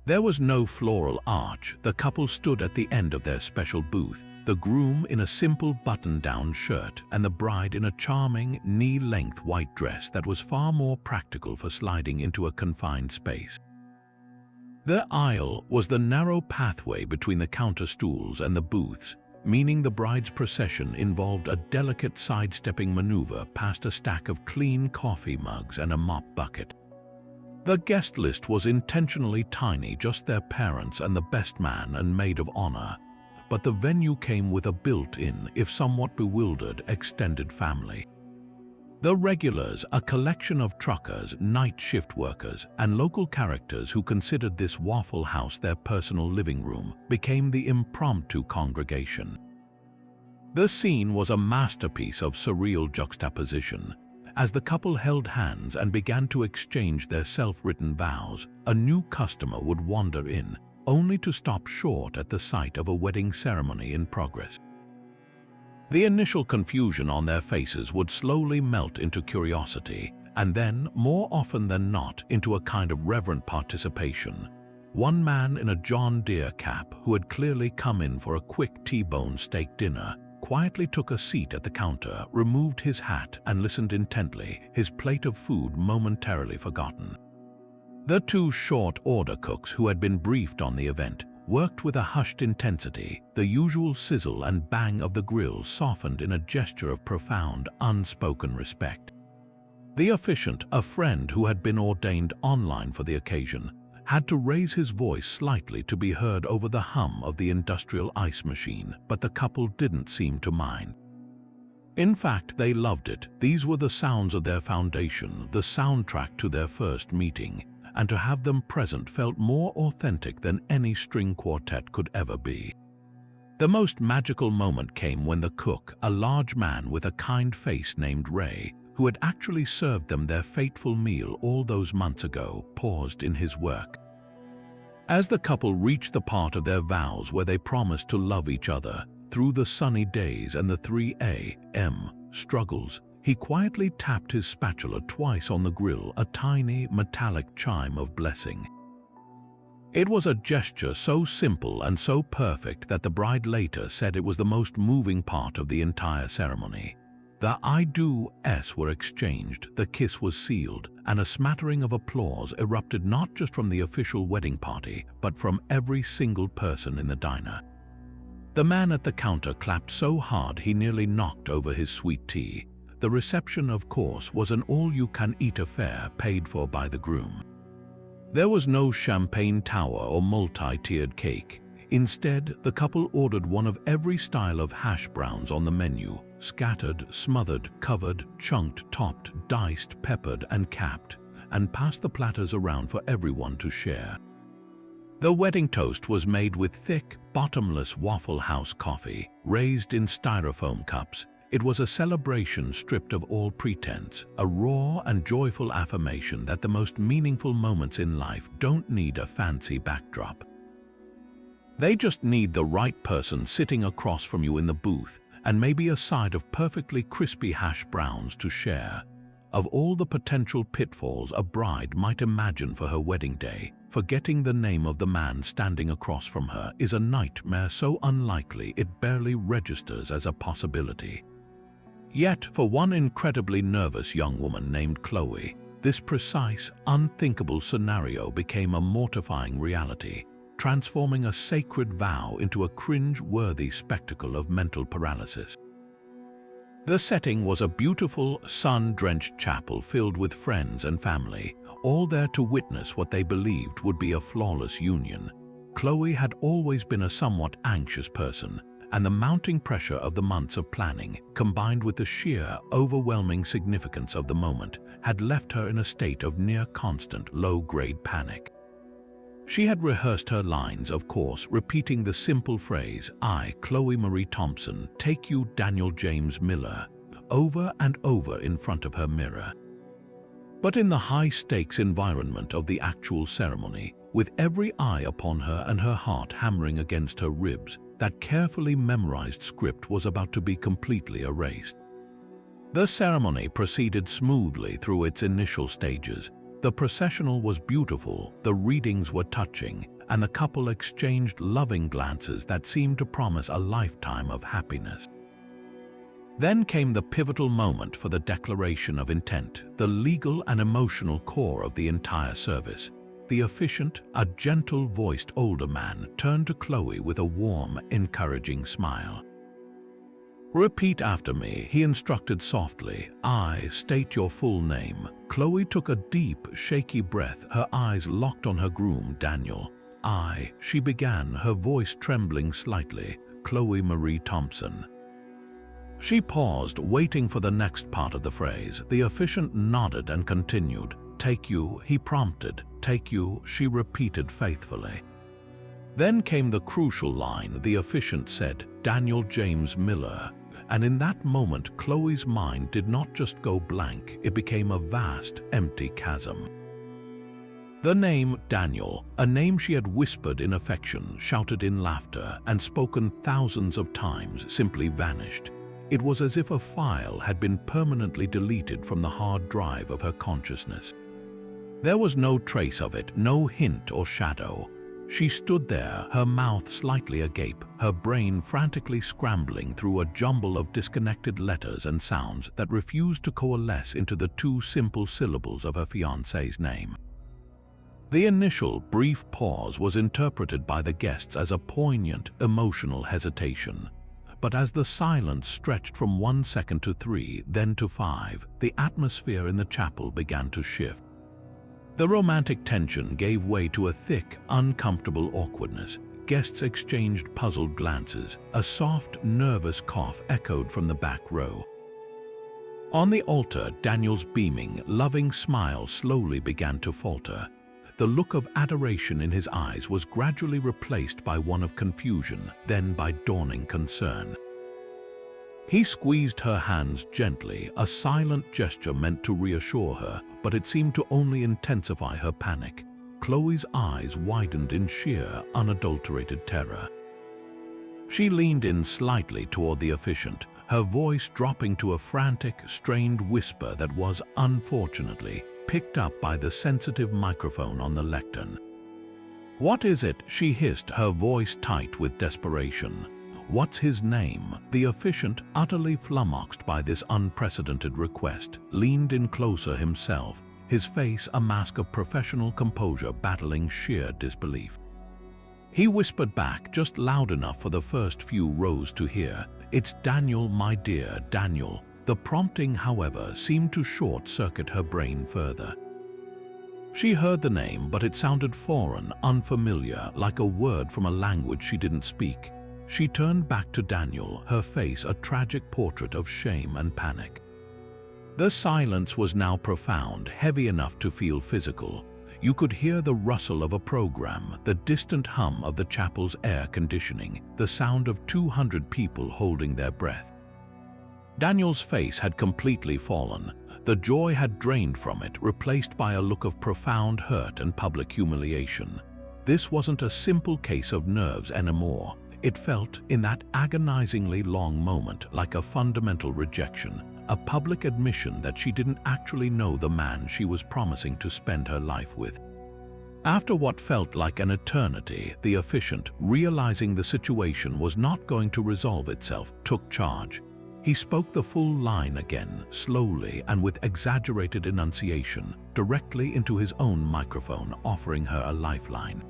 There was no floral arch. The couple stood at the end of their special booth, the groom in a simple button-down shirt and the bride in a charming, knee-length white dress that was far more practical for sliding into a confined space. The aisle was the narrow pathway between the counter stools and the booths, meaning the bride's procession involved a delicate sidestepping maneuver past a stack of clean coffee mugs and a mop bucket. The guest list was intentionally tiny, just their parents and the best man and maid of honor, but the venue came with a built-in, if somewhat bewildered, extended family. The regulars, a collection of truckers, night shift workers, and local characters who considered this Waffle House their personal living room, became the impromptu congregation. The scene was a masterpiece of surreal juxtaposition. As the couple held hands and began to exchange their self-written vows, a new customer would wander in, only to stop short at the sight of a wedding ceremony in progress. The initial confusion on their faces would slowly melt into curiosity, and then, more often than not, into a kind of reverent participation. One man in a John Deere cap, who had clearly come in for a quick T-bone steak dinner, quietly took a seat at the counter, removed his hat, and listened intently, his plate of food momentarily forgotten. The two short-order cooks who had been briefed on the event worked with a hushed intensity, the usual sizzle and bang of the grill softened in a gesture of profound, unspoken respect. The officiant, a friend who had been ordained online for the occasion, had to raise his voice slightly to be heard over the hum of the industrial ice machine, but the couple didn't seem to mind. In fact, they loved it. These were the sounds of their foundation, the soundtrack to their first meeting, and to have them present felt more authentic than any string quartet could ever be. The most magical moment came when the cook, a large man with a kind face named Ray, who had actually served them their fateful meal all those months ago, paused in his work. As the couple reached the part of their vows where they promised to love each other through the sunny days and the 3 a.m. struggles, he quietly tapped his spatula twice on the grill, a tiny metallic chime of blessing. It was a gesture so simple and so perfect that the bride later said it was the most moving part of the entire ceremony. The I do's were exchanged, the kiss was sealed, and a smattering of applause erupted not just from the official wedding party, but from every single person in the diner. The man at the counter clapped so hard he nearly knocked over his sweet tea. The reception, of course, was an all-you-can-eat affair paid for by the groom. There was no champagne tower or multi-tiered cake. Instead, the couple ordered one of every style of hash browns on the menu, scattered, smothered, covered, chunked, topped, diced, peppered, and capped, and passed the platters around for everyone to share. The wedding toast was made with thick, bottomless Waffle House coffee, raised in styrofoam cups. It was a celebration stripped of all pretense, a raw and joyful affirmation that the most meaningful moments in life don't need a fancy backdrop. They just need the right person sitting across from you in the booth, and maybe a side of perfectly crispy hash browns to share. Of all the potential pitfalls a bride might imagine for her wedding day, forgetting the name of the man standing across from her is a nightmare so unlikely it barely registers as a possibility. Yet, for one incredibly nervous young woman named Chloe, this precise, unthinkable scenario became a mortifying reality, transforming a sacred vow into a cringe-worthy spectacle of mental paralysis. The setting was a beautiful, sun-drenched chapel filled with friends and family, all there to witness what they believed would be a flawless union. Chloe had always been a somewhat anxious person, and the mounting pressure of the months of planning, combined with the sheer, overwhelming significance of the moment, had left her in a state of near-constant, low-grade panic. She had rehearsed her lines, of course, repeating the simple phrase, "I, Chloe Marie Thompson, take you Daniel James Miller," over and over in front of her mirror. But in the high-stakes environment of the actual ceremony, with every eye upon her and her heart hammering against her ribs, that carefully memorized script was about to be completely erased. The ceremony proceeded smoothly through its initial stages. The processional was beautiful, the readings were touching, and the couple exchanged loving glances that seemed to promise a lifetime of happiness. Then came the pivotal moment for the declaration of intent, the legal and emotional core of the entire service. The officiant, a gentle-voiced older man, turned to Chloe with a warm, encouraging smile. "Repeat after me," he instructed softly. "I state your full name." Chloe took a deep, shaky breath, her eyes locked on her groom, Daniel. She began, her voice trembling slightly. "Chloe Marie Thompson." She paused, waiting for the next part of the phrase. The officiant nodded and continued. "Take you," he prompted. "Take you," she repeated faithfully. Then came the crucial line. The officiant said, "Daniel James Miller." And in that moment, Chloe's mind did not just go blank, it became a vast, empty chasm. The name Daniel, a name she had whispered in affection, shouted in laughter, and spoken thousands of times, simply vanished. It was as if a file had been permanently deleted from the hard drive of her consciousness. There was no trace of it, no hint or shadow. She stood there, her mouth slightly agape, her brain frantically scrambling through a jumble of disconnected letters and sounds that refused to coalesce into the two simple syllables of her fiancé's name. The initial, brief pause was interpreted by the guests as a poignant, emotional hesitation. But as the silence stretched from 1 second to 3, then to 5, the atmosphere in the chapel began to shift. The romantic tension gave way to a thick, uncomfortable awkwardness. Guests exchanged puzzled glances. A soft, nervous cough echoed from the back row. On the altar, Daniel's beaming, loving smile slowly began to falter. The look of adoration in his eyes was gradually replaced by one of confusion, then by dawning concern. He squeezed her hands gently, a silent gesture meant to reassure her, but it seemed to only intensify her panic. Chloe's eyes widened in sheer, unadulterated terror. She leaned in slightly toward the officiant, her voice dropping to a frantic, strained whisper that was, unfortunately, picked up by the sensitive microphone on the lectern. "What is it?" she hissed, her voice tight with desperation. "What's his name?" The officiant, utterly flummoxed by this unprecedented request, leaned in closer himself, his face a mask of professional composure battling sheer disbelief. He whispered back, just loud enough for the first few rows to hear, "It's Daniel, my dear, Daniel." The prompting, however, seemed to short-circuit her brain further. She heard the name, but it sounded foreign, unfamiliar, like a word from a language she didn't speak. She turned back to Daniel, her face a tragic portrait of shame and panic. The silence was now profound, heavy enough to feel physical. You could hear the rustle of a program, the distant hum of the chapel's air conditioning, the sound of 200 people holding their breath. Daniel's face had completely fallen. The joy had drained from it, replaced by a look of profound hurt and public humiliation. This wasn't a simple case of nerves anymore. It felt, in that agonizingly long moment, like a fundamental rejection, a public admission that she didn't actually know the man she was promising to spend her life with. After what felt like an eternity, the officiant, realizing the situation was not going to resolve itself, took charge. He spoke the full line again, slowly and with exaggerated enunciation, directly into his own microphone, offering her a lifeline.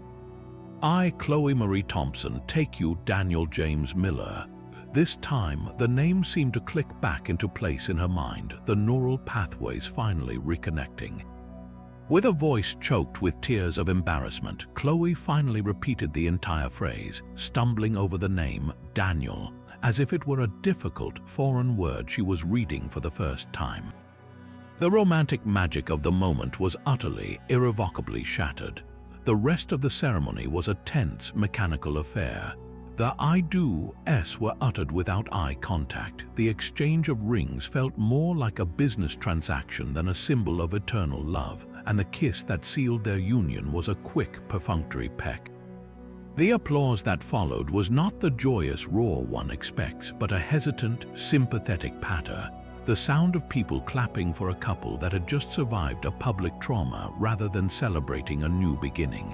"I, Chloe Marie Thompson, take you, Daniel James Miller." This time, the name seemed to click back into place in her mind, the neural pathways finally reconnecting. With a voice choked with tears of embarrassment, Chloe finally repeated the entire phrase, stumbling over the name, Daniel, as if it were a difficult, foreign word she was reading for the first time. The romantic magic of the moment was utterly, irrevocably shattered. The rest of the ceremony was a tense, mechanical affair. The "I do"s were uttered without eye contact. The exchange of rings felt more like a business transaction than a symbol of eternal love, and the kiss that sealed their union was a quick, perfunctory peck. The applause that followed was not the joyous roar one expects, but a hesitant, sympathetic patter, the sound of people clapping for a couple that had just survived a public trauma rather than celebrating a new beginning.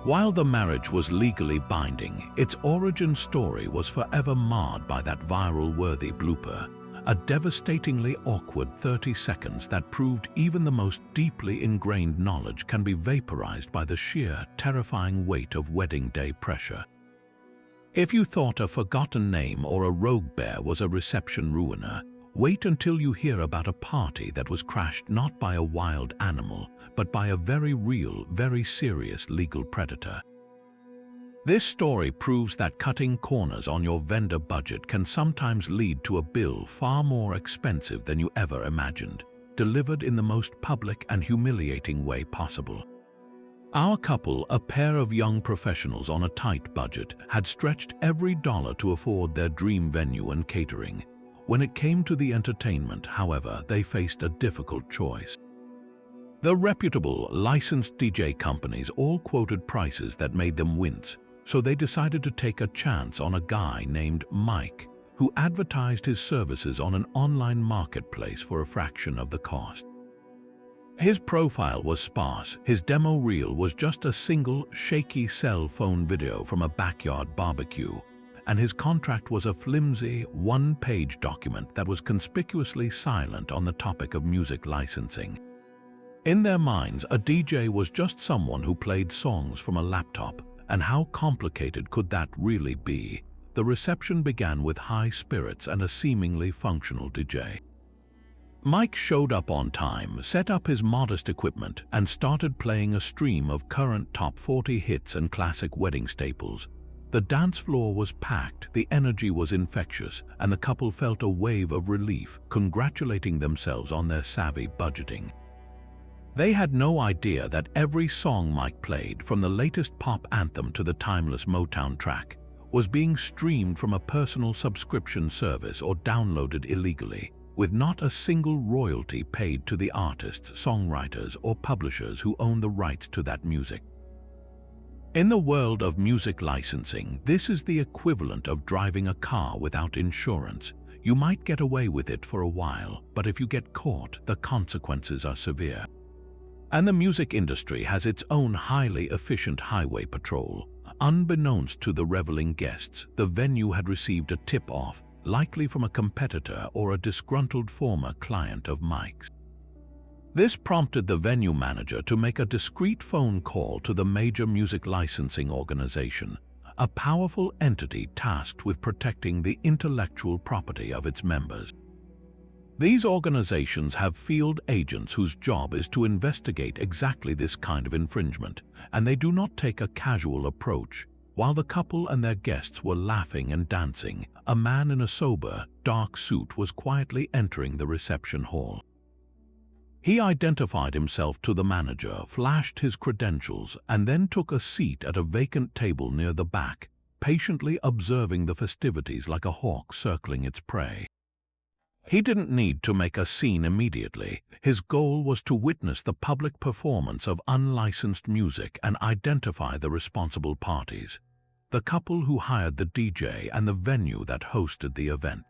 While the marriage was legally binding, its origin story was forever marred by that viral-worthy blooper, a devastatingly awkward 30 seconds that proved even the most deeply ingrained knowledge can be vaporized by the sheer, terrifying weight of wedding day pressure. If you thought a forgotten name or a rogue bear was a reception ruiner, wait until you hear about a party that was crashed not by a wild animal, but by a very real, very serious legal predator. This story proves that cutting corners on your vendor budget can sometimes lead to a bill far more expensive than you ever imagined, delivered in the most public and humiliating way possible. Our couple, a pair of young professionals on a tight budget, had stretched every dollar to afford their dream venue and catering. When it came to the entertainment, however, they faced a difficult choice. The reputable, licensed DJ companies all quoted prices that made them wince, so they decided to take a chance on a guy named Mike, who advertised his services on an online marketplace for a fraction of the cost. His profile was sparse, his demo reel was just a single, shaky cell phone video from a backyard barbecue, and his contract was a flimsy, one-page document that was conspicuously silent on the topic of music licensing. In their minds, a DJ was just someone who played songs from a laptop, and how complicated could that really be? The reception began with high spirits and a seemingly functional DJ. Mike showed up on time, set up his modest equipment, and started playing a stream of current top 40 hits and classic wedding staples. The dance floor was packed, the energy was infectious, and the couple felt a wave of relief, congratulating themselves on their savvy budgeting. They had no idea that every song Mike played, from the latest pop anthem to the timeless Motown track, was being streamed from a personal subscription service or downloaded illegally, with not a single royalty paid to the artists, songwriters, or publishers who own the rights to that music. In the world of music licensing, this is the equivalent of driving a car without insurance. You might get away with it for a while, but if you get caught, the consequences are severe. And the music industry has its own highly efficient highway patrol. Unbeknownst to the reveling guests, the venue had received a tip-off, likely from a competitor or a disgruntled former client of Mike's. This prompted the venue manager to make a discreet phone call to the major music licensing organization, a powerful entity tasked with protecting the intellectual property of its members. These organizations have field agents whose job is to investigate exactly this kind of infringement, and they do not take a casual approach. While the couple and their guests were laughing and dancing, a man in a sober, dark suit was quietly entering the reception hall. He identified himself to the manager, flashed his credentials, and then took a seat at a vacant table near the back, patiently observing the festivities like a hawk circling its prey. He didn't need to make a scene immediately. His goal was to witness the public performance of unlicensed music and identify the responsible parties, the couple who hired the DJ and the venue that hosted the event.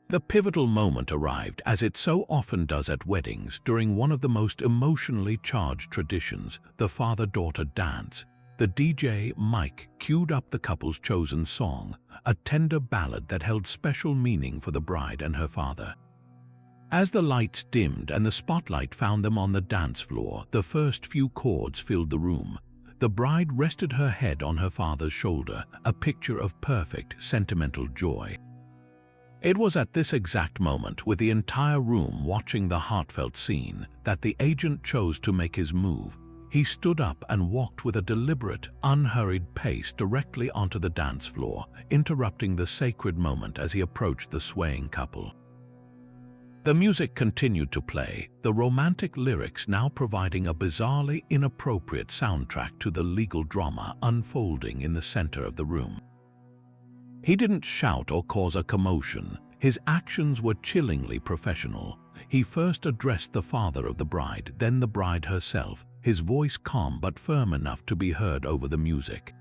The pivotal moment arrived, as it so often does at weddings, during one of the most emotionally charged traditions, the father-daughter dance. The DJ, Mike, queued up the couple's chosen song, a tender ballad that held special meaning for the bride and her father. As the lights dimmed and the spotlight found them on the dance floor, the first few chords filled the room. The bride rested her head on her father's shoulder, a picture of perfect, sentimental joy. It was at this exact moment, with the entire room watching the heartfelt scene, that the agent chose to make his move. He stood up and walked with a deliberate, unhurried pace directly onto the dance floor, interrupting the sacred moment as he approached the swaying couple. The music continued to play, the romantic lyrics now providing a bizarrely inappropriate soundtrack to the legal drama unfolding in the center of the room. He didn't shout or cause a commotion. His actions were chillingly professional. He first addressed the father of the bride, then the bride herself, his voice calm but firm enough to be heard over the music.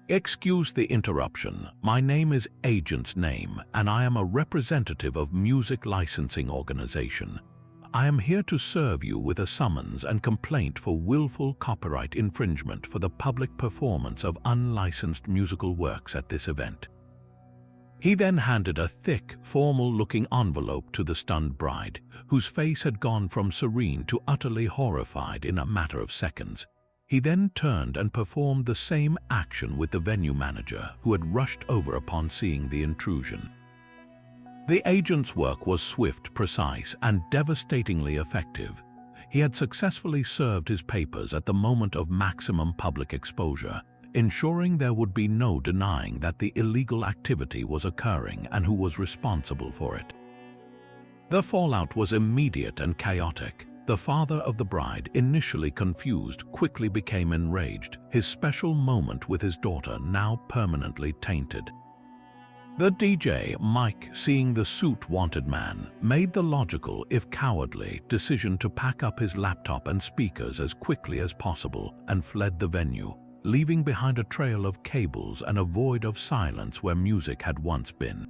"Excuse the interruption. My name is Agent's Name, and I am a representative of Music Licensing Organization. I am here to serve you with a summons and complaint for willful copyright infringement for the public performance of unlicensed musical works at this event." He then handed a thick, formal-looking envelope to the stunned bride, whose face had gone from serene to utterly horrified in a matter of seconds. He then turned and performed the same action with the venue manager, who had rushed over upon seeing the intrusion. The agent's work was swift, precise, and devastatingly effective. He had successfully served his papers at the moment of maximum public exposure, ensuring there would be no denying that the illegal activity was occurring and who was responsible for it. The fallout was immediate and chaotic. The father of the bride, initially confused, quickly became enraged, his special moment with his daughter now permanently tainted. The DJ, Mike, seeing the suit-wanted man, made the logical, if cowardly, decision to pack up his laptop and speakers as quickly as possible and fled the venue, leaving behind a trail of cables and a void of silence where music had once been.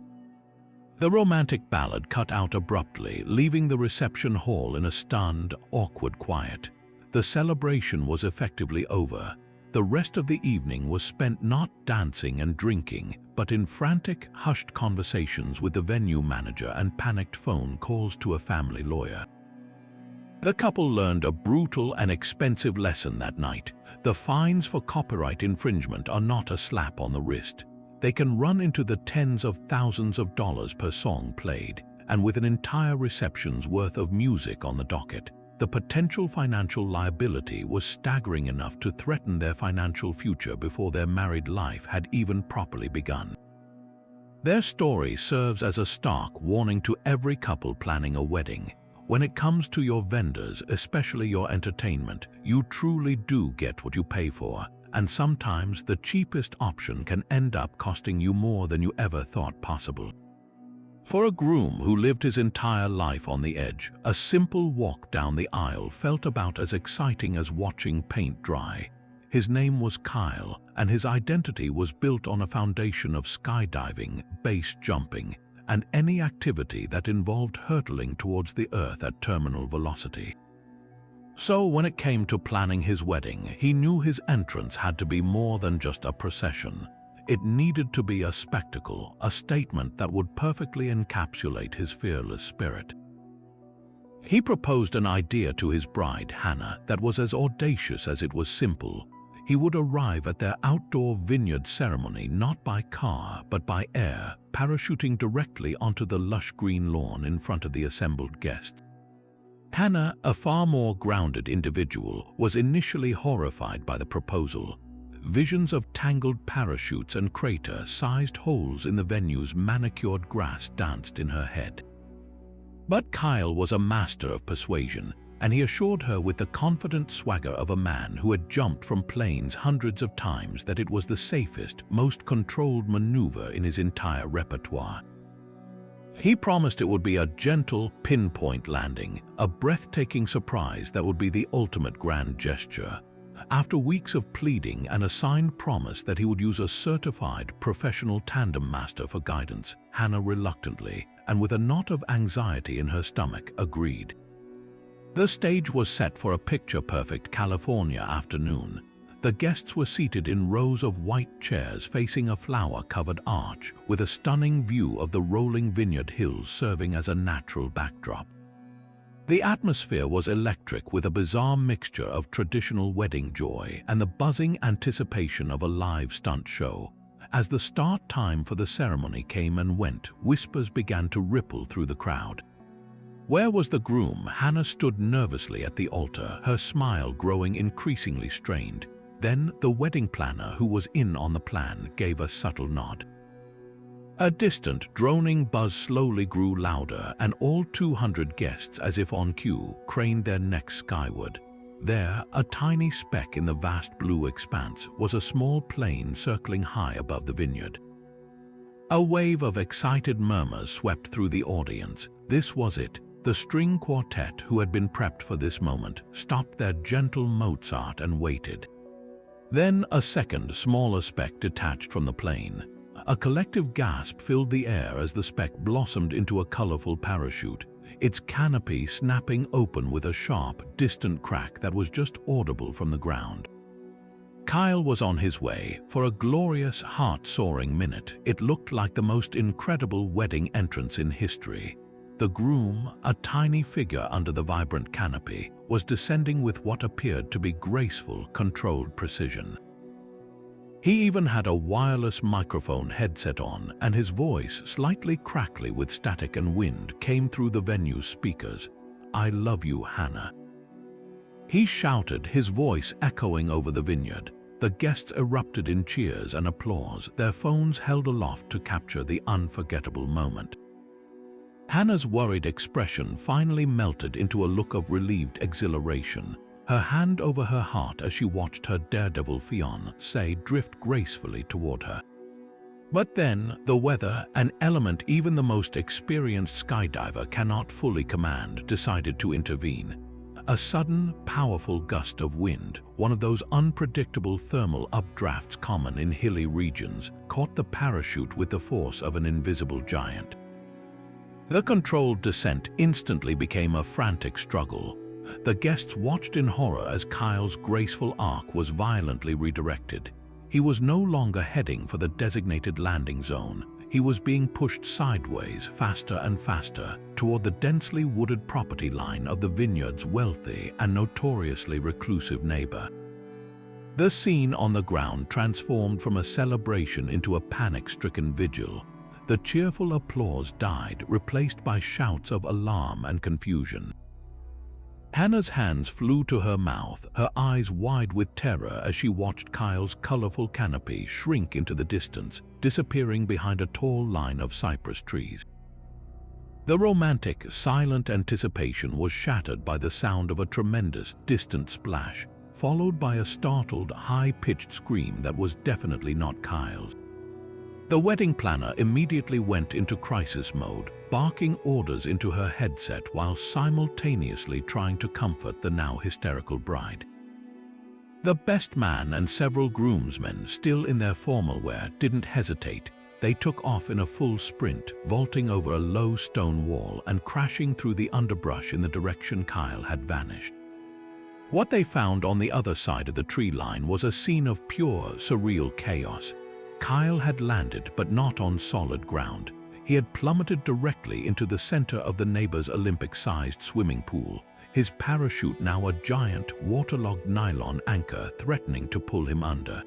The romantic ballad cut out abruptly, leaving the reception hall in a stunned, awkward quiet. The celebration was effectively over. The rest of the evening was spent not dancing and drinking, but in frantic, hushed conversations with the venue manager and panicked phone calls to a family lawyer. The couple learned a brutal and expensive lesson that night. The fines for copyright infringement are not a slap on the wrist. They can run into the tens of thousands of dollars per song played, and with an entire reception's worth of music on the docket, the potential financial liability was staggering enough to threaten their financial future before their married life had even properly begun. Their story serves as a stark warning to every couple planning a wedding. When it comes to your vendors, especially your entertainment, you truly do get what you pay for, and sometimes the cheapest option can end up costing you more than you ever thought possible. For a groom who lived his entire life on the edge, a simple walk down the aisle felt about as exciting as watching paint dry. His name was Kyle, and his identity was built on a foundation of skydiving, base jumping, and any activity that involved hurtling towards the earth at terminal velocity. So when it came to planning his wedding, he knew his entrance had to be more than just a procession. It needed to be a spectacle, a statement that would perfectly encapsulate his fearless spirit. He proposed an idea to his bride, Hannah, that was as audacious as it was simple. He would arrive at their outdoor vineyard ceremony not by car, but by air, parachuting directly onto the lush green lawn in front of the assembled guests. Hannah, a far more grounded individual, was initially horrified by the proposal. Visions of tangled parachutes and crater-sized holes in the venue's manicured grass danced in her head. But Kyle was a master of persuasion, and he assured her with the confident swagger of a man who had jumped from planes hundreds of times that it was the safest, most controlled maneuver in his entire repertoire. He promised it would be a gentle, pinpoint landing, a breathtaking surprise that would be the ultimate grand gesture. After weeks of pleading and a signed promise that he would use a certified professional tandem master for guidance, Hannah reluctantly, and with a knot of anxiety in her stomach, agreed. The stage was set for a picture-perfect California afternoon. The guests were seated in rows of white chairs facing a flower-covered arch, with a stunning view of the rolling vineyard hills serving as a natural backdrop. The atmosphere was electric, with a bizarre mixture of traditional wedding joy and the buzzing anticipation of a live stunt show. As the start time for the ceremony came and went, whispers began to ripple through the crowd. Where was the groom? Hannah stood nervously at the altar, her smile growing increasingly strained. Then the wedding planner, who was in on the plan, gave a subtle nod. A distant, droning buzz slowly grew louder, and all 200 guests, as if on cue, craned their necks skyward. There, a tiny speck in the vast blue expanse, was a small plane circling high above the vineyard. A wave of excited murmurs swept through the audience. This was it. The string quartet, who had been prepped for this moment, stopped their gentle Mozart and waited. Then a second, smaller speck detached from the plane. A collective gasp filled the air as the speck blossomed into a colorful parachute. its canopy snapping open with a sharp, distant crack that was just audible from the ground. Kyle was on his way. For a glorious, heart-soaring minute, it looked like the most incredible wedding entrance in history. The groom, a tiny figure under the vibrant canopy, was descending with what appeared to be graceful, controlled precision. He even had a wireless microphone headset on, and his voice, slightly crackly with static and wind, came through the venue's speakers. "I love you, Hannah." He shouted, his voice echoing over the vineyard. The guests erupted in cheers and applause, their phones held aloft to capture the unforgettable moment. Hannah's worried expression finally melted into a look of relieved exhilaration, her hand over her heart as she watched her daredevil fiancé drift gracefully toward her. But then, the weather, an element even the most experienced skydiver cannot fully command, decided to intervene. A sudden, powerful gust of wind, one of those unpredictable thermal updrafts common in hilly regions, caught the parachute with the force of an invisible giant. The controlled descent instantly became a frantic struggle. The guests watched in horror as Kyle's graceful arc was violently redirected. He was no longer heading for the designated landing zone. He was being pushed sideways, faster and faster, toward the densely wooded property line of the vineyard's wealthy and notoriously reclusive neighbor. The scene on the ground transformed from a celebration into a panic-stricken vigil. The cheerful applause died, replaced by shouts of alarm and confusion. Hannah's hands flew to her mouth, her eyes wide with terror as she watched Kyle's colorful canopy shrink into the distance, disappearing behind a tall line of cypress trees. The romantic, silent anticipation was shattered by the sound of a tremendous, distant splash, followed by a startled, high-pitched scream that was definitely not Kyle's. The wedding planner immediately went into crisis mode, barking orders into her headset while simultaneously trying to comfort the now hysterical bride. The best man and several groomsmen, still in their formal wear, didn't hesitate. They took off in a full sprint, vaulting over a low stone wall and crashing through the underbrush in the direction Kyle had vanished. What they found on the other side of the tree line was a scene of pure, surreal chaos. Kyle had landed, but not on solid ground. He had plummeted directly into the center of the neighbor's Olympic-sized swimming pool, his parachute now a giant, waterlogged nylon anchor threatening to pull him under.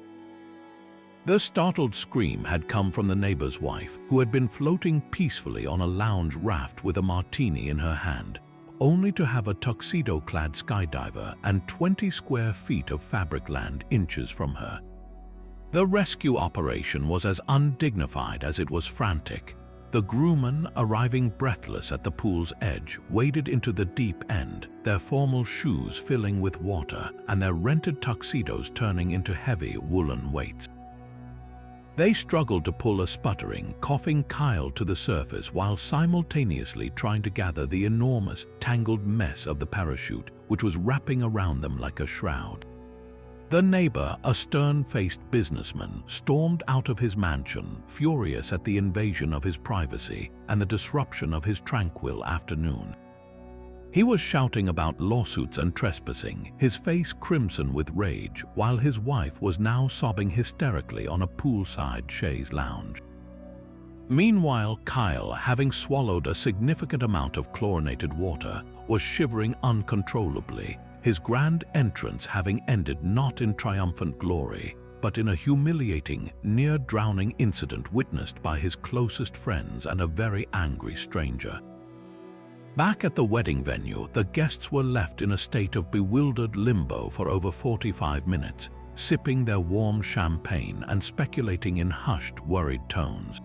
The startled scream had come from the neighbor's wife, who had been floating peacefully on a lounge raft with a martini in her hand, only to have a tuxedo-clad skydiver and 20 square feet of fabric land inches from her. The rescue operation was as undignified as it was frantic. The groommen, arriving breathless at the pool's edge, waded into the deep end, their formal shoes filling with water and their rented tuxedos turning into heavy woolen weights. They struggled to pull a sputtering, coughing Kyle to the surface while simultaneously trying to gather the enormous, tangled mess of the parachute, which was wrapping around them like a shroud. The neighbor, a stern-faced businessman, stormed out of his mansion, furious at the invasion of his privacy and the disruption of his tranquil afternoon. He was shouting about lawsuits and trespassing, his face crimson with rage, while his wife was now sobbing hysterically on a poolside chaise lounge. Meanwhile, Kyle, having swallowed a significant amount of chlorinated water, was shivering uncontrollably, his grand entrance having ended not in triumphant glory, but in a humiliating, near-drowning incident witnessed by his closest friends and a very angry stranger. Back at the wedding venue, the guests were left in a state of bewildered limbo for over 45 minutes, sipping their warm champagne and speculating in hushed, worried tones.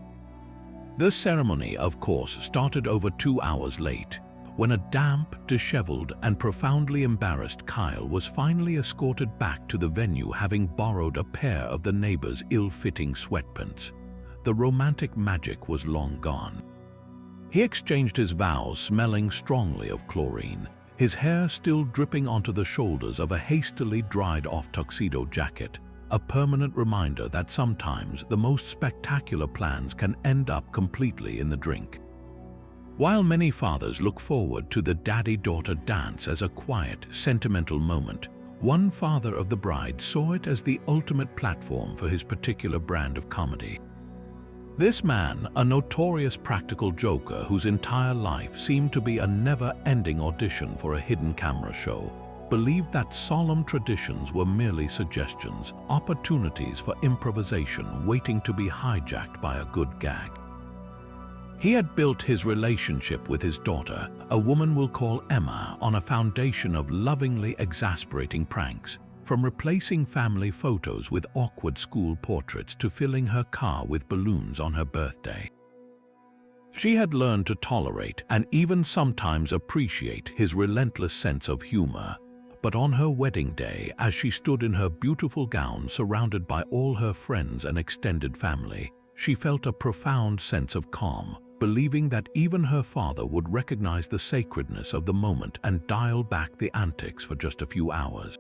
The ceremony, of course, started over 2 hours late, when a damp, disheveled, and profoundly embarrassed Kyle was finally escorted back to the venue, having borrowed a pair of the neighbor's ill-fitting sweatpants. The romantic magic was long gone. He exchanged his vows smelling strongly of chlorine, his hair still dripping onto the shoulders of a hastily dried-off tuxedo jacket, a permanent reminder that sometimes the most spectacular plans can end up completely in the drink. While many fathers look forward to the daddy-daughter dance as a quiet, sentimental moment, one father of the bride saw it as the ultimate platform for his particular brand of comedy. This man, a notorious practical joker whose entire life seemed to be a never-ending audition for a hidden camera show, believed that solemn traditions were merely suggestions, opportunities for improvisation waiting to be hijacked by a good gag. He had built his relationship with his daughter, a woman we'll call Emma, on a foundation of lovingly exasperating pranks, from replacing family photos with awkward school portraits to filling her car with balloons on her birthday. She had learned to tolerate and even sometimes appreciate his relentless sense of humor, but on her wedding day, as she stood in her beautiful gown surrounded by all her friends and extended family, she felt a profound sense of calm, believing that even her father would recognize the sacredness of the moment and dial back the antics for just a few hours.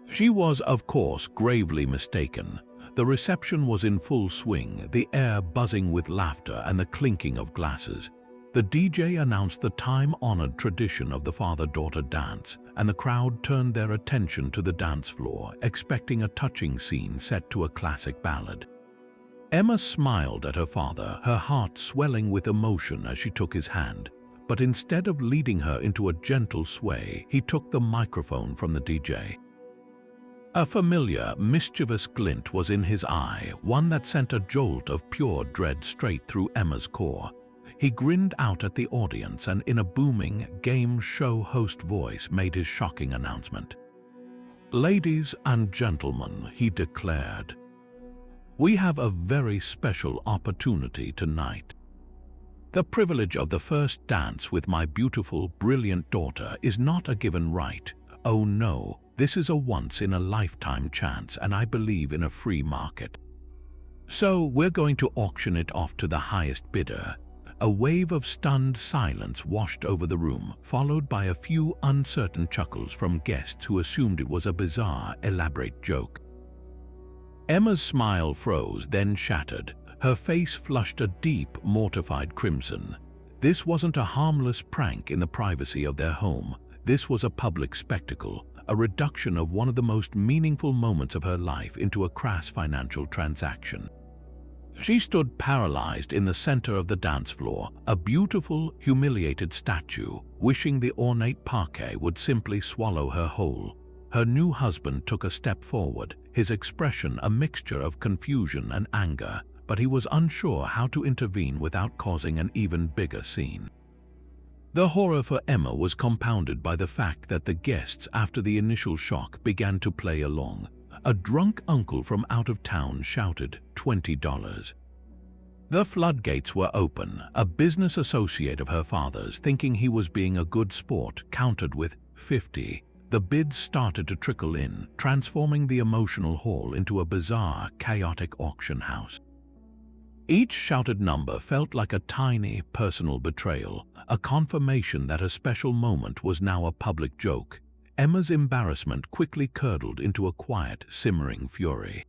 She was, of course, gravely mistaken. The reception was in full swing, the air buzzing with laughter and the clinking of glasses. The DJ announced the time-honored tradition of the father-daughter dance, and the crowd turned their attention to the dance floor, expecting a touching scene set to a classic ballad. Emma smiled at her father, her heart swelling with emotion as she took his hand, but instead of leading her into a gentle sway, he took the microphone from the DJ. A familiar, mischievous glint was in his eye, one that sent a jolt of pure dread straight through Emma's core. He grinned out at the audience and in a booming, game show host voice made his shocking announcement. "Ladies and gentlemen," he declared, "we have a very special opportunity tonight. The privilege of the first dance with my beautiful, brilliant daughter is not a given right. Oh no, this is a once-in-a-lifetime chance, and I believe in a free market. So we're going to auction it off to the highest bidder." A wave of stunned silence washed over the room, followed by a few uncertain chuckles from guests who assumed it was a bizarre, elaborate joke. Emma's smile froze, then shattered. Her face flushed a deep, mortified crimson. This wasn't a harmless prank in the privacy of their home. This was a public spectacle, a reduction of one of the most meaningful moments of her life into a crass financial transaction. She stood paralyzed in the center of the dance floor, a beautiful, humiliated statue, wishing the ornate parquet would simply swallow her whole. Her new husband took a step forward, his expression a mixture of confusion and anger, but he was unsure how to intervene without causing an even bigger scene. The horror for Emma was compounded by the fact that the guests, after the initial shock, began to play along. A drunk uncle from out of town shouted, $20. The floodgates were open. A business associate of her father's, thinking he was being a good sport, countered with $50. The bids started to trickle in, transforming the emotional hall into a bizarre, chaotic auction house. Each shouted number felt like a tiny, personal betrayal, a confirmation that a special moment was now a public joke. Emma's embarrassment quickly curdled into a quiet, simmering fury.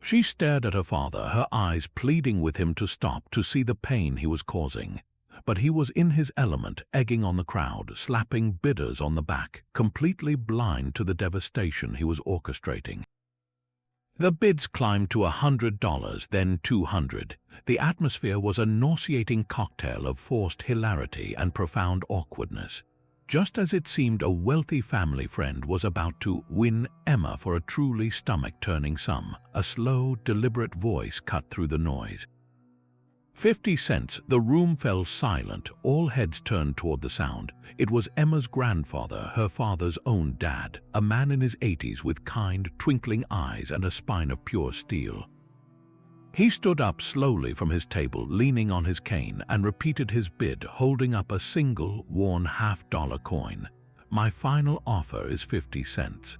She stared at her father, her eyes pleading with him to stop, to see the pain he was causing. But he was in his element, egging on the crowd, slapping bidders on the back, completely blind to the devastation he was orchestrating. The bids climbed to $100, then $200. The atmosphere was a nauseating cocktail of forced hilarity and profound awkwardness. Just as it seemed a wealthy family friend was about to win Emma for a truly stomach-turning sum, a slow, deliberate voice cut through the noise. 50 cents. The room fell silent, all heads turned toward the sound. It was Emma's grandfather, her father's own dad, a man in his 80s with kind, twinkling eyes and a spine of pure steel. He stood up slowly from his table, leaning on his cane, and repeated his bid, holding up a single, worn half-dollar coin. "My final offer is 50 cents.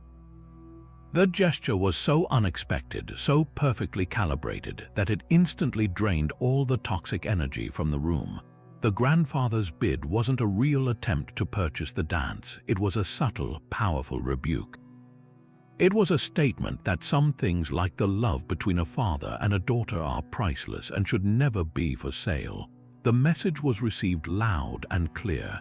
The gesture was so unexpected, so perfectly calibrated, that it instantly drained all the toxic energy from the room. The grandfather's bid wasn't a real attempt to purchase the dance. It was a subtle, powerful rebuke. It was a statement that some things, like the love between a father and a daughter, are priceless and should never be for sale. the message was received loud and clear.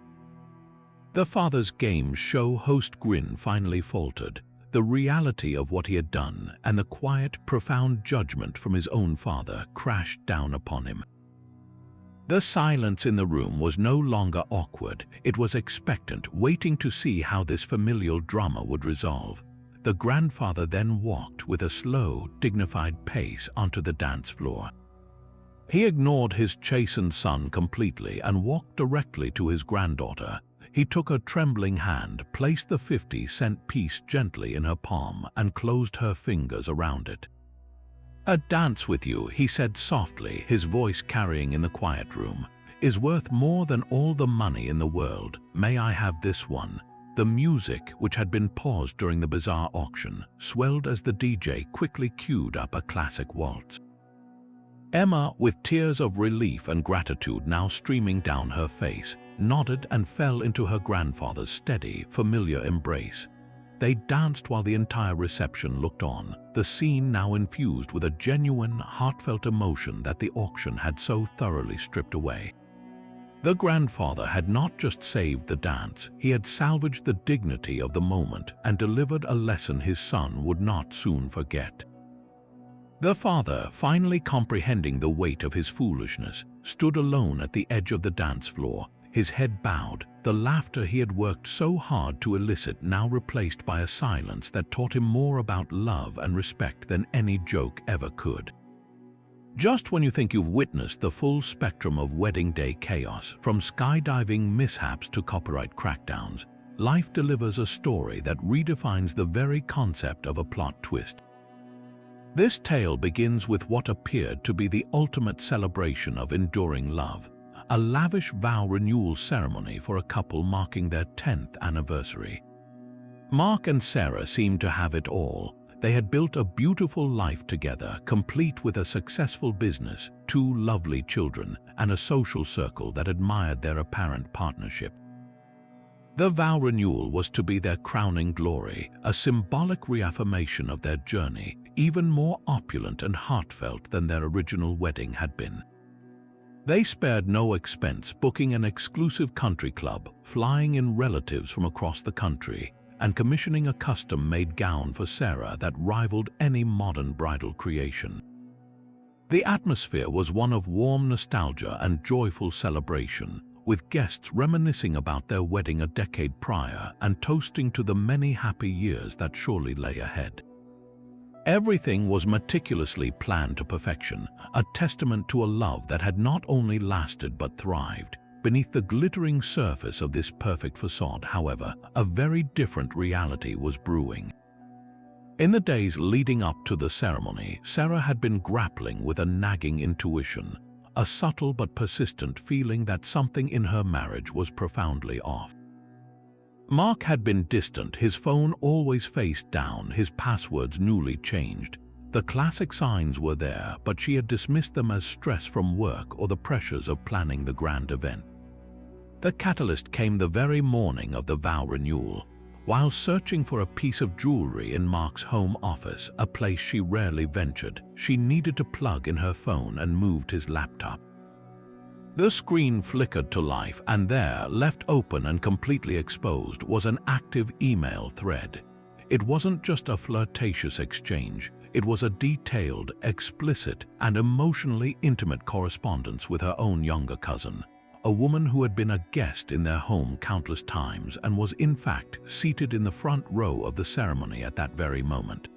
The father's game show host grin finally faltered. The reality of what he had done and the quiet, profound judgment from his own father crashed down upon him. The silence in the room was no longer awkward. It was expectant, waiting to see how this familial drama would resolve. The grandfather then walked with a slow, dignified pace onto the dance floor. He ignored his chastened son completely and walked directly to his granddaughter. He took her trembling hand, placed the 50-cent piece gently in her palm, and closed her fingers around it. "A dance with you," he said softly, his voice carrying in the quiet room, "is worth more than all the money in the world. May I have this one?" The music, which had been paused during the bizarre auction, swelled as the DJ quickly cued up a classic waltz. Emma, with tears of relief and gratitude now streaming down her face, nodded and fell into her grandfather's steady, familiar embrace. They danced while the entire reception looked on, the scene now infused with a genuine, heartfelt emotion that the auction had so thoroughly stripped away. The grandfather had not just saved the dance, he had salvaged the dignity of the moment and delivered a lesson his son would not soon forget. The father, finally comprehending the weight of his foolishness, stood alone at the edge of the dance floor, his head bowed, the laughter he had worked so hard to elicit now replaced by a silence that taught him more about love and respect than any joke ever could. Just when you think you've witnessed the full spectrum of wedding day chaos, from skydiving mishaps to copyright crackdowns, life delivers a story that redefines the very concept of a plot twist. This tale begins with what appeared to be the ultimate celebration of enduring love, a lavish vow renewal ceremony for a couple marking their 10th anniversary. Mark and Sarah seemed to have it all. They had built a beautiful life together, complete with a successful business, 2 lovely children, and a social circle that admired their apparent partnership. The vow renewal was to be their crowning glory, a symbolic reaffirmation of their journey, even more opulent and heartfelt than their original wedding had been. They spared no expense, booking an exclusive country club, flying in relatives from across the country, and commissioning a custom-made gown for Sarah that rivaled any modern bridal creation. The atmosphere was one of warm nostalgia and joyful celebration, with guests reminiscing about their wedding a decade prior and toasting to the many happy years that surely lay ahead. Everything was meticulously planned to perfection, a testament to a love that had not only lasted but thrived. Beneath the glittering surface of this perfect facade, however, a very different reality was brewing. In the days leading up to the ceremony, Sarah had been grappling with a nagging intuition, a subtle but persistent feeling that something in her marriage was profoundly off. Mark had been distant, his phone always face down, his passwords newly changed. The classic signs were there, but she had dismissed them as stress from work or the pressures of planning the grand event. The catalyst came the very morning of the vow renewal. While searching for a piece of jewelry in Mark's home office, a place she rarely ventured, she needed to plug in her phone and moved his laptop. The screen flickered to life, and there, left open and completely exposed, was an active email thread. It wasn't just a flirtatious exchange, it was a detailed, explicit, and emotionally intimate correspondence with her own younger cousin, a woman who had been a guest in their home countless times and was in fact seated in the front row of the ceremony at that very moment.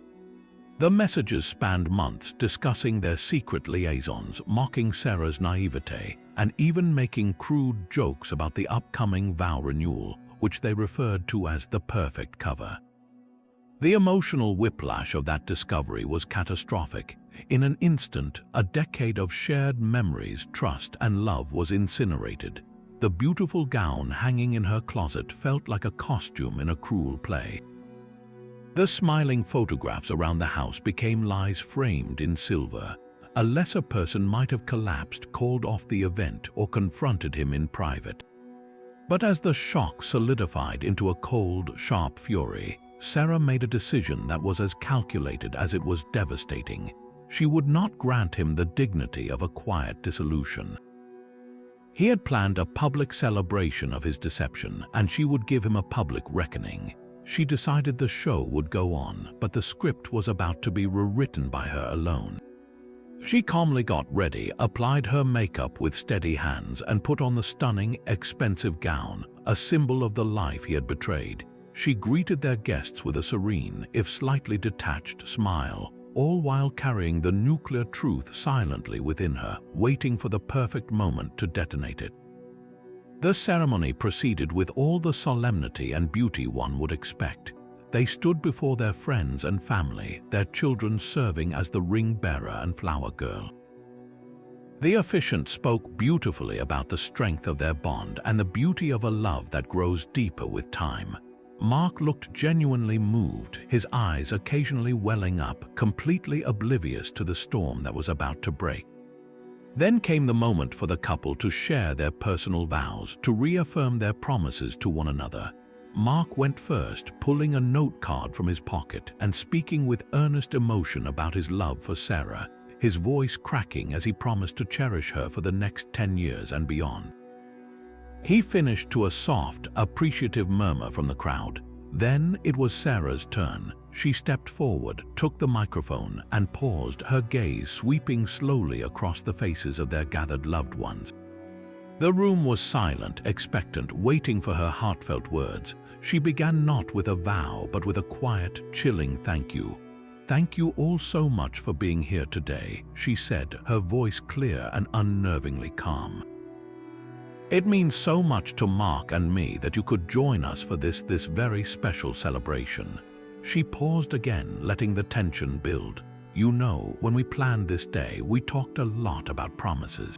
The messages spanned months, discussing their secret liaisons, mocking Sarah's naivete, and even making crude jokes about the upcoming vow renewal, which they referred to as the perfect cover. The emotional whiplash of that discovery was catastrophic. In an instant, a decade of shared memories, trust, and love was incinerated. The beautiful gown hanging in her closet felt like a costume in a cruel play. The smiling photographs around the house became lies framed in silver. A lesser person might have collapsed, called off the event, or confronted him in private. But as the shock solidified into a cold, sharp fury, Sarah made a decision that was as calculated as it was devastating. She would not grant him the dignity of a quiet dissolution. He had planned a public celebration of his deception, and she would give him a public reckoning. She decided the show would go on, but the script was about to be rewritten by her alone. She calmly got ready, applied her makeup with steady hands, and put on the stunning, expensive gown, a symbol of the life he had betrayed. She greeted their guests with a serene, if slightly detached, smile, all while carrying the nuclear truth silently within her, waiting for the perfect moment to detonate it. The ceremony proceeded with all the solemnity and beauty one would expect. They stood before their friends and family, their children serving as the ring bearer and flower girl. The officiant spoke beautifully about the strength of their bond and the beauty of a love that grows deeper with time. Mark looked genuinely moved, his eyes occasionally welling up, completely oblivious to the storm that was about to break. Then came the moment for the couple to share their personal vows, to reaffirm their promises to one another. Mark went first, pulling a note card from his pocket and speaking with earnest emotion about his love for Sarah, his voice cracking as he promised to cherish her for the next 10 years and beyond. He finished to a soft, appreciative murmur from the crowd. Then it was Sarah's turn. She stepped forward, took the microphone, and paused, her gaze sweeping slowly across the faces of their gathered loved ones. The room was silent, expectant, waiting for her heartfelt words. She began not with a vow, but with a quiet, chilling thank you. "Thank you all so much for being here today," she said, her voice clear and unnervingly calm. "It means so much to Mark and me that you could join us for this very special celebration." She paused again, letting the tension build. "You know, when we planned this day, we talked a lot about promises.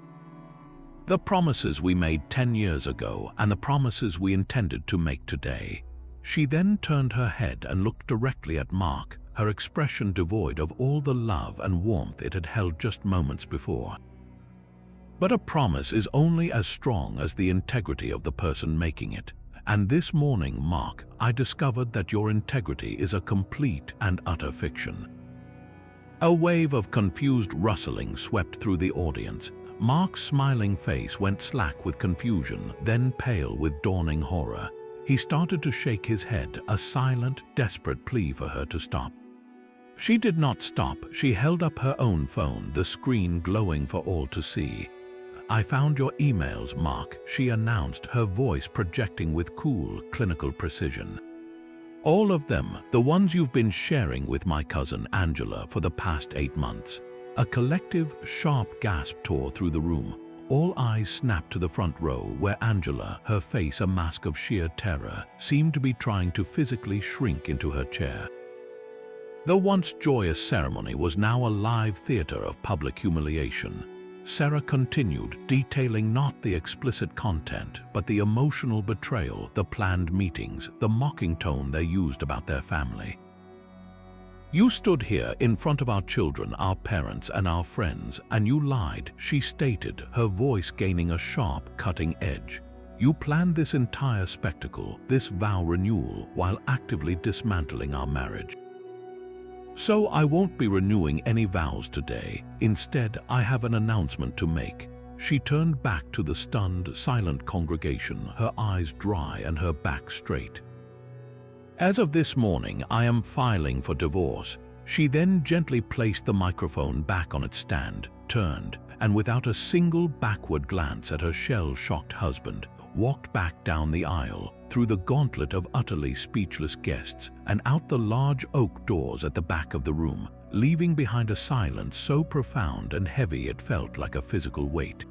The promises we made 10 years ago and the promises we intended to make today." She then turned her head and looked directly at Mark, her expression devoid of all the love and warmth it had held just moments before. "But a promise is only as strong as the integrity of the person making it. And this morning, Mark, I discovered that your integrity is a complete and utter fiction." A wave of confused rustling swept through the audience. Mark's smiling face went slack with confusion, then pale with dawning horror. He started to shake his head, a silent, desperate plea for her to stop. She did not stop. She held up her own phone, the screen glowing for all to see. "I found your emails, Mark," she announced, her voice projecting with cool, clinical precision. "All of them, the ones you've been sharing with my cousin Angela for the past 8 months. A collective, sharp gasp tore through the room. All eyes snapped to the front row, where Angela, her face a mask of sheer terror, seemed to be trying to physically shrink into her chair. The once joyous ceremony was now a live theater of public humiliation. Sarah continued, detailing not the explicit content, but the emotional betrayal, the planned meetings, the mocking tone they used about their family. "You stood here in front of our children, our parents, and our friends, and you lied," she stated, her voice gaining a sharp, cutting edge. "You planned this entire spectacle, this vow renewal, while actively dismantling our marriage. So I won't be renewing any vows today. Instead, I have an announcement to make." She turned back to the stunned, silent congregation, her eyes dry and her back straight. "As of this morning, I am filing for divorce." She then gently placed the microphone back on its stand, turned, and without a single backward glance at her shell-shocked husband, walked back down the aisle, through the gauntlet of utterly speechless guests, and out the large oak doors at the back of the room, leaving behind a silence so profound and heavy it felt like a physical weight.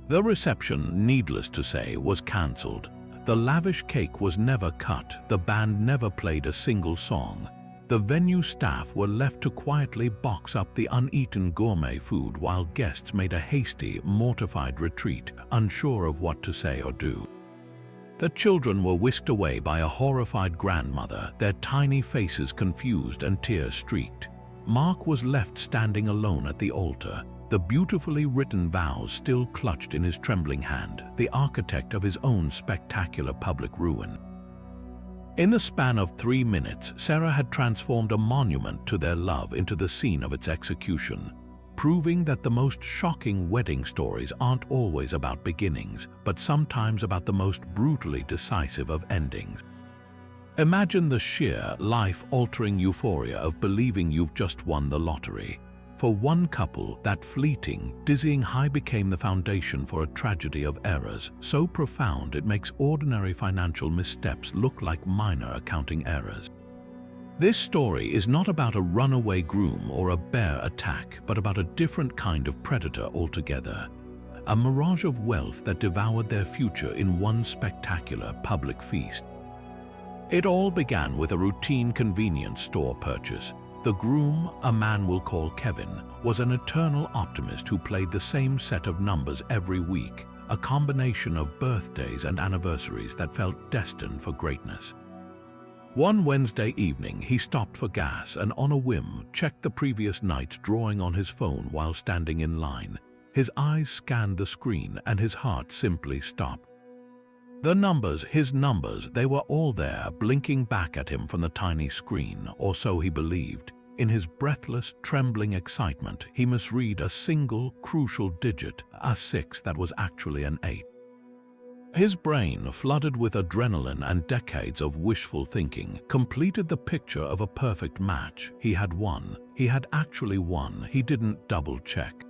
The reception, needless to say, was cancelled. The lavish cake was never cut, the band never played a single song. The venue staff were left to quietly box up the uneaten gourmet food while guests made a hasty, mortified retreat, unsure of what to say or do. The children were whisked away by a horrified grandmother, their tiny faces confused and tear-streaked. Mark was left standing alone at the altar, the beautifully written vows still clutched in his trembling hand, the architect of his own spectacular public ruin. In the span of 3 minutes, Sarah had transformed a monument to their love into the scene of its execution. proving that the most shocking wedding stories aren't always about beginnings, but sometimes about the most brutally decisive of endings. Imagine the sheer, life-altering euphoria of believing you've just won the lottery. For one couple, that fleeting, dizzying high became the foundation for a tragedy of errors, so profound it makes ordinary financial missteps look like minor accounting errors. This story is not about a runaway groom or a bear attack, but about a different kind of predator altogether. A mirage of wealth that devoured their future in one spectacular public feast. It all began with a routine convenience store purchase. The groom, a man we'll call Kevin, was an eternal optimist who played the same set of numbers every week, a combination of birthdays and anniversaries that felt destined for greatness. One Wednesday evening, he stopped for gas and on a whim checked the previous night's drawing on his phone while standing in line. His eyes scanned the screen and his heart simply stopped. The numbers, his numbers, they were all there, blinking back at him from the tiny screen, or so he believed. In his breathless, trembling excitement, he misread a single, crucial digit, a 6 that was actually an 8. His brain, flooded with adrenaline and decades of wishful thinking, completed the picture of a perfect match. He had won. He had actually won. He didn't double-check.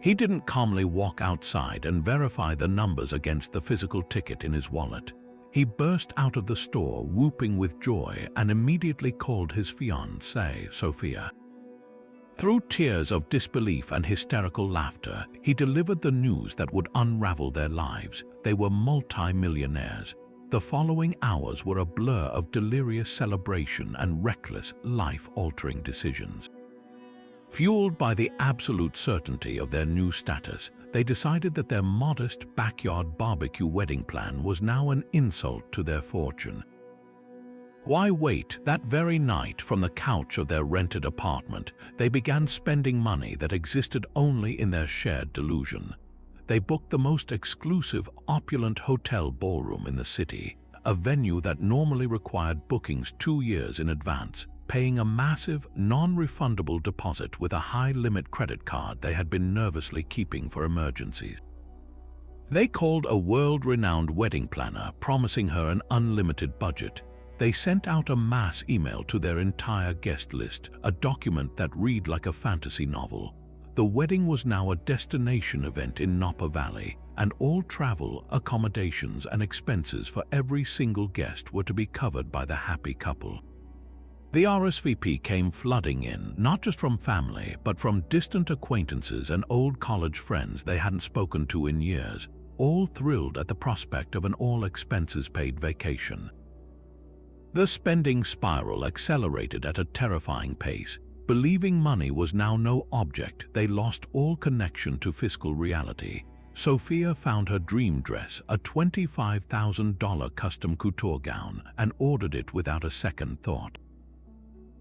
He didn't calmly walk outside and verify the numbers against the physical ticket in his wallet. He burst out of the store, whooping with joy, and immediately called his fiancée, Sophia. Through tears of disbelief and hysterical laughter, he delivered the news that would unravel their lives. They were multi-millionaires. The following hours were a blur of delirious celebration and reckless, life-altering decisions. Fueled by the absolute certainty of their new status, they decided that their modest backyard barbecue wedding plan was now an insult to their fortune. Why wait? That very night, from the couch of their rented apartment, they began spending money that existed only in their shared delusion. They booked the most exclusive, opulent hotel ballroom in the city, a venue that normally required bookings 2 years in advance, paying a massive, non-refundable deposit with a high-limit credit card they had been nervously keeping for emergencies. They called a world-renowned wedding planner, promising her an unlimited budget. They sent out a mass email to their entire guest list, a document that read like a fantasy novel. The wedding was now a destination event in Napa Valley, and all travel, accommodations, and expenses for every single guest were to be covered by the happy couple. The RSVP came flooding in, not just from family, but from distant acquaintances and old college friends they hadn't spoken to in years, all thrilled at the prospect of an all-expenses-paid vacation. The spending spiral accelerated at a terrifying pace. Believing money was now no object, they lost all connection to fiscal reality. Sophia found her dream dress, a $25,000 custom couture gown, and ordered it without a second thought.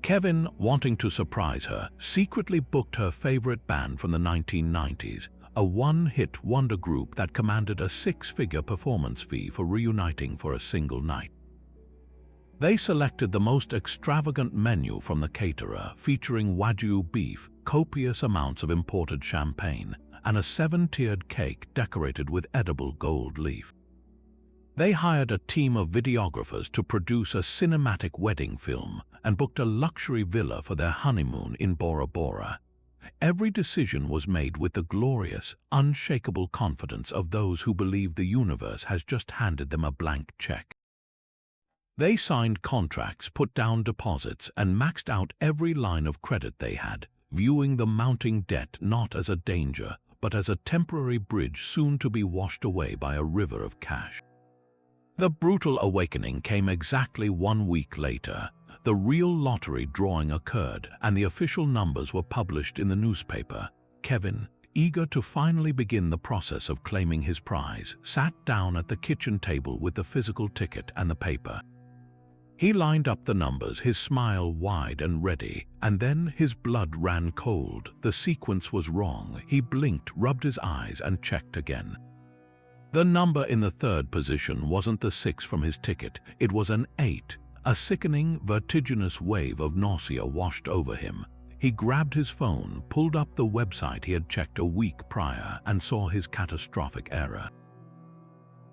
Kevin, wanting to surprise her, secretly booked her favorite band from the 1990s, a one-hit wonder group that commanded a 6-figure performance fee for reuniting for a single night. They selected the most extravagant menu from the caterer, featuring Wagyu beef, copious amounts of imported champagne, and a 7-tiered cake decorated with edible gold leaf. They hired a team of videographers to produce a cinematic wedding film and booked a luxury villa for their honeymoon in Bora Bora. Every decision was made with the glorious, unshakable confidence of those who believe the universe has just handed them a blank check. They signed contracts, put down deposits, and maxed out every line of credit they had, viewing the mounting debt not as a danger, but as a temporary bridge soon to be washed away by a river of cash. The brutal awakening came exactly 1 week later. The real lottery drawing occurred, and the official numbers were published in the newspaper. Kevin, eager to finally begin the process of claiming his prize, sat down at the kitchen table with the physical ticket and the paper. He lined up the numbers, his smile wide and ready, and then his blood ran cold. The sequence was wrong. He blinked, rubbed his eyes, and checked again. The number in the third position wasn't the 6 from his ticket, it was an 8. A sickening, vertiginous wave of nausea washed over him. He grabbed his phone, pulled up the website he had checked a week prior, and saw his catastrophic error.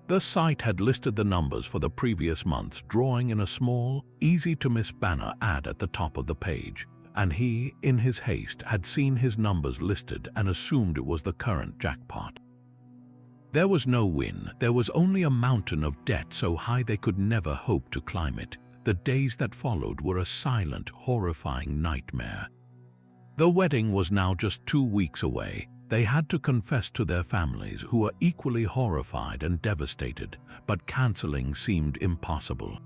The site had listed the numbers for the previous months, drawing in a small, easy-to-miss banner ad at the top of the page, and he, in his haste, had seen his numbers listed and assumed it was the current jackpot. There was no win, there was only a mountain of debt so high they could never hope to climb it. The days that followed were a silent, horrifying nightmare. The wedding was now just 2 weeks away. They had to confess to their families, who were equally horrified and devastated, but canceling seemed impossible.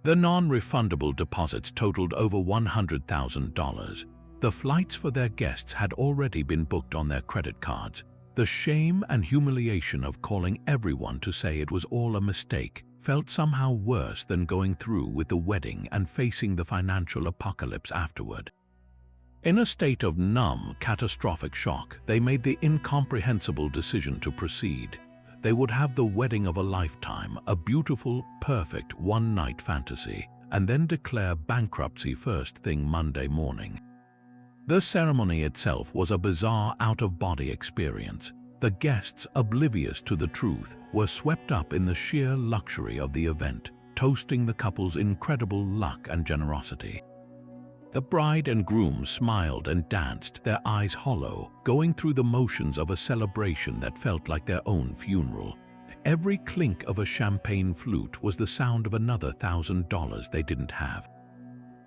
The non-refundable deposits totaled over $100,000. The flights for their guests had already been booked on their credit cards. The shame and humiliation of calling everyone to say it was all a mistake felt somehow worse than going through with the wedding and facing the financial apocalypse afterward. In a state of numb, catastrophic shock, they made the incomprehensible decision to proceed. They would have the wedding of a lifetime, a beautiful, perfect one-night fantasy, and then declare bankruptcy first thing Monday morning. The ceremony itself was a bizarre, out-of-body experience. The guests, oblivious to the truth, were swept up in the sheer luxury of the event, toasting the couple's incredible luck and generosity. The bride and groom smiled and danced, their eyes hollow, going through the motions of a celebration that felt like their own funeral. Every clink of a champagne flute was the sound of another $1,000 they didn't have.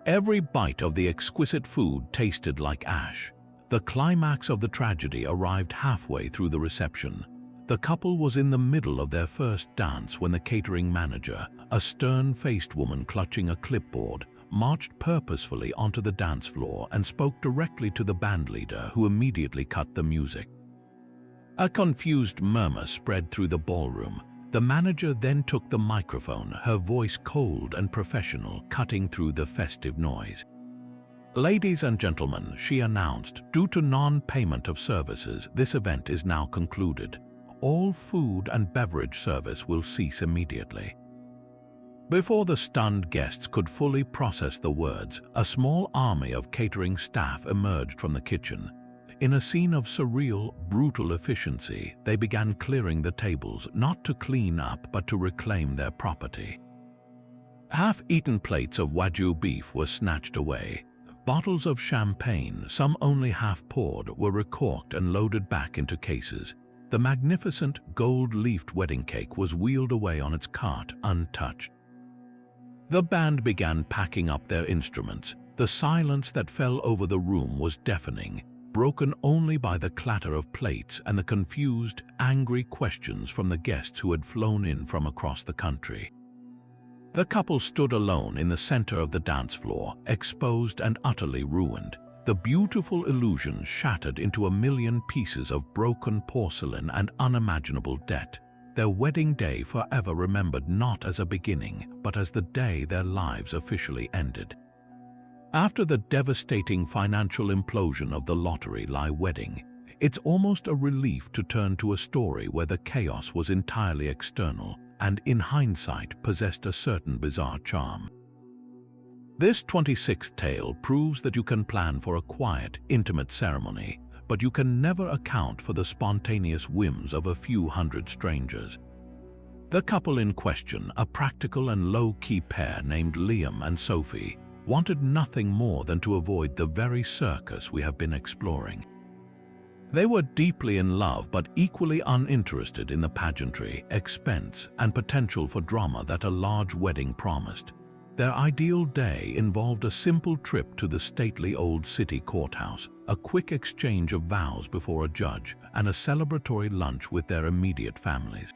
Every bite of the exquisite food tasted like ash. The climax of the tragedy arrived halfway through the reception. The couple was in the middle of their first dance when the catering manager, a stern-faced woman clutching a clipboard, marched purposefully onto the dance floor and spoke directly to the bandleader, who immediately cut the music. A confused murmur spread through the ballroom. The manager then took the microphone, her voice cold and professional, cutting through the festive noise. "Ladies and gentlemen," she announced, "due to non-payment of services, this event is now concluded. All food and beverage service will cease immediately." Before the stunned guests could fully process the words, a small army of catering staff emerged from the kitchen. In a scene of surreal, brutal efficiency, they began clearing the tables, not to clean up but to reclaim their property. Half-eaten plates of Wagyu beef were snatched away. Bottles of champagne, some only half-poured, were recorked and loaded back into cases. The magnificent, gold-leafed wedding cake was wheeled away on its cart, untouched. The band began packing up their instruments. The silence that fell over the room was deafening, broken only by the clatter of plates and the confused, angry questions from the guests who had flown in from across the country. The couple stood alone in the center of the dance floor, exposed and utterly ruined. The beautiful illusion shattered into a million pieces of broken porcelain and unimaginable debt. Their wedding day forever remembered not as a beginning, but as the day their lives officially ended. After the devastating financial implosion of the lottery-lie wedding, it's almost a relief to turn to a story where the chaos was entirely external and, in hindsight, possessed a certain bizarre charm. This 26th tale proves that you can plan for a quiet, intimate ceremony, but you can never account for the spontaneous whims of a few hundred strangers. The couple in question, a practical and low-key pair named Liam and Sophie, wanted nothing more than to avoid the very circus we have been exploring. They were deeply in love but equally uninterested in the pageantry, expense, and potential for drama that a large wedding promised. Their ideal day involved a simple trip to the stately old city courthouse, a quick exchange of vows before a judge, and a celebratory lunch with their immediate families.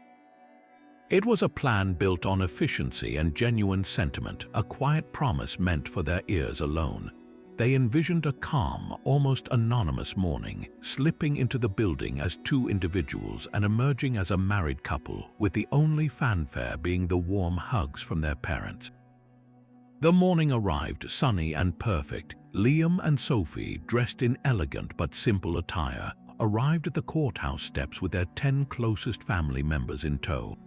It was a plan built on efficiency and genuine sentiment, a quiet promise meant for their ears alone. They envisioned a calm, almost anonymous morning, slipping into the building as two individuals and emerging as a married couple, with the only fanfare being the warm hugs from their parents. The morning arrived sunny and perfect. Liam and Sophie, dressed in elegant but simple attire, arrived at the courthouse steps with their 10 closest family members in tow.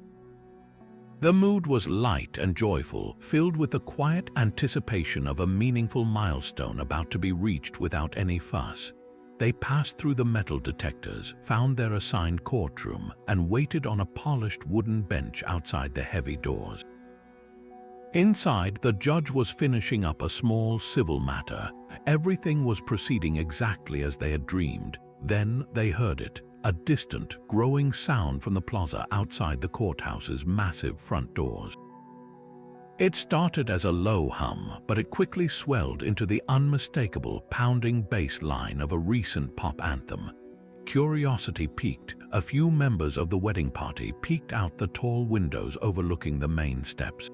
The mood was light and joyful, filled with the quiet anticipation of a meaningful milestone about to be reached without any fuss. They passed through the metal detectors, found their assigned courtroom, and waited on a polished wooden bench outside the heavy doors. Inside, the judge was finishing up a small civil matter. Everything was proceeding exactly as they had dreamed. Then they heard it, a distant, growing sound from the plaza outside the courthouse's massive front doors. It started as a low hum, but it quickly swelled into the unmistakable pounding bass line of a recent pop anthem. Curiosity piqued. A few members of the wedding party peeked out the tall windows overlooking the main steps.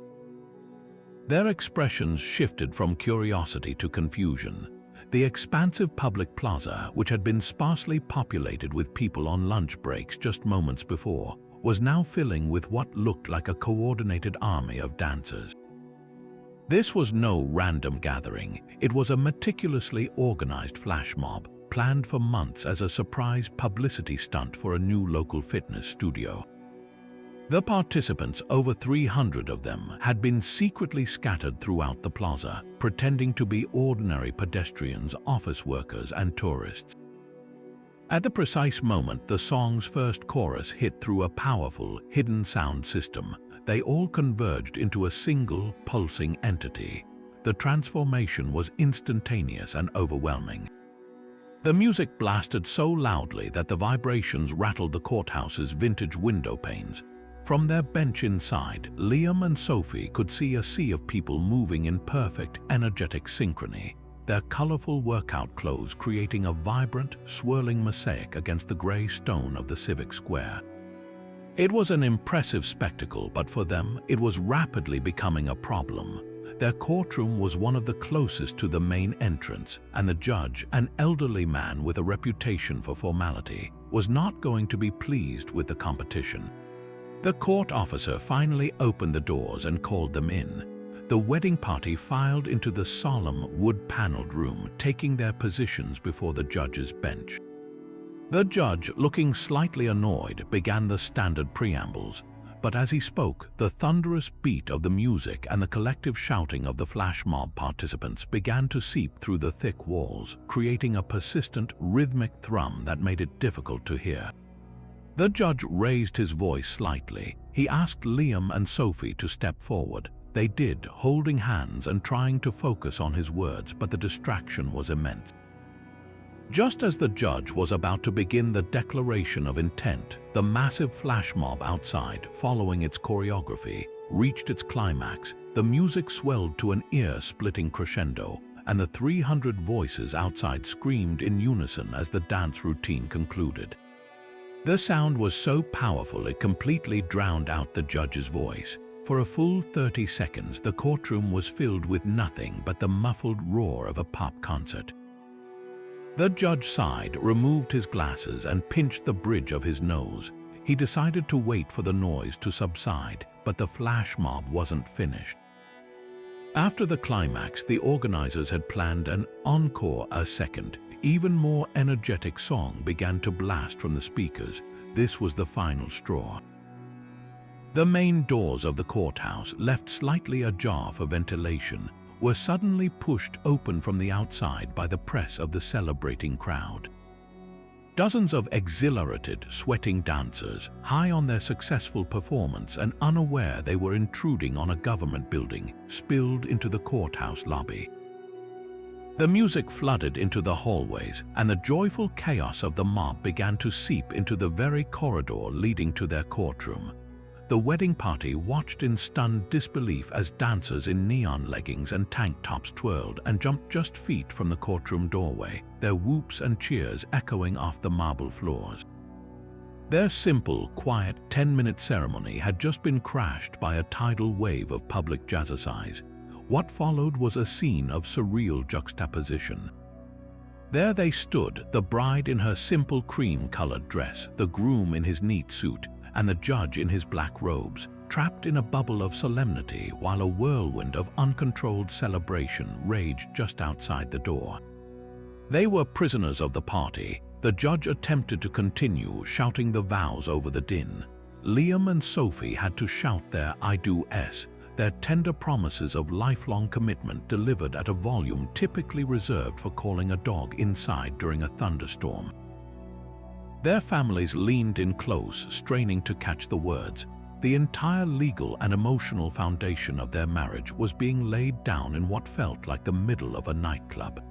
Their expressions shifted from curiosity to confusion. The expansive public plaza, which had been sparsely populated with people on lunch breaks just moments before, was now filling with what looked like a coordinated army of dancers. This was no random gathering. It was a meticulously organized flash mob, planned for months as a surprise publicity stunt for a new local fitness studio. The participants, over 300 of them, had been secretly scattered throughout the plaza, pretending to be ordinary pedestrians, office workers, and tourists. At the precise moment the song's first chorus hit through a powerful, hidden sound system, they all converged into a single, pulsing entity. The transformation was instantaneous and overwhelming. The music blasted so loudly that the vibrations rattled the courthouse's vintage window panes. From their bench inside, Liam and Sophie could see a sea of people moving in perfect, energetic synchrony, their colorful workout clothes creating a vibrant, swirling mosaic against the gray stone of the civic square. It was an impressive spectacle, but for them, it was rapidly becoming a problem. Their courtroom was one of the closest to the main entrance, and the judge, an elderly man with a reputation for formality, was not going to be pleased with the competition. The court officer finally opened the doors and called them in. The wedding party filed into the solemn, wood-paneled room, taking their positions before the judge's bench. The judge, looking slightly annoyed, began the standard preambles, but as he spoke, the thunderous beat of the music and the collective shouting of the flash mob participants began to seep through the thick walls, creating a persistent, rhythmic thrum that made it difficult to hear. The judge raised his voice slightly. He asked Liam and Sophie to step forward. They did, holding hands and trying to focus on his words, but the distraction was immense. Just as the judge was about to begin the declaration of intent, the massive flash mob outside, following its choreography, reached its climax. The music swelled to an ear-splitting crescendo, and the 300 voices outside screamed in unison as the dance routine concluded. The sound was so powerful it completely drowned out the judge's voice. For a full 30 seconds, the courtroom was filled with nothing but the muffled roar of a pop concert. The judge sighed, removed his glasses, and pinched the bridge of his nose. He decided to wait for the noise to subside, but the flash mob wasn't finished. After the climax, the organizers had planned an encore. A second, even more energetic song began to blast from the speakers. This was the final straw. The main doors of the courthouse, left slightly ajar for ventilation, were suddenly pushed open from the outside by the press of the celebrating crowd. Dozens of exhilarated, sweating dancers, high on their successful performance and unaware they were intruding on a government building, spilled into the courthouse lobby. The music flooded into the hallways, and the joyful chaos of the mob began to seep into the very corridor leading to their courtroom. The wedding party watched in stunned disbelief as dancers in neon leggings and tank tops twirled and jumped just feet from the courtroom doorway, their whoops and cheers echoing off the marble floors. Their simple, quiet 10-minute ceremony had just been crashed by a tidal wave of public jazzercise. What followed was a scene of surreal juxtaposition. There they stood, the bride in her simple cream-colored dress, the groom in his neat suit, and the judge in his black robes, trapped in a bubble of solemnity while a whirlwind of uncontrolled celebration raged just outside the door. They were prisoners of the party. The judge attempted to continue, shouting the vows over the din. Liam and Sophie had to shout their "I do"s, their tender promises of lifelong commitment delivered at a volume typically reserved for calling a dog inside during a thunderstorm. Their families leaned in close, straining to catch the words. The entire legal and emotional foundation of their marriage was being laid down in what felt like the middle of a nightclub.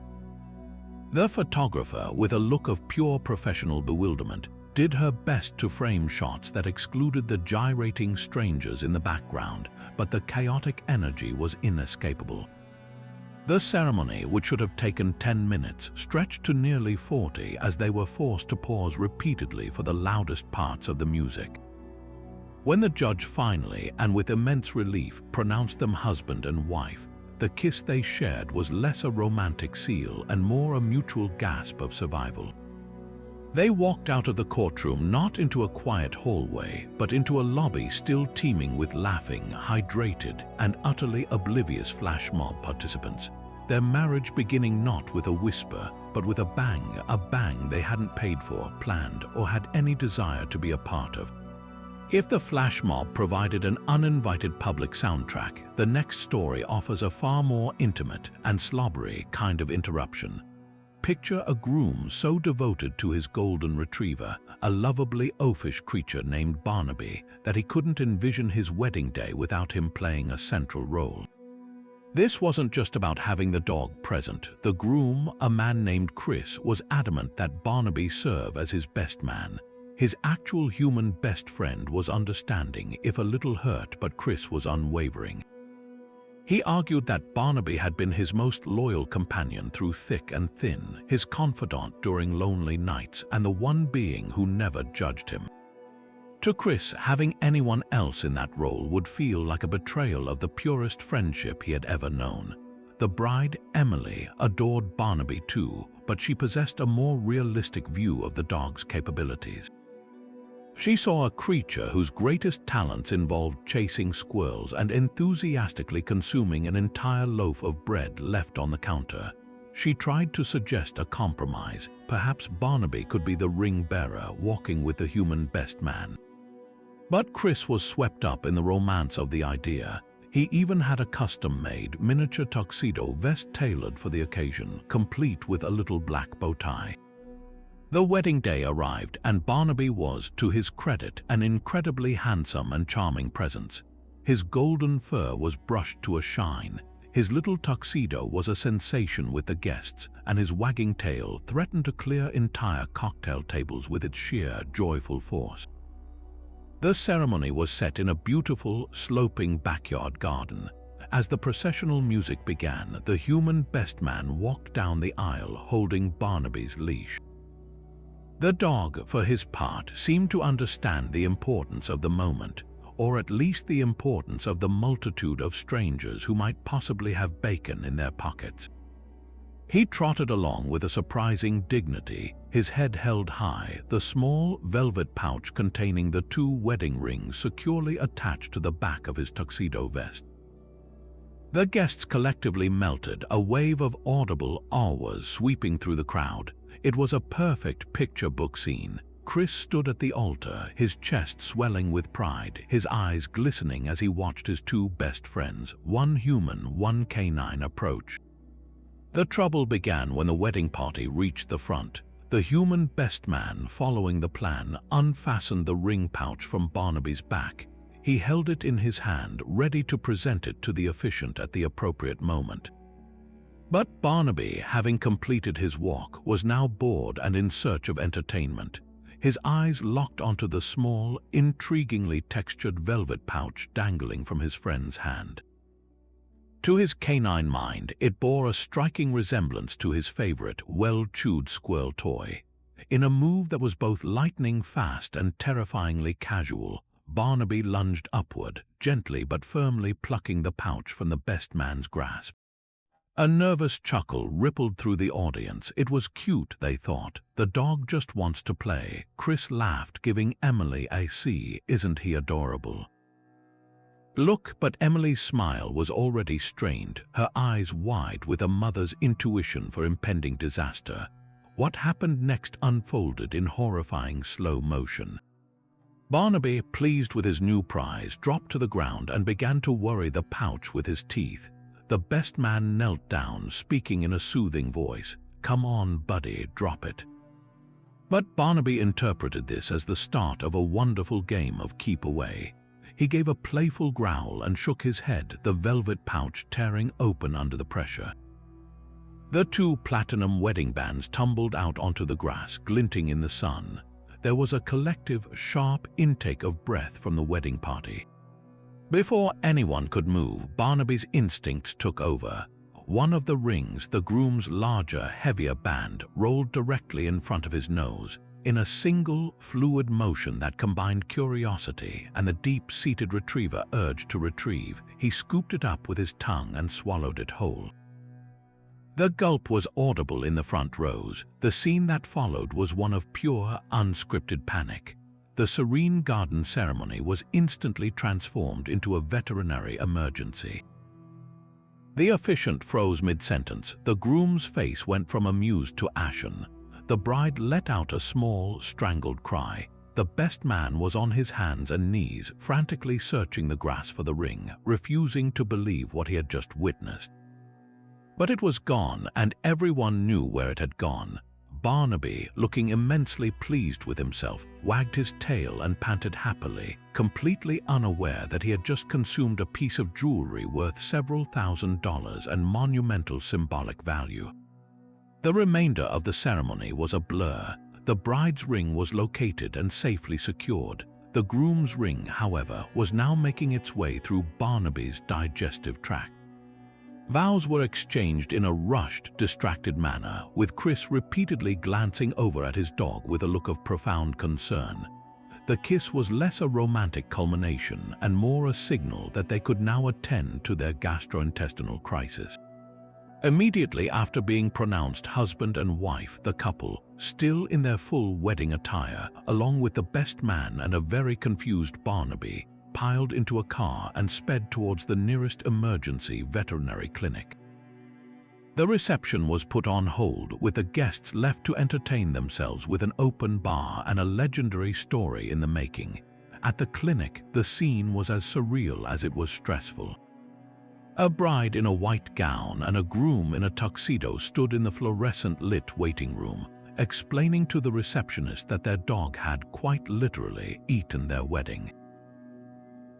The photographer, with a look of pure professional bewilderment, did her best to frame shots that excluded the gyrating strangers in the background, but the chaotic energy was inescapable. The ceremony, which should have taken 10 minutes, stretched to nearly 40 as they were forced to pause repeatedly for the loudest parts of the music. When the judge finally, and with immense relief, pronounced them husband and wife, the kiss they shared was less a romantic seal and more a mutual gasp of survival. They walked out of the courtroom not into a quiet hallway, but into a lobby still teeming with laughing, hydrated, and utterly oblivious flash mob participants, their marriage beginning not with a whisper, but with a bang they hadn't paid for, planned, or had any desire to be a part of. If the flash mob provided an uninvited public soundtrack, the next story offers a far more intimate and slobbery kind of interruption. Picture a groom so devoted to his golden retriever, a lovably oafish creature named Barnaby, that he couldn't envision his wedding day without him playing a central role. This wasn't just about having the dog present. The groom, a man named Chris, was adamant that Barnaby serve as his best man. His actual human best friend was understanding, if a little hurt, but Chris was unwavering. He argued that Barnaby had been his most loyal companion through thick and thin, his confidant during lonely nights, and the one being who never judged him. To Chris, having anyone else in that role would feel like a betrayal of the purest friendship he had ever known. The bride, Emily, adored Barnaby too, but she possessed a more realistic view of the dog's capabilities. She saw a creature whose greatest talents involved chasing squirrels and enthusiastically consuming an entire loaf of bread left on the counter. She tried to suggest a compromise. Perhaps Barnaby could be the ring bearer walking with the human best man. But Chris was swept up in the romance of the idea. He even had a custom-made miniature tuxedo vest tailored for the occasion, complete with a little black bow tie. The wedding day arrived, and Barnaby was, to his credit, an incredibly handsome and charming presence. His golden fur was brushed to a shine, his little tuxedo was a sensation with the guests, and his wagging tail threatened to clear entire cocktail tables with its sheer, joyful force. The ceremony was set in a beautiful, sloping backyard garden. As the processional music began, the human best man walked down the aisle holding Barnaby's leash. The dog, for his part, seemed to understand the importance of the moment, or at least the importance of the multitude of strangers who might possibly have bacon in their pockets. He trotted along with a surprising dignity, his head held high, the small velvet pouch containing the 2 wedding rings securely attached to the back of his tuxedo vest. The guests collectively melted, a wave of audible ahwas sweeping through the crowd. It was a perfect picture book scene. Chris stood at the altar, his chest swelling with pride, his eyes glistening as he watched his 2 best friends, one human, one canine, approach. The trouble began when the wedding party reached the front. The human best man, following the plan, unfastened the ring pouch from Barnaby's back. He held it in his hand, ready to present it to the officiant at the appropriate moment. But Barnaby, having completed his walk, was now bored and in search of entertainment. His eyes locked onto the small, intriguingly textured velvet pouch dangling from his friend's hand. To his canine mind, it bore a striking resemblance to his favorite, well-chewed squirrel toy. In a move that was both lightning fast and terrifyingly casual, Barnaby lunged upward, gently but firmly plucking the pouch from the best man's grasp. A nervous chuckle rippled through the audience. It was cute, they thought. The dog just wants to play. Chris laughed, giving Emily a "See, isn't he adorable?" look, but Emily's smile was already strained, her eyes wide with a mother's intuition for impending disaster. What happened next unfolded in horrifying slow motion. Barnaby, pleased with his new prize, dropped to the ground and began to worry the pouch with his teeth. The best man knelt down, speaking in a soothing voice. "Come on, buddy, drop it." But Barnaby interpreted this as the start of a wonderful game of keep away. He gave a playful growl and shook his head, the velvet pouch tearing open under the pressure. The two platinum wedding bands tumbled out onto the grass, glinting in the sun. There was a collective, sharp intake of breath from the wedding party. Before anyone could move, Barnaby's instincts took over. One of the rings, the groom's larger, heavier band, rolled directly in front of his nose. In a single, fluid motion that combined curiosity and the deep-seated retriever urge to retrieve, he scooped it up with his tongue and swallowed it whole. The gulp was audible in the front rows. The scene that followed was one of pure, unscripted panic. The serene garden ceremony was instantly transformed into a veterinary emergency. The officiant froze mid-sentence. The groom's face went from amused to ashen. The bride let out a small, strangled cry. The best man was on his hands and knees, frantically searching the grass for the ring, refusing to believe what he had just witnessed. But it was gone, and everyone knew where it had gone. Barnaby, looking immensely pleased with himself, wagged his tail and panted happily, completely unaware that he had just consumed a piece of jewelry worth several $1,000s and monumental symbolic value. The remainder of the ceremony was a blur. The bride's ring was located and safely secured. The groom's ring, however, was now making its way through Barnaby's digestive tract. Vows were exchanged in a rushed, distracted manner, with Chris repeatedly glancing over at his dog with a look of profound concern. The kiss was less a romantic culmination and more a signal that they could now attend to their gastrointestinal crisis. Immediately after being pronounced husband and wife, the couple, still in their full wedding attire, along with the best man and a very confused Barnaby, piled into a car and sped towards the nearest emergency veterinary clinic. The reception was put on hold, with the guests left to entertain themselves with an open bar and a legendary story in the making. At the clinic, the scene was as surreal as it was stressful. A bride in a white gown and a groom in a tuxedo stood in the fluorescent-lit waiting room, explaining to the receptionist that their dog had quite literally eaten their wedding.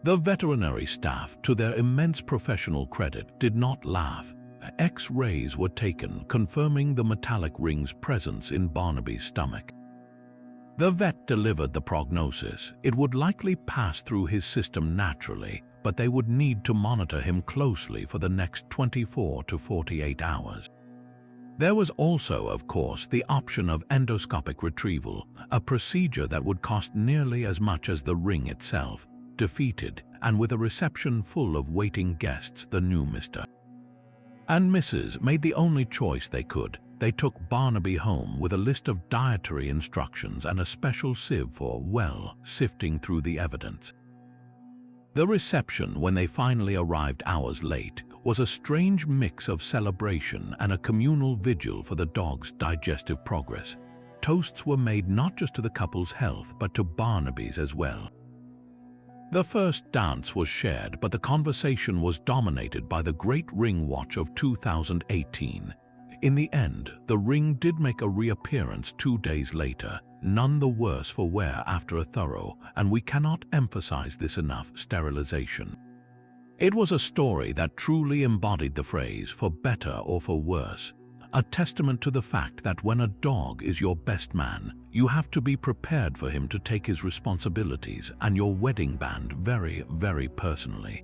The veterinary staff, to their immense professional credit, did not laugh. X-rays were taken, confirming the metallic ring's presence in Barnaby's stomach. The vet delivered the prognosis. It would likely pass through his system naturally, but they would need to monitor him closely for the next 24 to 48 hours. There was also, of course, the option of endoscopic retrieval, a procedure that would cost nearly as much as the ring itself. Defeated, and with a reception full of waiting guests, the new Mr. and Mrs. made the only choice they could. They took Barnaby home with a list of dietary instructions and a special sieve for, well, sifting through the evidence. The reception, when they finally arrived hours late, was a strange mix of celebration and a communal vigil for the dog's digestive progress. Toasts were made not just to the couple's health, but to Barnaby's as well. The first dance was shared, but the conversation was dominated by the Great Ring Watch of 2018. In the end, the ring did make a reappearance 2 days later, none the worse for wear after a thorough, and we cannot emphasize this enough, sterilization. It was a story that truly embodied the phrase, for better or for worse, a testament to the fact that when a dog is your best man, you have to be prepared for him to take his responsibilities and your wedding band very, very personally.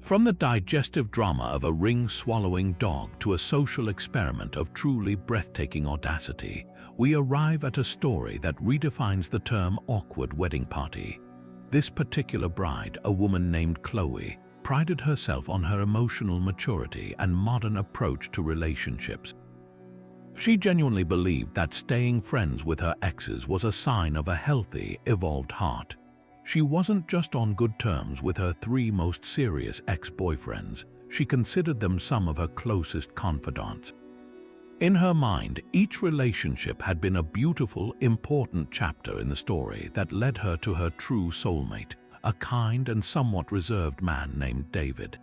From the digestive drama of a ring-swallowing dog to a social experiment of truly breathtaking audacity, we arrive at a story that redefines the term awkward wedding party. This particular bride, a woman named Chloe, prided herself on her emotional maturity and modern approach to relationships. She genuinely believed that staying friends with her exes was a sign of a healthy, evolved heart. She wasn't just on good terms with her 3 most serious ex-boyfriends, she considered them some of her closest confidants. In her mind, each relationship had been a beautiful, important chapter in the story that led her to her true soulmate, a kind and somewhat reserved man named David.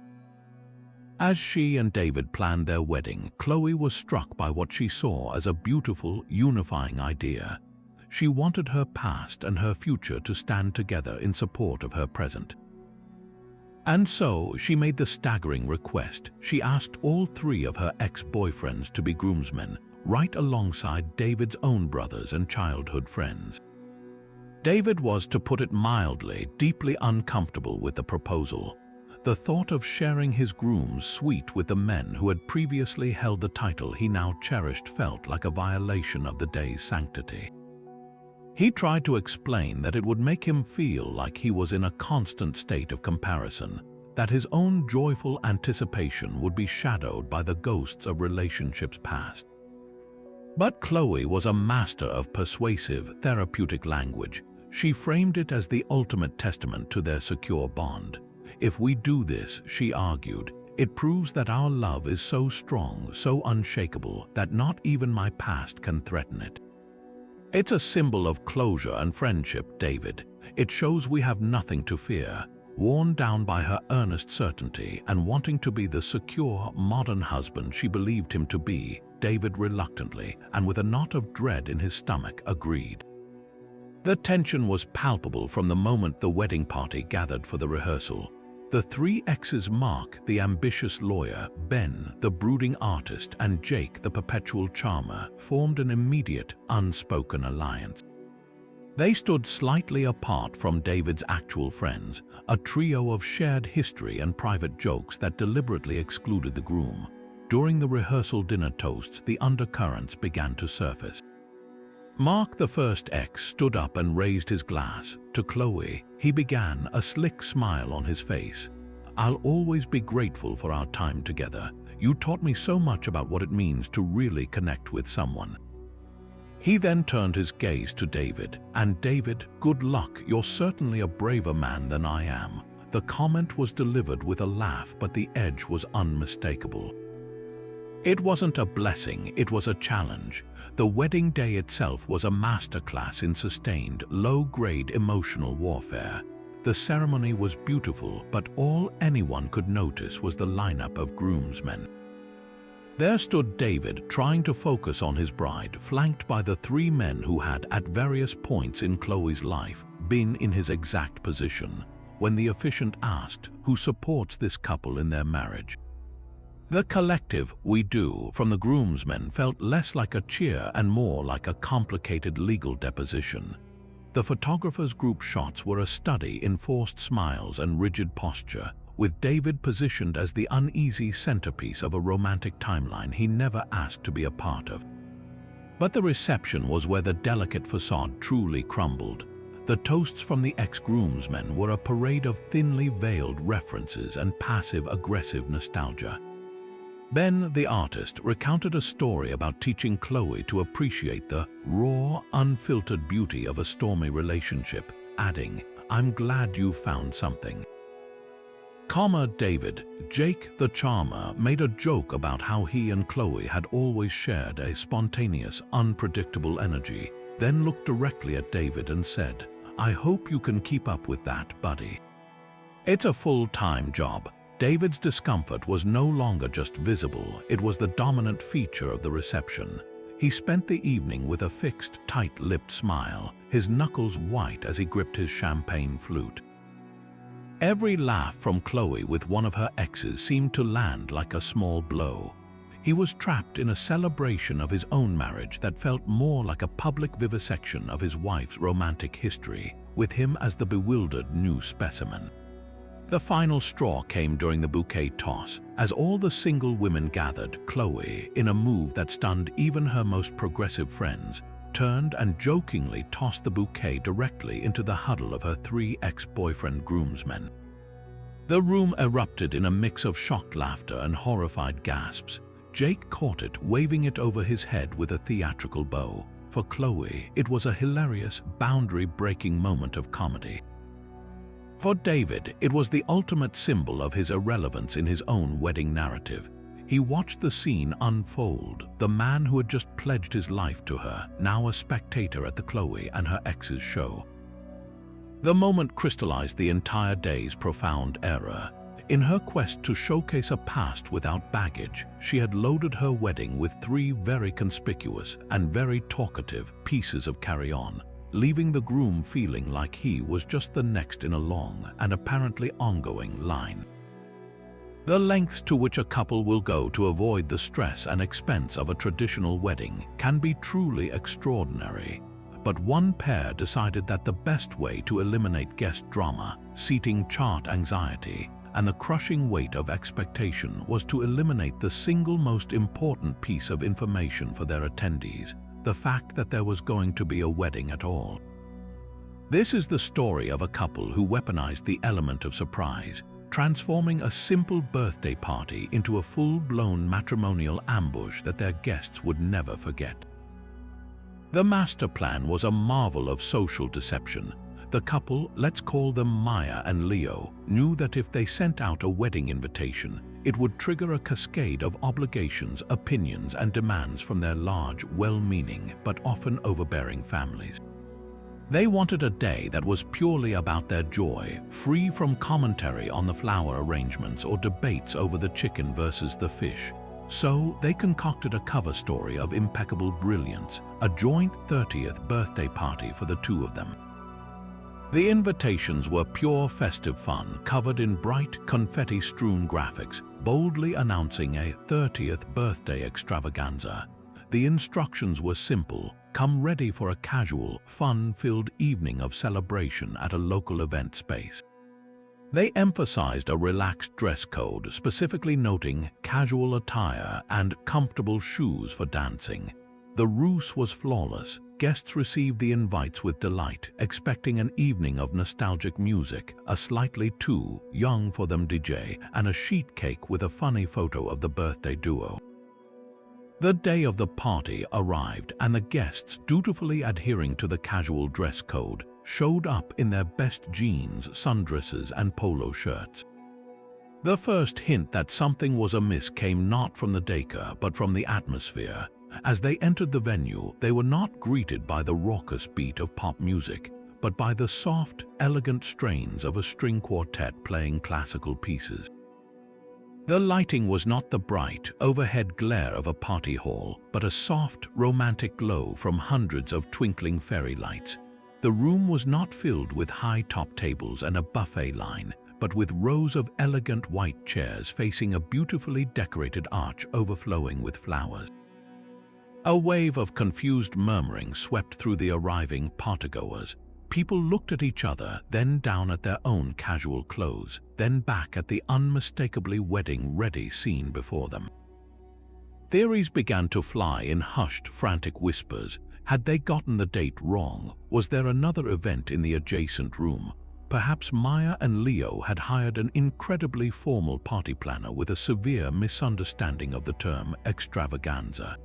As she and David planned their wedding, Chloe was struck by what she saw as a beautiful, unifying idea. She wanted her past and her future to stand together in support of her present. And so she made the staggering request. She asked all three of her ex-boyfriends to be groomsmen, right alongside David's own brothers and childhood friends. David was, to put it mildly, deeply uncomfortable with the proposal. The thought of sharing his groom's suite with the men who had previously held the title he now cherished felt like a violation of the day's sanctity. He tried to explain that it would make him feel like he was in a constant state of comparison, that his own joyful anticipation would be shadowed by the ghosts of relationships past. But Chloe was a master of persuasive, therapeutic language. She framed it as the ultimate testament to their secure bond. If we do this, she argued, it proves that our love is so strong, so unshakable, that not even my past can threaten it. It's a symbol of closure and friendship, David. It shows we have nothing to fear. Worn down by her earnest certainty and wanting to be the secure, modern husband she believed him to be, David reluctantly, and with a knot of dread in his stomach, agreed. The tension was palpable from the moment the wedding party gathered for the rehearsal. The three exes, Mark, the ambitious lawyer, Ben, the brooding artist, and Jake, the perpetual charmer, formed an immediate, unspoken alliance. They stood slightly apart from David's actual friends, a trio of shared history and private jokes that deliberately excluded the groom. During the rehearsal dinner toasts, the undercurrents began to surface. Mark, the first ex, stood up and raised his glass. To Chloe, he began, a slick smile on his face. "I'll always be grateful for our time together. You taught me so much about what it means to really connect with someone." He then turned his gaze to David. "And David, good luck. You're certainly a braver man than I am." The comment was delivered with a laugh, but the edge was unmistakable. It wasn't a blessing, it was a challenge. The wedding day itself was a masterclass in sustained, low-grade emotional warfare. The ceremony was beautiful, but all anyone could notice was the lineup of groomsmen. There stood David, trying to focus on his bride, flanked by the three men who had, at various points in Chloe's life, been in his exact position. When the officiant asked, "Who supports this couple in their marriage?" The collective "we do" from the groomsmen felt less like a cheer and more like a complicated legal deposition. The photographers' group shots were a study in forced smiles and rigid posture, with David positioned as the uneasy centerpiece of a romantic timeline he never asked to be a part of. But the reception was where the delicate facade truly crumbled. The toasts from the ex-groomsmen were a parade of thinly veiled references and passive-aggressive nostalgia. Ben, the artist, recounted a story about teaching Chloe to appreciate the raw, unfiltered beauty of a stormy relationship, adding, "I'm glad you found something." David, Jake the charmer, made a joke about how he and Chloe had always shared a spontaneous, unpredictable energy, then looked directly at David and said, "I hope you can keep up with that, buddy." It's a full-time job. David's discomfort was no longer just visible, it was the dominant feature of the reception. He spent the evening with a fixed, tight-lipped smile, his knuckles white as he gripped his champagne flute. Every laugh from Chloe with one of her exes seemed to land like a small blow. He was trapped in a celebration of his own marriage that felt more like a public vivisection of his wife's romantic history, with him as the bewildered new specimen. The final straw came during the bouquet toss. As all the single women gathered, Chloe, in a move that stunned even her most progressive friends, turned and jokingly tossed the bouquet directly into the huddle of her three ex-boyfriend groomsmen. The room erupted in a mix of shocked laughter and horrified gasps. Jake caught it, waving it over his head with a theatrical bow. For Chloe, it was a hilarious, boundary-breaking moment of comedy. For David, it was the ultimate symbol of his irrelevance in his own wedding narrative. He watched the scene unfold, the man who had just pledged his life to her, now a spectator at the Chloe and her ex's show. The moment crystallized the entire day's profound error. In her quest to showcase a past without baggage, she had loaded her wedding with 3 very conspicuous and very talkative pieces of carry-on, leaving the groom feeling like he was just the next in a long and apparently ongoing line. The lengths to which a couple will go to avoid the stress and expense of a traditional wedding can be truly extraordinary. But one pair decided that the best way to eliminate guest drama, seating chart anxiety, and the crushing weight of expectation was to eliminate the single most important piece of information for their attendees, the fact that there was going to be a wedding at all. This is the story of a couple who weaponized the element of surprise, transforming a simple birthday party into a full-blown matrimonial ambush that their guests would never forget. The master plan was a marvel of social deception. The couple, let's call them Maya and Leo, knew that if they sent out a wedding invitation, it would trigger a cascade of obligations, opinions, and demands from their large, well-meaning but often overbearing families. They wanted a day that was purely about their joy, free from commentary on the flower arrangements or debates over the chicken versus the fish. So they concocted a cover story of impeccable brilliance, a joint 30th birthday party for the 2 of them. The invitations were pure festive fun, covered in bright, confetti-strewn graphics, boldly announcing a 30th birthday extravaganza. The instructions were simple: come ready for a casual, fun-filled evening of celebration at a local event space. They emphasized a relaxed dress code, specifically noting casual attire and comfortable shoes for dancing. The ruse was flawless. Guests received the invites with delight, expecting an evening of nostalgic music, a slightly too young for them DJ, and a sheet cake with a funny photo of the birthday duo. The day of the party arrived, and the guests, dutifully adhering to the casual dress code, showed up in their best jeans, sundresses, and polo shirts. The first hint that something was amiss came not from the decor but from the atmosphere. As they entered the venue, they were not greeted by the raucous beat of pop music, but by the soft, elegant strains of a string quartet playing classical pieces. The lighting was not the bright, overhead glare of a party hall, but a soft, romantic glow from hundreds of twinkling fairy lights. The room was not filled with high-top tables and a buffet line, but with rows of elegant white chairs facing a beautifully decorated arch overflowing with flowers. A wave of confused murmuring swept through the arriving partygoers. People looked at each other, then down at their own casual clothes, then back at the unmistakably wedding-ready scene before them. Theories began to fly in hushed, frantic whispers. Had they gotten the date wrong? Was there another event in the adjacent room? Perhaps Maya and Leo had hired an incredibly formal party planner with a severe misunderstanding of the term extravaganza.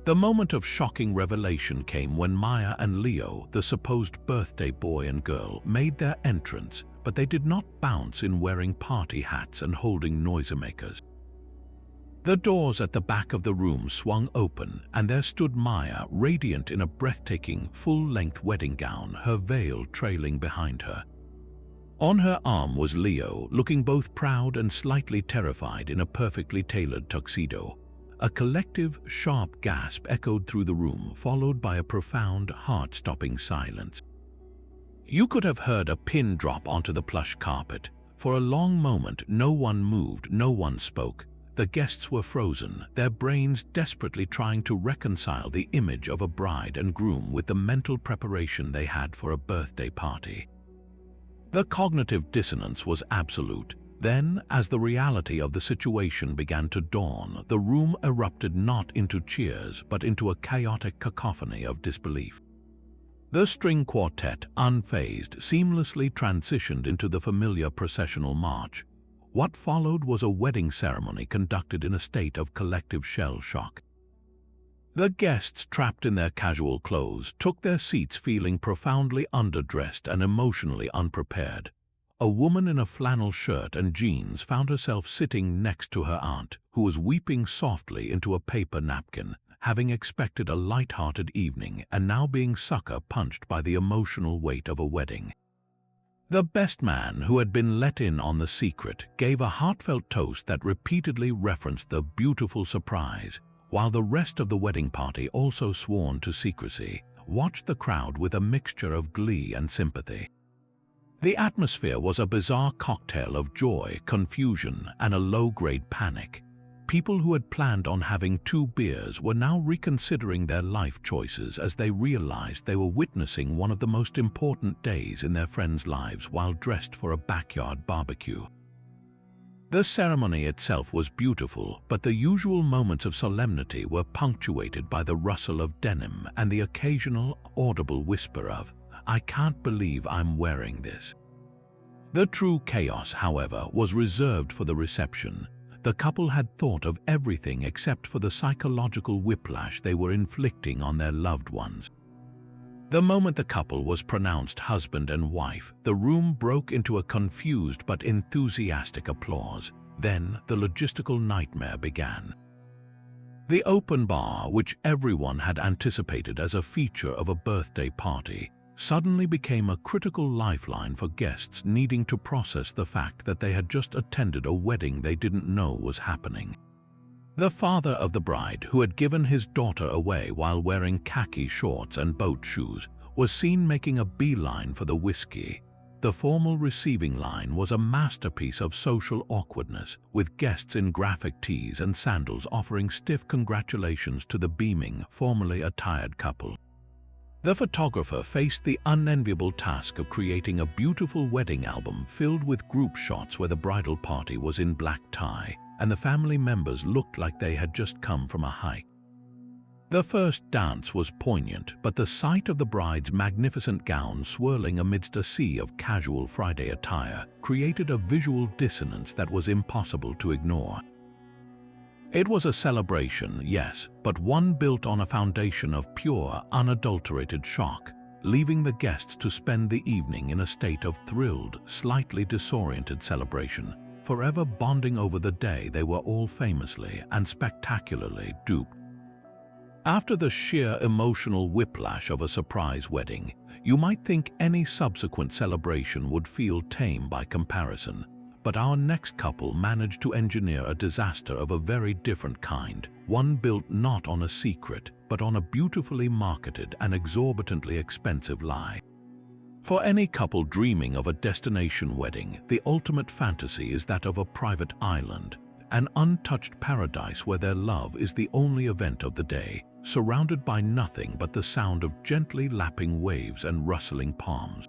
The moment of shocking revelation came when Maya and Leo, the supposed birthday boy and girl, made their entrance, but they did not bounce in wearing party hats and holding noisemakers. The doors at the back of the room swung open, and there stood Maya, radiant in a breathtaking, full-length wedding gown, her veil trailing behind her. On her arm was Leo, looking both proud and slightly terrified in a perfectly tailored tuxedo. A collective, sharp gasp echoed through the room, followed by a profound, heart-stopping silence. You could have heard a pin drop onto the plush carpet. For a long moment, no one moved, no one spoke. The guests were frozen, their brains desperately trying to reconcile the image of a bride and groom with the mental preparation they had for a birthday party. The cognitive dissonance was absolute. Then, as the reality of the situation began to dawn, the room erupted not into cheers but into a chaotic cacophony of disbelief. The string quartet, unfazed, seamlessly transitioned into the familiar processional march. What followed was a wedding ceremony conducted in a state of collective shell shock. The guests, trapped in their casual clothes, took their seats feeling profoundly underdressed and emotionally unprepared. a woman in a flannel shirt and jeans found herself sitting next to her aunt, who was weeping softly into a paper napkin, having expected a light-hearted evening and now being sucker-punched by the emotional weight of a wedding. The best man, who had been let in on the secret, gave a heartfelt toast that repeatedly referenced the beautiful surprise, while the rest of the wedding party, also sworn to secrecy, watched the crowd with a mixture of glee and sympathy. The atmosphere was a bizarre cocktail of joy, confusion, and a low-grade panic. People who had planned on having 2 beers were now reconsidering their life choices as they realized they were witnessing one of the most important days in their friends' lives while dressed for a backyard barbecue. The ceremony itself was beautiful, but the usual moments of solemnity were punctuated by the rustle of denim and the occasional audible whisper of, "I can't believe I'm wearing this." The true chaos, however, was reserved for the reception. The couple had thought of everything except for the psychological whiplash they were inflicting on their loved ones. The moment the couple was pronounced husband and wife, the room broke into a confused but enthusiastic applause. Then the logistical nightmare began. The open bar, which everyone had anticipated as a feature of a birthday party, suddenly became a critical lifeline for guests needing to process the fact that they had just attended a wedding they didn't know was happening. The father of the bride, who had given his daughter away while wearing khaki shorts and boat shoes, was seen making a beeline for the whiskey. The formal receiving line was a masterpiece of social awkwardness, with guests in graphic tees and sandals offering stiff congratulations to the beaming, formally attired couple. The photographer faced the unenviable task of creating a beautiful wedding album filled with group shots where the bridal party was in black tie and the family members looked like they had just come from a hike. The first dance was poignant, but the sight of the bride's magnificent gown swirling amidst a sea of casual Friday attire created a visual dissonance that was impossible to ignore. It was a celebration, yes, but one built on a foundation of pure, unadulterated shock, leaving the guests to spend the evening in a state of thrilled, slightly disoriented celebration, forever bonding over the day they were all famously and spectacularly duped. After the sheer emotional whiplash of a surprise wedding, you might think any subsequent celebration would feel tame by comparison. But our next couple managed to engineer a disaster of a very different kind, one built not on a secret, but on a beautifully marketed and exorbitantly expensive lie. For any couple dreaming of a destination wedding, the ultimate fantasy is that of a private island, an untouched paradise where their love is the only event of the day, surrounded by nothing but the sound of gently lapping waves and rustling palms.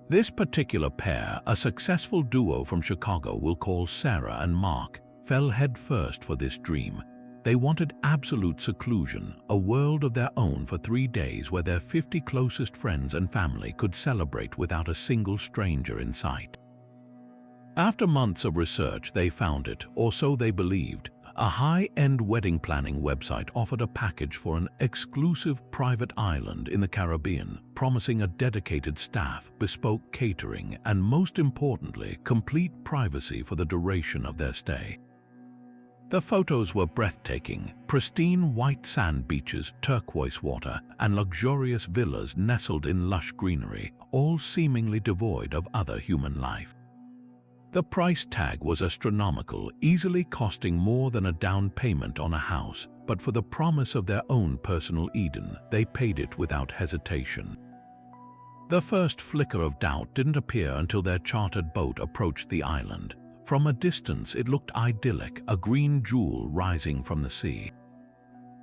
This particular pair, a successful duo from Chicago we'll call Sarah and Mark, fell headfirst for this dream. They wanted absolute seclusion, a world of their own for 3 days where their 50 closest friends and family could celebrate without a single stranger in sight. After months of research, they found it, or so they believed. A high-end wedding planning website offered a package for an exclusive private island in the Caribbean, promising a dedicated staff, bespoke catering, and most importantly, complete privacy for the duration of their stay. The photos were breathtaking: pristine white sand beaches, turquoise water, and luxurious villas nestled in lush greenery, all seemingly devoid of other human life. The price tag was astronomical, easily costing more than a down payment on a house, but for the promise of their own personal Eden, they paid it without hesitation. The first flicker of doubt didn't appear until their chartered boat approached the island. From a distance, it looked idyllic, a green jewel rising from the sea.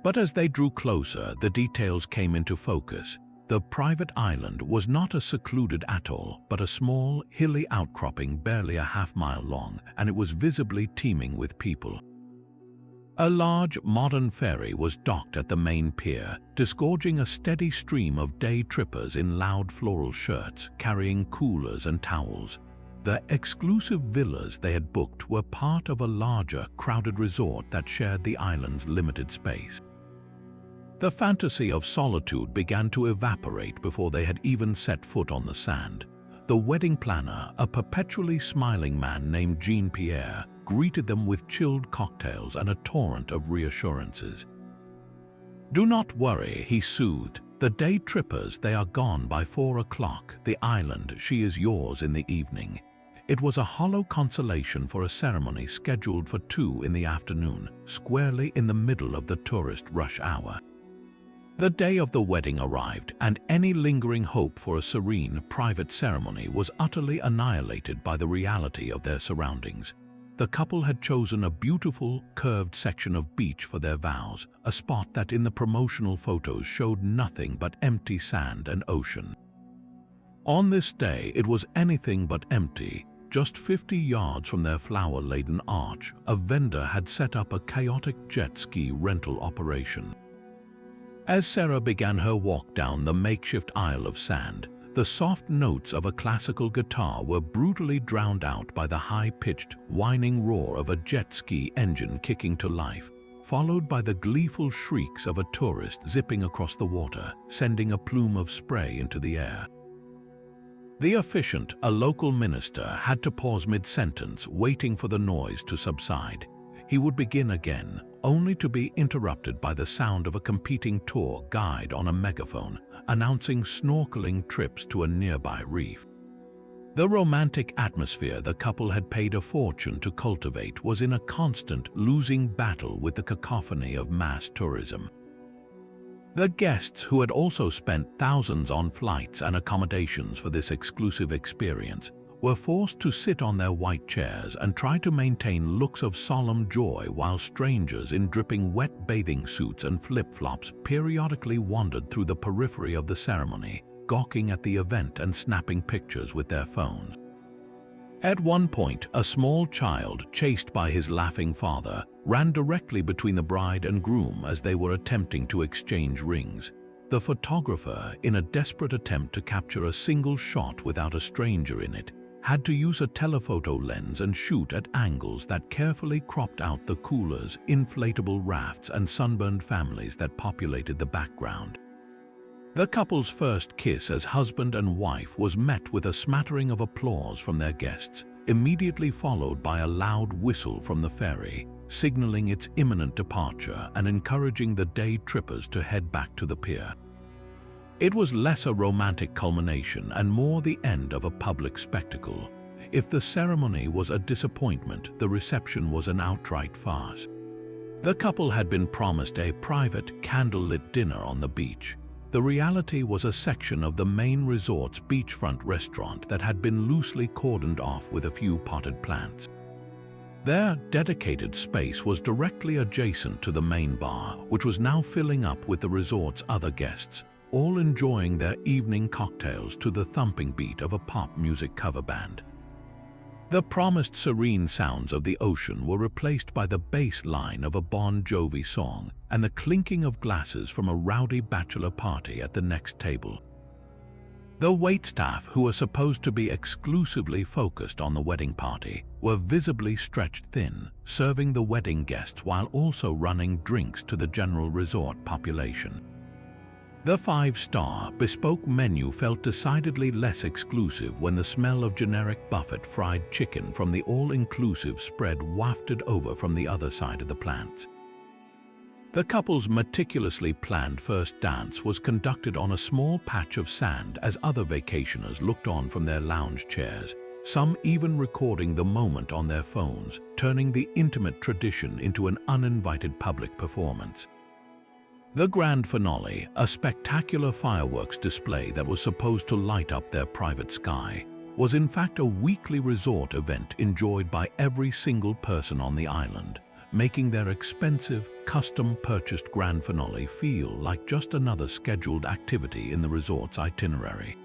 But as they drew closer, the details came into focus. The private island was not a secluded atoll, but a small, hilly outcropping barely a half-mile long, and it was visibly teeming with people. A large, modern ferry was docked at the main pier, disgorging a steady stream of day trippers in loud floral shirts, carrying coolers and towels. The exclusive villas they had booked were part of a larger, crowded resort that shared the island's limited space. The fantasy of solitude began to evaporate before they had even set foot on the sand. the wedding planner, a perpetually smiling man named Jean-Pierre, greeted them with chilled cocktails and a torrent of reassurances. "Do not worry," he soothed. "The day trippers, they are gone by 4 o'clock. The island, she is yours in the evening." It was a hollow consolation for a ceremony scheduled for 2 in the afternoon, squarely in the middle of the tourist rush hour. The day of the wedding arrived, and any lingering hope for a serene, private ceremony was utterly annihilated by the reality of their surroundings. The couple had chosen a beautiful, curved section of beach for their vows, a spot that in the promotional photos showed nothing but empty sand and ocean. On this day, it was anything but empty. Just 50 yards from their flower-laden arch, a vendor had set up a chaotic jet ski rental operation. As Sarah began her walk down the makeshift aisle of sand, the soft notes of a classical guitar were brutally drowned out by the high-pitched, whining roar of a jet ski engine kicking to life, followed by the gleeful shrieks of a tourist zipping across the water, sending a plume of spray into the air. The officiant, a local minister, had to pause mid-sentence, waiting for the noise to subside. He would begin again, only to be interrupted by the sound of a competing tour guide on a megaphone, announcing snorkeling trips to a nearby reef. The romantic atmosphere the couple had paid a fortune to cultivate was in a constant, losing battle with the cacophony of mass tourism. The guests, who had also spent thousands on flights and accommodations for this exclusive experience, were forced to sit on their white chairs and try to maintain looks of solemn joy while strangers in dripping wet bathing suits and flip-flops periodically wandered through the periphery of the ceremony, gawking at the event and snapping pictures with their phones. At one point, a small child, chased by his laughing father, ran directly between the bride and groom as they were attempting to exchange rings. The photographer, in a desperate attempt to capture a single shot without a stranger in it, had to use a telephoto lens and shoot at angles that carefully cropped out the coolers, inflatable rafts, and sunburned families that populated the background. The couple's first kiss as husband and wife was met with a smattering of applause from their guests, immediately followed by a loud whistle from the ferry, signaling its imminent departure and encouraging the day trippers to head back to the pier. It was less a romantic culmination and more the end of a public spectacle. If the ceremony was a disappointment, the reception was an outright farce. The couple had been promised a private, candlelit dinner on the beach. The reality was a section of the main resort's beachfront restaurant that had been loosely cordoned off with a few potted plants. Their dedicated space was directly adjacent to the main bar, which was now filling up with the resort's other guests, all enjoying their evening cocktails to the thumping beat of a pop music cover band. The promised serene sounds of the ocean were replaced by the bass line of a Bon Jovi song and the clinking of glasses from a rowdy bachelor party at the next table. The waitstaff, who were supposed to be exclusively focused on the wedding party, were visibly stretched thin, serving the wedding guests while also running drinks to the general resort population. The 5-star, bespoke menu felt decidedly less exclusive when the smell of generic buffet fried chicken from the all-inclusive spread wafted over from the other side of the plants. The couple's meticulously planned first dance was conducted on a small patch of sand as other vacationers looked on from their lounge chairs, some even recording the moment on their phones, turning the intimate tradition into an uninvited public performance. The grand finale, a spectacular fireworks display that was supposed to light up their private sky, was in fact a weekly resort event enjoyed by every single person on the island, making their expensive, custom-purchased grand finale feel like just another scheduled activity in the resort's itinerary.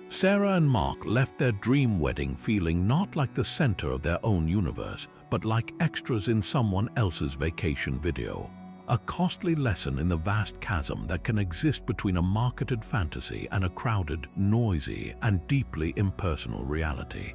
Sarah and Mark left their dream wedding feeling not like the center of their own universe, but like extras in someone else's vacation video. A costly lesson in the vast chasm that can exist between a marketed fantasy and a crowded, noisy, and deeply impersonal reality.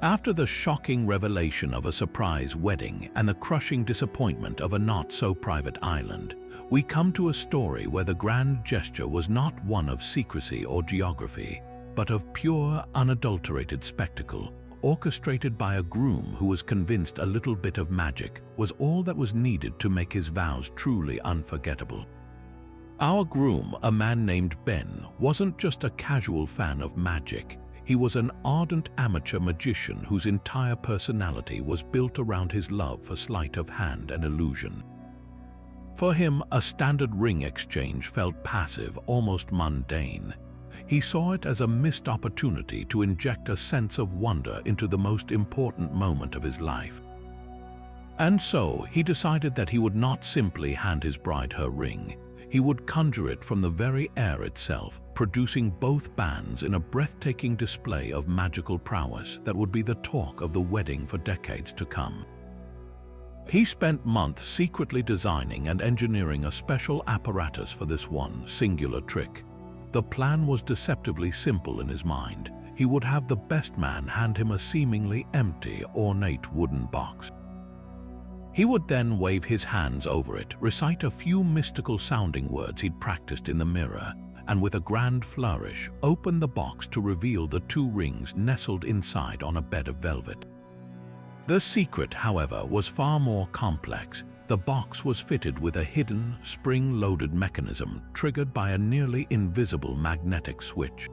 After the shocking revelation of a surprise wedding and the crushing disappointment of a not-so-private island, we come to a story where the grand gesture was not one of secrecy or geography, but but of pure, unadulterated spectacle, orchestrated by a groom who was convinced a little bit of magic was all that was needed to make his vows truly unforgettable. Our groom, a man named Ben, wasn't just a casual fan of magic. He was an ardent amateur magician whose entire personality was built around his love for sleight of hand and illusion. For him, a standard ring exchange felt passive, almost mundane. He saw it as a missed opportunity to inject a sense of wonder into the most important moment of his life. And so, he decided that he would not simply hand his bride her ring. He would conjure it from the very air itself, producing both bands in a breathtaking display of magical prowess that would be the talk of the wedding for decades to come. He spent months secretly designing and engineering a special apparatus for this one singular trick. The plan was deceptively simple in his mind. He would have the best man hand him a seemingly empty, ornate wooden box. He would then wave his hands over it, recite a few mystical-sounding words he'd practiced in the mirror, and with a grand flourish, open the box to reveal the two rings nestled inside on a bed of velvet. The secret, however, was far more complex. The box was fitted with a hidden, spring-loaded mechanism triggered by a nearly invisible magnetic switch.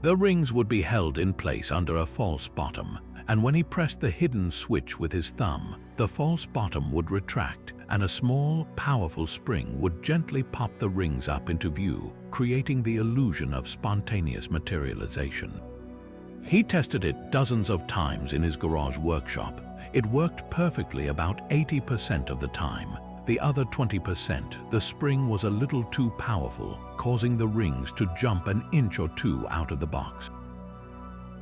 The rings would be held in place under a false bottom, and when he pressed the hidden switch with his thumb, the false bottom would retract, and a small, powerful spring would gently pop the rings up into view, creating the illusion of spontaneous materialization. He tested it dozens of times in his garage workshop. It worked perfectly about 80% of the time. The other 20%, the spring was a little too powerful, causing the rings to jump an inch or two out of the box.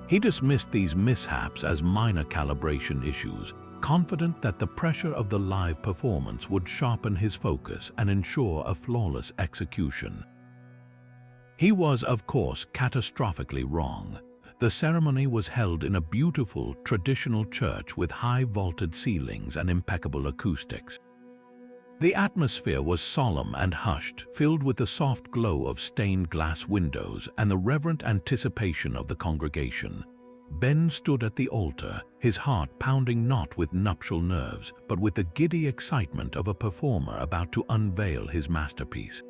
He dismissed these mishaps as minor calibration issues, confident that the pressure of the live performance would sharpen his focus and ensure a flawless execution. He was, of course, catastrophically wrong. The ceremony was held in a beautiful, traditional church with high vaulted ceilings and impeccable acoustics. The atmosphere was solemn and hushed, filled with the soft glow of stained glass windows and the reverent anticipation of the congregation. Ben stood at the altar, his heart pounding not with nuptial nerves, but with the giddy excitement of a performer about to unveil his masterpiece.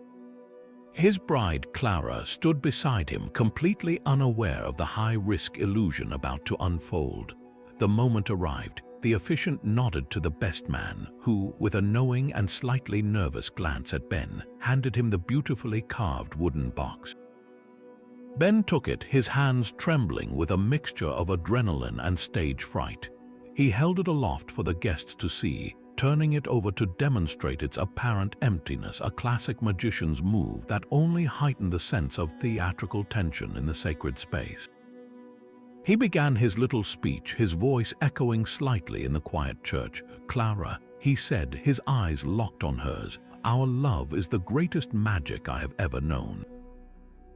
His bride, Clara, stood beside him, completely unaware of the high-risk illusion about to unfold. The moment arrived. The officiant nodded to the best man, who, with a knowing and slightly nervous glance at Ben, handed him the beautifully carved wooden box. Ben took it, his hands trembling with a mixture of adrenaline and stage fright. He held it aloft for the guests to see, turning it over to demonstrate its apparent emptiness, a classic magician's move that only heightened the sense of theatrical tension in the sacred space. He began his little speech, his voice echoing slightly in the quiet church. "Clara," he said, his eyes locked on hers, "our love is the greatest magic I have ever known.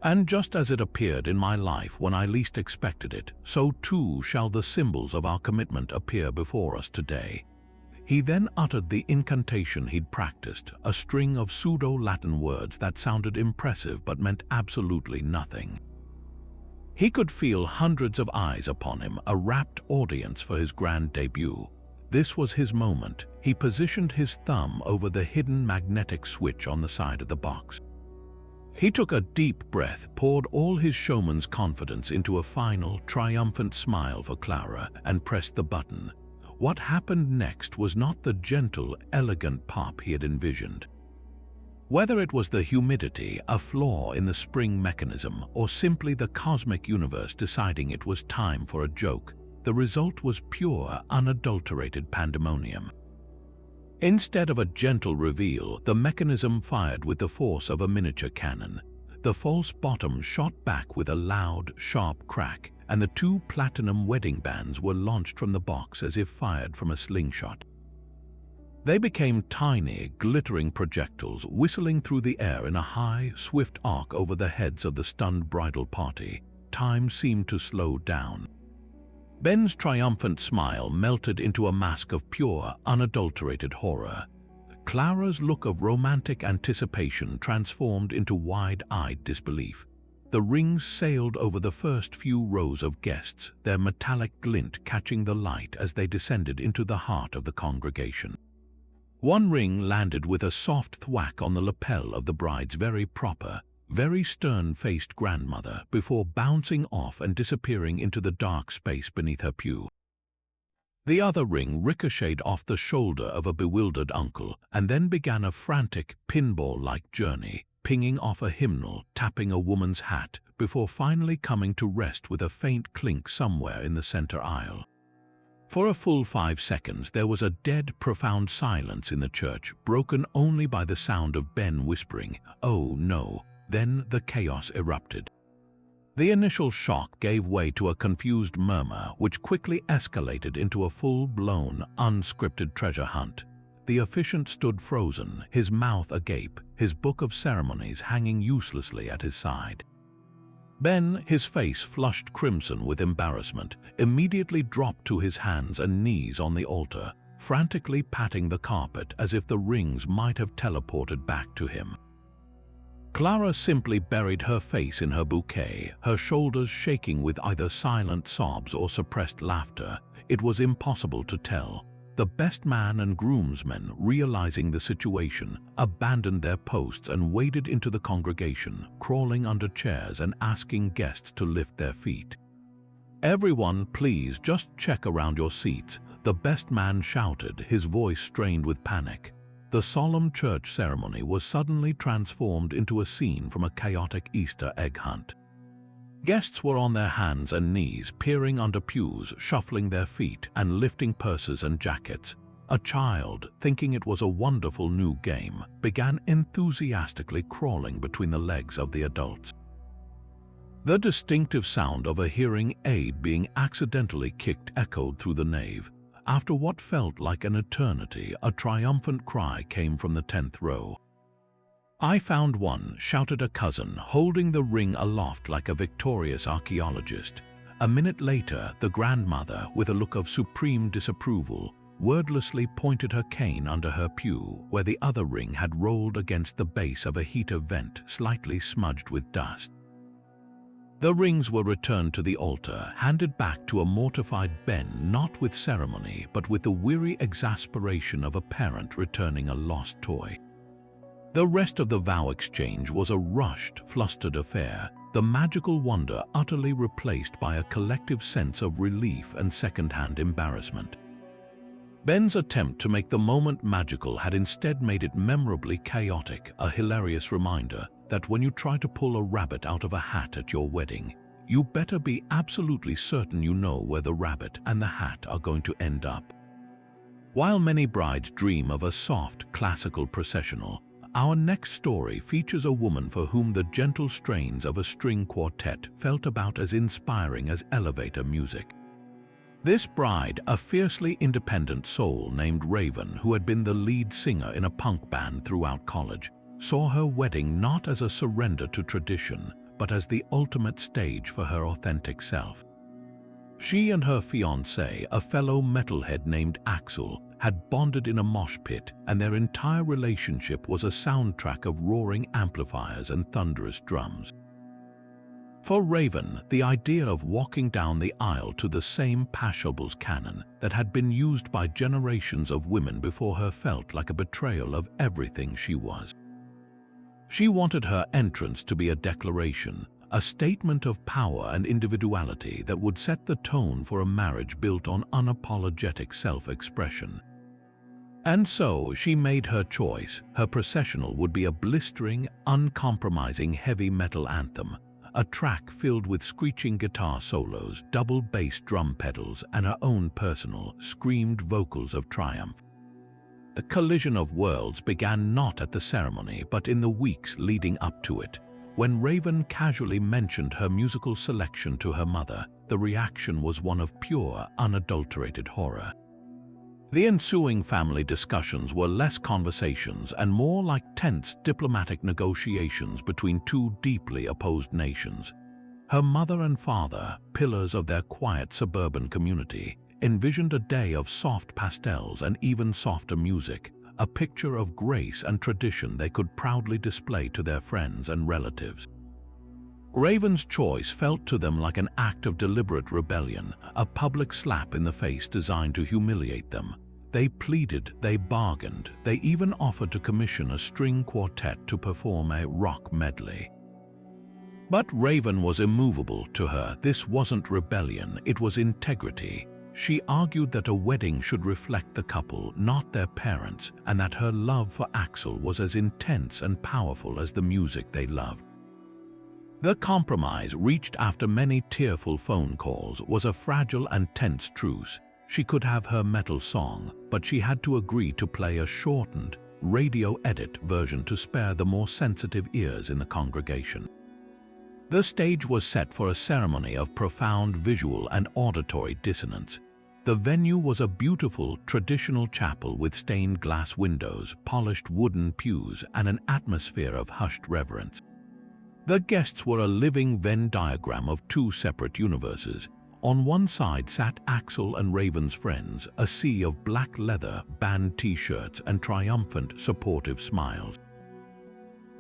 And just as it appeared in my life when I least expected it, so too shall the symbols of our commitment appear before us today." He then uttered the incantation he'd practiced, a string of pseudo-Latin words that sounded impressive but meant absolutely nothing. He could feel hundreds of eyes upon him, a rapt audience for his grand debut. This was his moment. He positioned his thumb over the hidden magnetic switch on the side of the box. He took a deep breath, poured all his showman's confidence into a final, triumphant smile for Clara, and pressed the button. What happened next was not the gentle, elegant pop he had envisioned. Whether it was the humidity, a flaw in the spring mechanism, or simply the cosmic universe deciding it was time for a joke, the result was pure, unadulterated pandemonium. Instead of a gentle reveal, the mechanism fired with the force of a miniature cannon. The false bottom shot back with a loud, sharp crack, and the two platinum wedding bands were launched from the box as if fired from a slingshot. They became tiny, glittering projectiles, whistling through the air in a high, swift arc over the heads of the stunned bridal party. Time seemed to slow down. Ben's triumphant smile melted into a mask of pure, unadulterated horror. Clara's look of romantic anticipation transformed into wide-eyed disbelief. the rings sailed over the first few rows of guests, their metallic glint catching the light as they descended into the heart of the congregation. One ring landed with a soft thwack on the lapel of the bride's very proper, very stern-faced grandmother before bouncing off and disappearing into the dark space beneath her pew. The other ring ricocheted off the shoulder of a bewildered uncle and then began a frantic, pinball-like journey, pinging off a hymnal, tapping a woman's hat, before finally coming to rest with a faint clink somewhere in the center aisle. For a full 5 seconds there was a dead, profound silence in the church, broken only by the sound of Ben whispering, "Oh no." Then the chaos erupted. The initial shock gave way to a confused murmur which quickly escalated into a full-blown, unscripted treasure hunt. The officiant stood frozen, his mouth agape, his book of ceremonies hanging uselessly at his side. Ben, his face flushed crimson with embarrassment, immediately dropped to his hands and knees on the altar, frantically patting the carpet as if the rings might have teleported back to him. Clara simply buried her face in her bouquet, her shoulders shaking with either silent sobs or suppressed laughter. It was impossible to tell. The best man and groomsmen, realizing the situation, abandoned their posts and waded into the congregation, crawling under chairs and asking guests to lift their feet. "Everyone, please just check around your seats," the best man shouted, his voice strained with panic. The solemn church ceremony was suddenly transformed into a scene from a chaotic Easter egg hunt. Guests were on their hands and knees, peering under pews, shuffling their feet, and lifting purses and jackets. A child, thinking it was a wonderful new game, began enthusiastically crawling between the legs of the adults. The distinctive sound of a hearing aid being accidentally kicked echoed through the nave. After what felt like an eternity, a triumphant cry came from the 10th row. "I found one," shouted a cousin, holding the ring aloft like a victorious archaeologist. A minute later, the grandmother, with a look of supreme disapproval, wordlessly pointed her cane under her pew, where the other ring had rolled against the base of a heater vent, slightly smudged with dust. The rings were returned to the altar, handed back to a mortified Ben, not with ceremony, but with the weary exasperation of a parent returning a lost toy. The rest of the vow exchange was a rushed, flustered affair, the magical wonder utterly replaced by a collective sense of relief and second-hand embarrassment. Ben's attempt to make the moment magical had instead made it memorably chaotic, a hilarious reminder that when you try to pull a rabbit out of a hat at your wedding, you better be absolutely certain you know where the rabbit and the hat are going to end up. While many brides dream of a soft, classical processional, our next story features a woman for whom the gentle strains of a string quartet felt about as inspiring as elevator music. This bride, a fiercely independent soul named Raven, who had been the lead singer in a punk band throughout college, saw her wedding not as a surrender to tradition, but as the ultimate stage for her authentic self. She and her fiancé, a fellow metalhead named Axel, had bonded in a mosh pit, and their entire relationship was a soundtrack of roaring amplifiers and thunderous drums. For Raven, the idea of walking down the aisle to the same Pachelbel's canon that had been used by generations of women before her felt like a betrayal of everything she was. She wanted her entrance to be a declaration, a statement of power and individuality that would set the tone for a marriage built on unapologetic self-expression. And so she made her choice. Her processional would be a blistering, uncompromising heavy metal anthem, a track filled with screeching guitar solos, double bass drum pedals, and her own personal, screamed vocals of triumph. The collision of worlds began not at the ceremony, but in the weeks leading up to it. When Raven casually mentioned her musical selection to her mother, the reaction was one of pure, unadulterated horror. The ensuing family discussions were less conversations and more like tense diplomatic negotiations between two deeply opposed nations. Her mother and father, pillars of their quiet suburban community, envisioned a day of soft pastels and even softer music, a picture of grace and tradition they could proudly display to their friends and relatives. Raven's choice felt to them like an act of deliberate rebellion, a public slap in the face designed to humiliate them. They pleaded, they bargained, they even offered to commission a string quartet to perform a rock medley. But Raven was immovable. To her, this wasn't rebellion, it was integrity. She argued that a wedding should reflect the couple, not their parents, and that her love for Axel was as intense and powerful as the music they loved. The compromise, reached after many tearful phone calls, was a fragile and tense truce. She could have her metal song, but she had to agree to play a shortened, radio edit version to spare the more sensitive ears in the congregation. The stage was set for a ceremony of profound visual and auditory dissonance. The venue was a beautiful, traditional chapel with stained glass windows, polished wooden pews, and an atmosphere of hushed reverence. The guests were a living Venn diagram of two separate universes. On one side sat Axel and Raven's friends, a sea of black leather, band t-shirts, and triumphant, supportive smiles.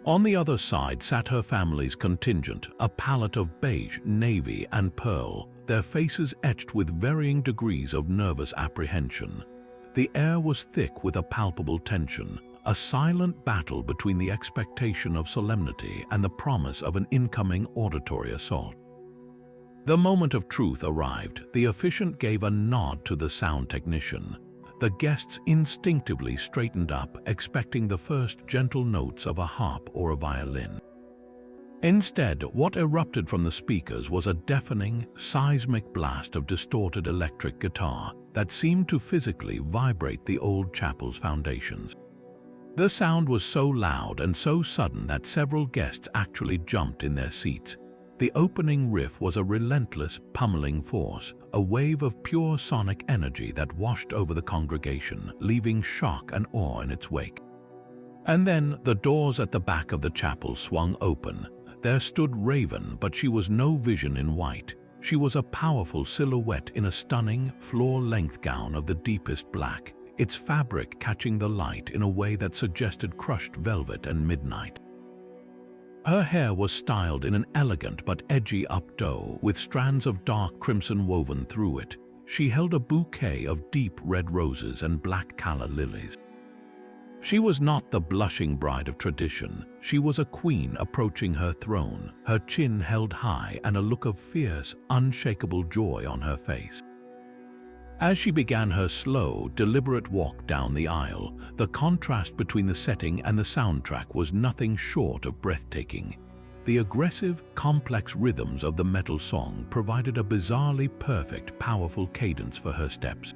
On the other side sat her family's contingent, a palette of beige, navy, and pearl, their faces etched with varying degrees of nervous apprehension. The air was thick with a palpable tension, a silent battle between the expectation of solemnity and the promise of an incoming auditory assault. The moment of truth arrived. The officiant gave a nod to the sound technician. The guests instinctively straightened up, expecting the first gentle notes of a harp or a violin. Instead, what erupted from the speakers was a deafening, seismic blast of distorted electric guitar that seemed to physically vibrate the old chapel's foundations. The sound was so loud and so sudden that several guests actually jumped in their seats. The opening riff was a relentless, pummeling force, a wave of pure sonic energy that washed over the congregation, leaving shock and awe in its wake. And then the doors at the back of the chapel swung open. There stood Raven, but she was no vision in white. She was a powerful silhouette in a stunning, floor-length gown of the deepest black, its fabric catching the light in a way that suggested crushed velvet and midnight. Her hair was styled in an elegant but edgy updo, with strands of dark crimson woven through it. She held a bouquet of deep red roses and black calla lilies. She was not the blushing bride of tradition. She was a queen approaching her throne, her chin held high and a look of fierce, unshakable joy on her face. As she began her slow, deliberate walk down the aisle, the contrast between the setting and the soundtrack was nothing short of breathtaking. The aggressive, complex rhythms of the metal song provided a bizarrely perfect, powerful cadence for her steps.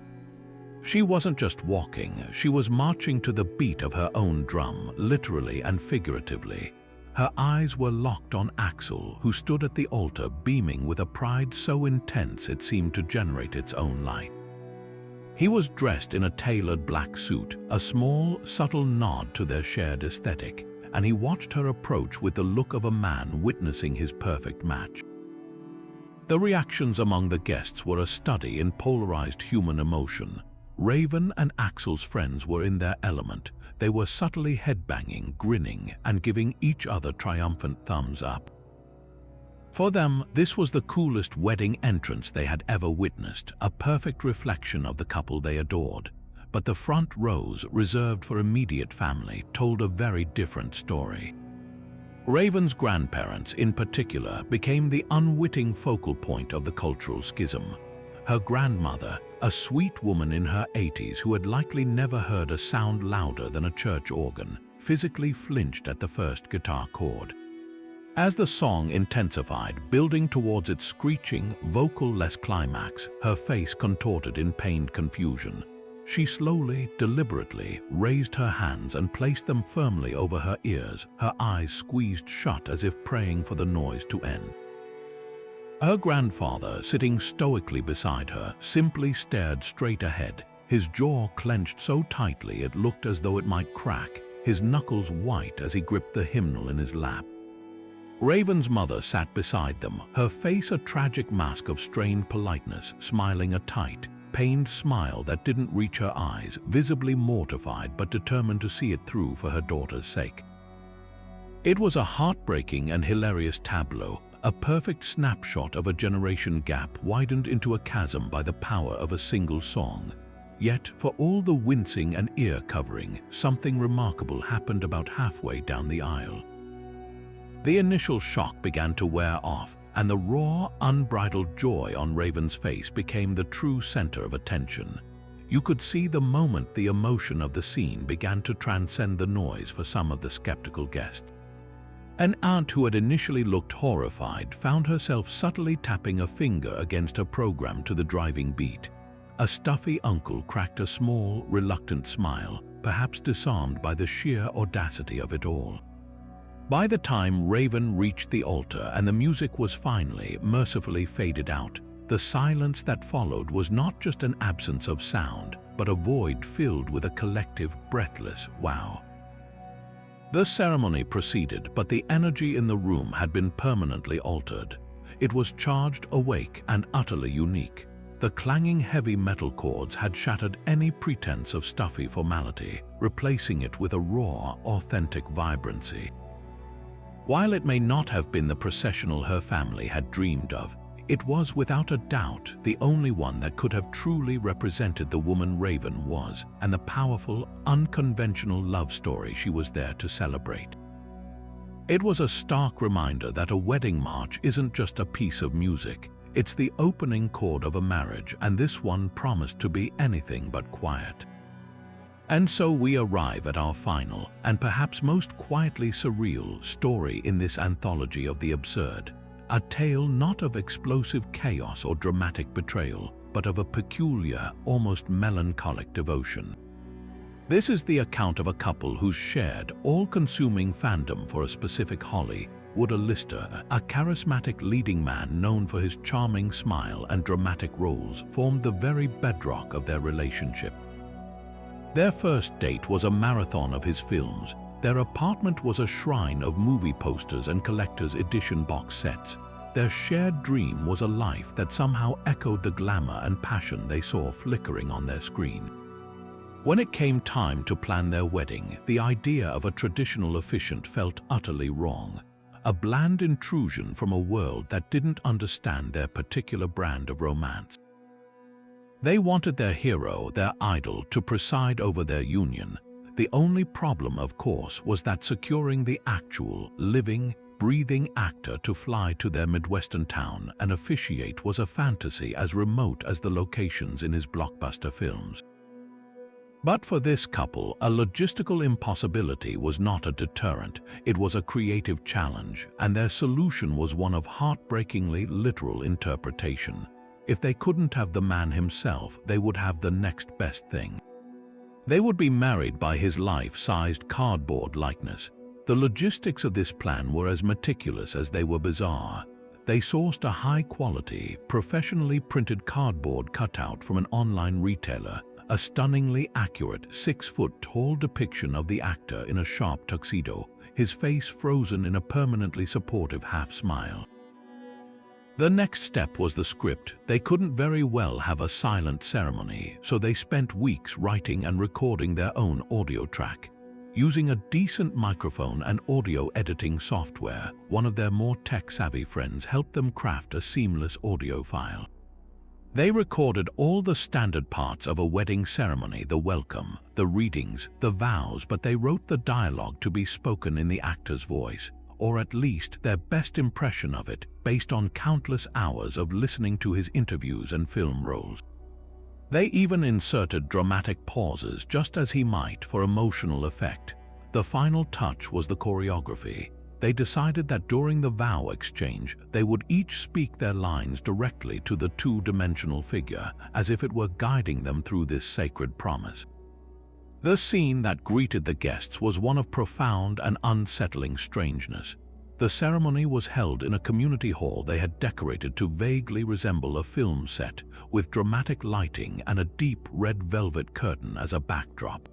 She wasn't just walking, she was marching to the beat of her own drum, literally and figuratively. Her eyes were locked on Axel, who stood at the altar beaming with a pride so intense it seemed to generate its own light. He was dressed in a tailored black suit, a small, subtle nod to their shared aesthetic, and he watched her approach with the look of a man witnessing his perfect match. The reactions among the guests were a study in polarized human emotion. Raven and Axel's friends were in their element. They were subtly headbanging, grinning, and giving each other triumphant thumbs up. For them, this was the coolest wedding entrance they had ever witnessed, a perfect reflection of the couple they adored. But the front rows, reserved for immediate family, told a very different story. Raven's grandparents, in particular, became the unwitting focal point of the cultural schism. Her grandmother, a sweet woman in her 80s who had likely never heard a sound louder than a church organ, physically flinched at the first guitar chord. As the song intensified, building towards its screeching, vocal-less climax, her face contorted in pained confusion. She slowly, deliberately raised her hands and placed them firmly over her ears, her eyes squeezed shut as if praying for the noise to end. Her grandfather, sitting stoically beside her, simply stared straight ahead, his jaw clenched so tightly it looked as though it might crack, his knuckles white as he gripped the hymnal in his lap. Raven's mother sat beside them, her face a tragic mask of strained politeness, smiling a tight, pained smile that didn't reach her eyes, visibly mortified but determined to see it through for her daughter's sake. It was a heartbreaking and hilarious tableau, a perfect snapshot of a generation gap widened into a chasm by the power of a single song. Yet, for all the wincing and ear covering, something remarkable happened about halfway down the aisle. The initial shock began to wear off, and the raw, unbridled joy on Raven's face became the true center of attention. You could see the moment the emotion of the scene began to transcend the noise for some of the skeptical guests. An aunt who had initially looked horrified found herself subtly tapping a finger against her program to the driving beat. A stuffy uncle cracked a small, reluctant smile, perhaps disarmed by the sheer audacity of it all. By the time Raven reached the altar and the music was finally, mercifully faded out, the silence that followed was not just an absence of sound, but a void filled with a collective, breathless wow. The ceremony proceeded, but the energy in the room had been permanently altered. It was charged, awake, and utterly unique. The clanging heavy metal chords had shattered any pretense of stuffy formality, replacing it with a raw, authentic vibrancy. While it may not have been the processional her family had dreamed of, it was without a doubt the only one that could have truly represented the woman Raven was and the powerful, unconventional love story she was there to celebrate. It was a stark reminder that a wedding march isn't just a piece of music, it's the opening chord of a marriage, and this one promised to be anything but quiet. And so we arrive at our final, and perhaps most quietly surreal, story in this anthology of the absurd. A tale not of explosive chaos or dramatic betrayal, but of a peculiar, almost melancholic devotion. This is the account of a couple whose shared, all-consuming fandom for a specific Holly, Wood Lister, a charismatic leading man known for his charming smile and dramatic roles, formed the very bedrock of their relationship. Their first date was a marathon of his films. Their apartment was a shrine of movie posters and collector's edition box sets. Their shared dream was a life that somehow echoed the glamour and passion they saw flickering on their screen. When it came time to plan their wedding, the idea of a traditional officiant felt utterly wrong. A bland intrusion from a world that didn't understand their particular brand of romance. They wanted their hero, their idol, to preside over their union. The only problem, of course, was that securing the actual, living, breathing actor to fly to their Midwestern town and officiate was a fantasy as remote as the locations in his blockbuster films. But for this couple, a logistical impossibility was not a deterrent, it was a creative challenge, and their solution was one of heartbreakingly literal interpretation. If they couldn't have the man himself, they would have the next best thing. They would be married by his life-sized cardboard likeness. The logistics of this plan were as meticulous as they were bizarre. They sourced a high-quality, professionally printed cardboard cutout from an online retailer, a stunningly accurate 6-foot-tall depiction of the actor in a sharp tuxedo, his face frozen in a permanently supportive half-smile. The next step was the script. They couldn't very well have a silent ceremony, so they spent weeks writing and recording their own audio track. Using a decent microphone and audio editing software, one of their more tech-savvy friends helped them craft a seamless audio file. They recorded all the standard parts of a wedding ceremony, the welcome, the readings, the vows, but they wrote the dialogue to be spoken in the actor's voice, or at least their best impression of it, based on countless hours of listening to his interviews and film roles. They even inserted dramatic pauses just as he might for emotional effect. The final touch was the choreography. They decided that during the vow exchange, they would each speak their lines directly to the two-dimensional figure, as if it were guiding them through this sacred promise. The scene that greeted the guests was one of profound and unsettling strangeness. The ceremony was held in a community hall they had decorated to vaguely resemble a film set, with dramatic lighting and a deep red velvet curtain as a backdrop.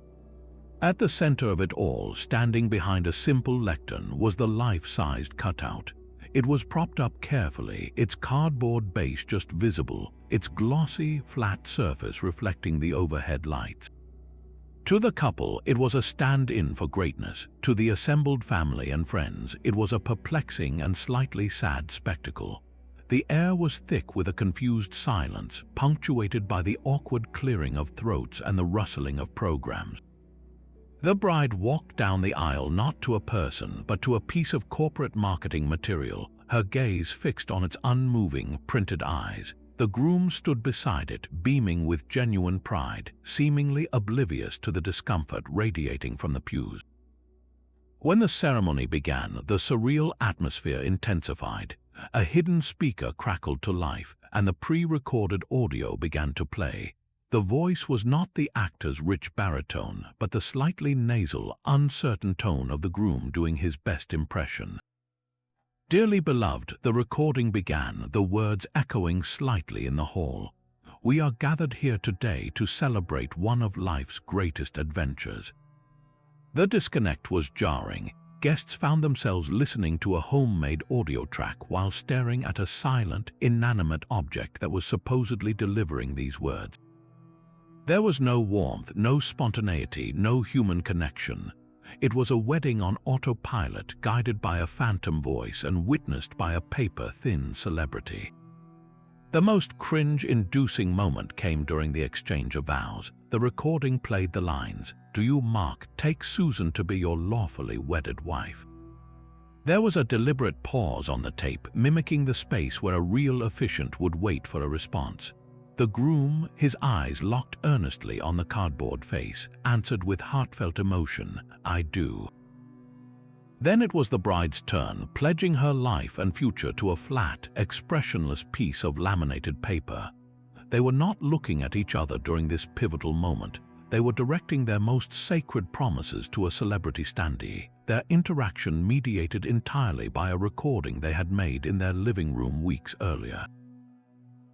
At the center of it all, standing behind a simple lectern, was the life-sized cutout. It was propped up carefully, its cardboard base just visible, its glossy, flat surface reflecting the overhead lights. To the couple, it was a stand-in for greatness. To the assembled family and friends, it was a perplexing and slightly sad spectacle. The air was thick with a confused silence, punctuated by the awkward clearing of throats and the rustling of programs. The bride walked down the aisle not to a person, but to a piece of corporate marketing material, her gaze fixed on its unmoving, printed eyes. The groom stood beside it, beaming with genuine pride, seemingly oblivious to the discomfort radiating from the pews. When the ceremony began, the surreal atmosphere intensified. A hidden speaker crackled to life, and the pre-recorded audio began to play. The voice was not the actor's rich baritone, but the slightly nasal, uncertain tone of the groom doing his best impression. "Dearly beloved," the recording began, the words echoing slightly in the hall. "We are gathered here today to celebrate one of life's greatest adventures." The disconnect was jarring. Guests found themselves listening to a homemade audio track while staring at a silent, inanimate object that was supposedly delivering these words. There was no warmth, no spontaneity, no human connection. It was a wedding on autopilot, guided by a phantom voice and witnessed by a paper-thin celebrity. The most cringe-inducing moment came during the exchange of vows. The recording played the lines, "Do you, Mark, take Susan to be your lawfully wedded wife?" There was a deliberate pause on the tape, mimicking the space where a real officiant would wait for a response. The groom, his eyes locked earnestly on the cardboard face, answered with heartfelt emotion, "I do." Then it was the bride's turn, pledging her life and future to a flat, expressionless piece of laminated paper. They were not looking at each other during this pivotal moment. They were directing their most sacred promises to a celebrity standee, their interaction mediated entirely by a recording they had made in their living room weeks earlier.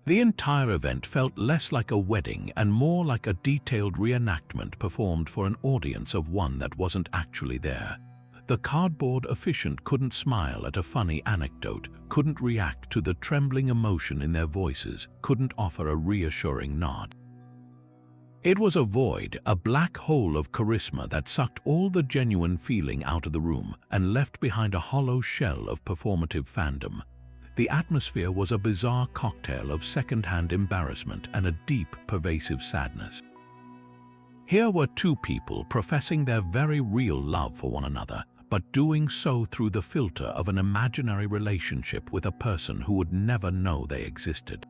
The entire event felt less like a wedding and more like a detailed reenactment performed for an audience of one that wasn't actually there. The cardboard officiant couldn't smile at a funny anecdote, couldn't react to the trembling emotion in their voices, couldn't offer a reassuring nod. It was a void, a black hole of charisma that sucked all the genuine feeling out of the room and left behind a hollow shell of performative fandom. The atmosphere was a bizarre cocktail of second-hand embarrassment and a deep, pervasive sadness. Here were two people professing their very real love for one another, but doing so through the filter of an imaginary relationship with a person who would never know they existed.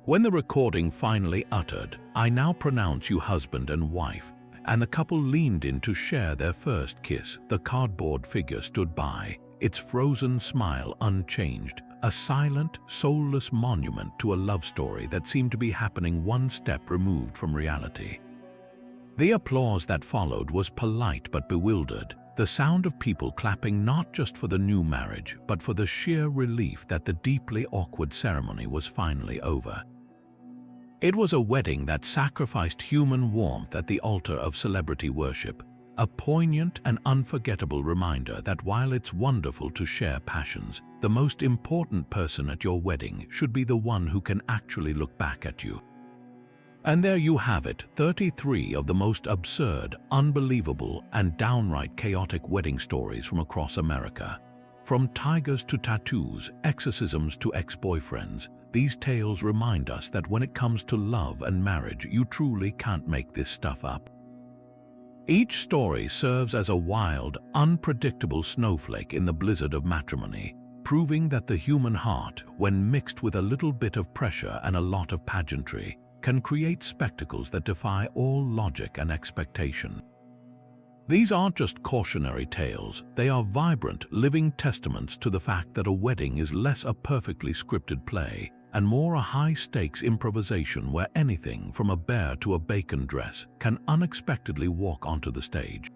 When the recording finally uttered, "I now pronounce you husband and wife," and the couple leaned in to share their first kiss, the cardboard figure stood by, its frozen smile unchanged, a silent, soulless monument to a love story that seemed to be happening one step removed from reality. The applause that followed was polite but bewildered, the sound of people clapping not just for the new marriage, but for the sheer relief that the deeply awkward ceremony was finally over. It was a wedding that sacrificed human warmth at the altar of celebrity worship, a poignant and unforgettable reminder that while it's wonderful to share passions, the most important person at your wedding should be the one who can actually look back at you. And there you have it, 33 of the most absurd, unbelievable, and downright chaotic wedding stories from across America. From tigers to tattoos, exorcisms to ex-boyfriends, these tales remind us that when it comes to love and marriage, you truly can't make this stuff up. Each story serves as a wild, unpredictable snowflake in the blizzard of matrimony, proving that the human heart, when mixed with a little bit of pressure and a lot of pageantry, can create spectacles that defy all logic and expectation. These aren't just cautionary tales, they are vibrant, living testaments to the fact that a wedding is less a perfectly scripted play and more a high-stakes improvisation where anything from a bear to a bacon dress can unexpectedly walk onto the stage.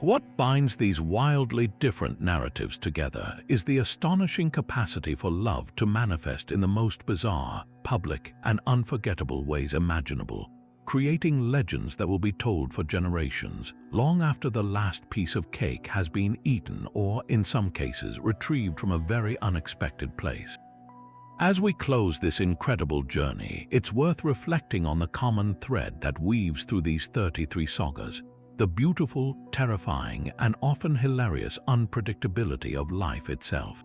What binds these wildly different narratives together is the astonishing capacity for love to manifest in the most bizarre, public, and unforgettable ways imaginable, creating legends that will be told for generations, long after the last piece of cake has been eaten or, in some cases, retrieved from a very unexpected place. As we close this incredible journey, it's worth reflecting on the common thread that weaves through these 33 sagas, the beautiful, terrifying, and often hilarious unpredictability of life itself.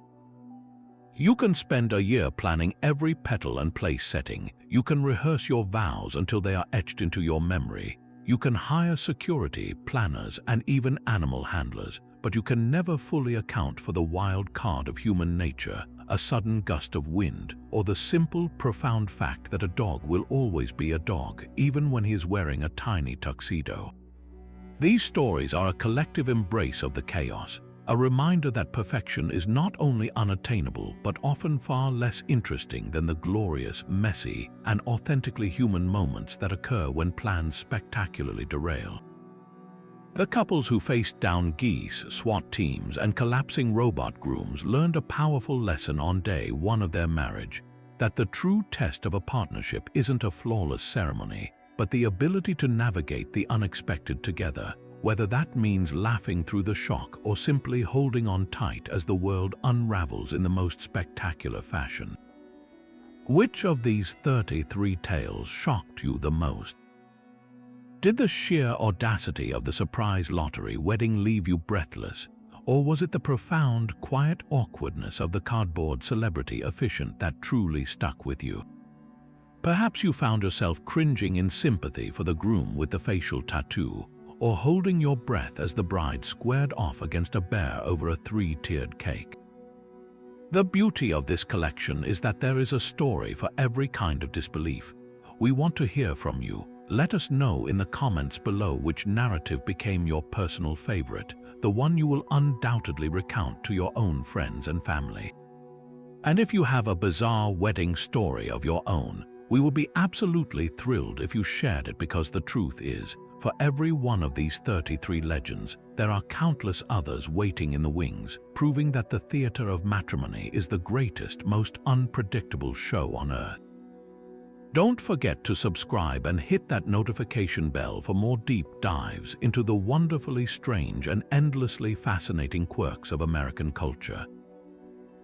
You can spend a year planning every petal and place setting. You can rehearse your vows until they are etched into your memory. You can hire security, planners, and even animal handlers, but you can never fully account for the wild card of human nature, a sudden gust of wind, or the simple, profound fact that a dog will always be a dog, even when he is wearing a tiny tuxedo. These stories are a collective embrace of the chaos, a reminder that perfection is not only unattainable but often far less interesting than the glorious, messy, and authentically human moments that occur when plans spectacularly derail. The couples who faced down geese, SWAT teams, and collapsing robot grooms learned a powerful lesson on day one of their marriage, that the true test of a partnership isn't a flawless ceremony, but the ability to navigate the unexpected together, whether that means laughing through the shock or simply holding on tight as the world unravels in the most spectacular fashion. Which of these 33 tales shocked you the most? Did the sheer audacity of the surprise lottery wedding leave you breathless, or was it the profound, quiet awkwardness of the cardboard celebrity efficient that truly stuck with you? Perhaps you found yourself cringing in sympathy for the groom with the facial tattoo, or holding your breath as the bride squared off against a bear over a 3-tiered cake. The beauty of this collection is that there is a story for every kind of disbelief. We want to hear from you. Let us know in the comments below which narrative became your personal favorite, the one you will undoubtedly recount to your own friends and family. And if you have a bizarre wedding story of your own, we will be absolutely thrilled if you shared it, because the truth is, for every one of these 33 legends, there are countless others waiting in the wings, proving that the theater of matrimony is the greatest, most unpredictable show on earth. Don't forget to subscribe and hit that notification bell for more deep dives into the wonderfully strange and endlessly fascinating quirks of American culture.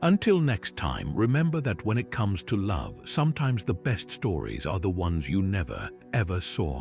Until next time, remember that when it comes to love, sometimes the best stories are the ones you never, ever saw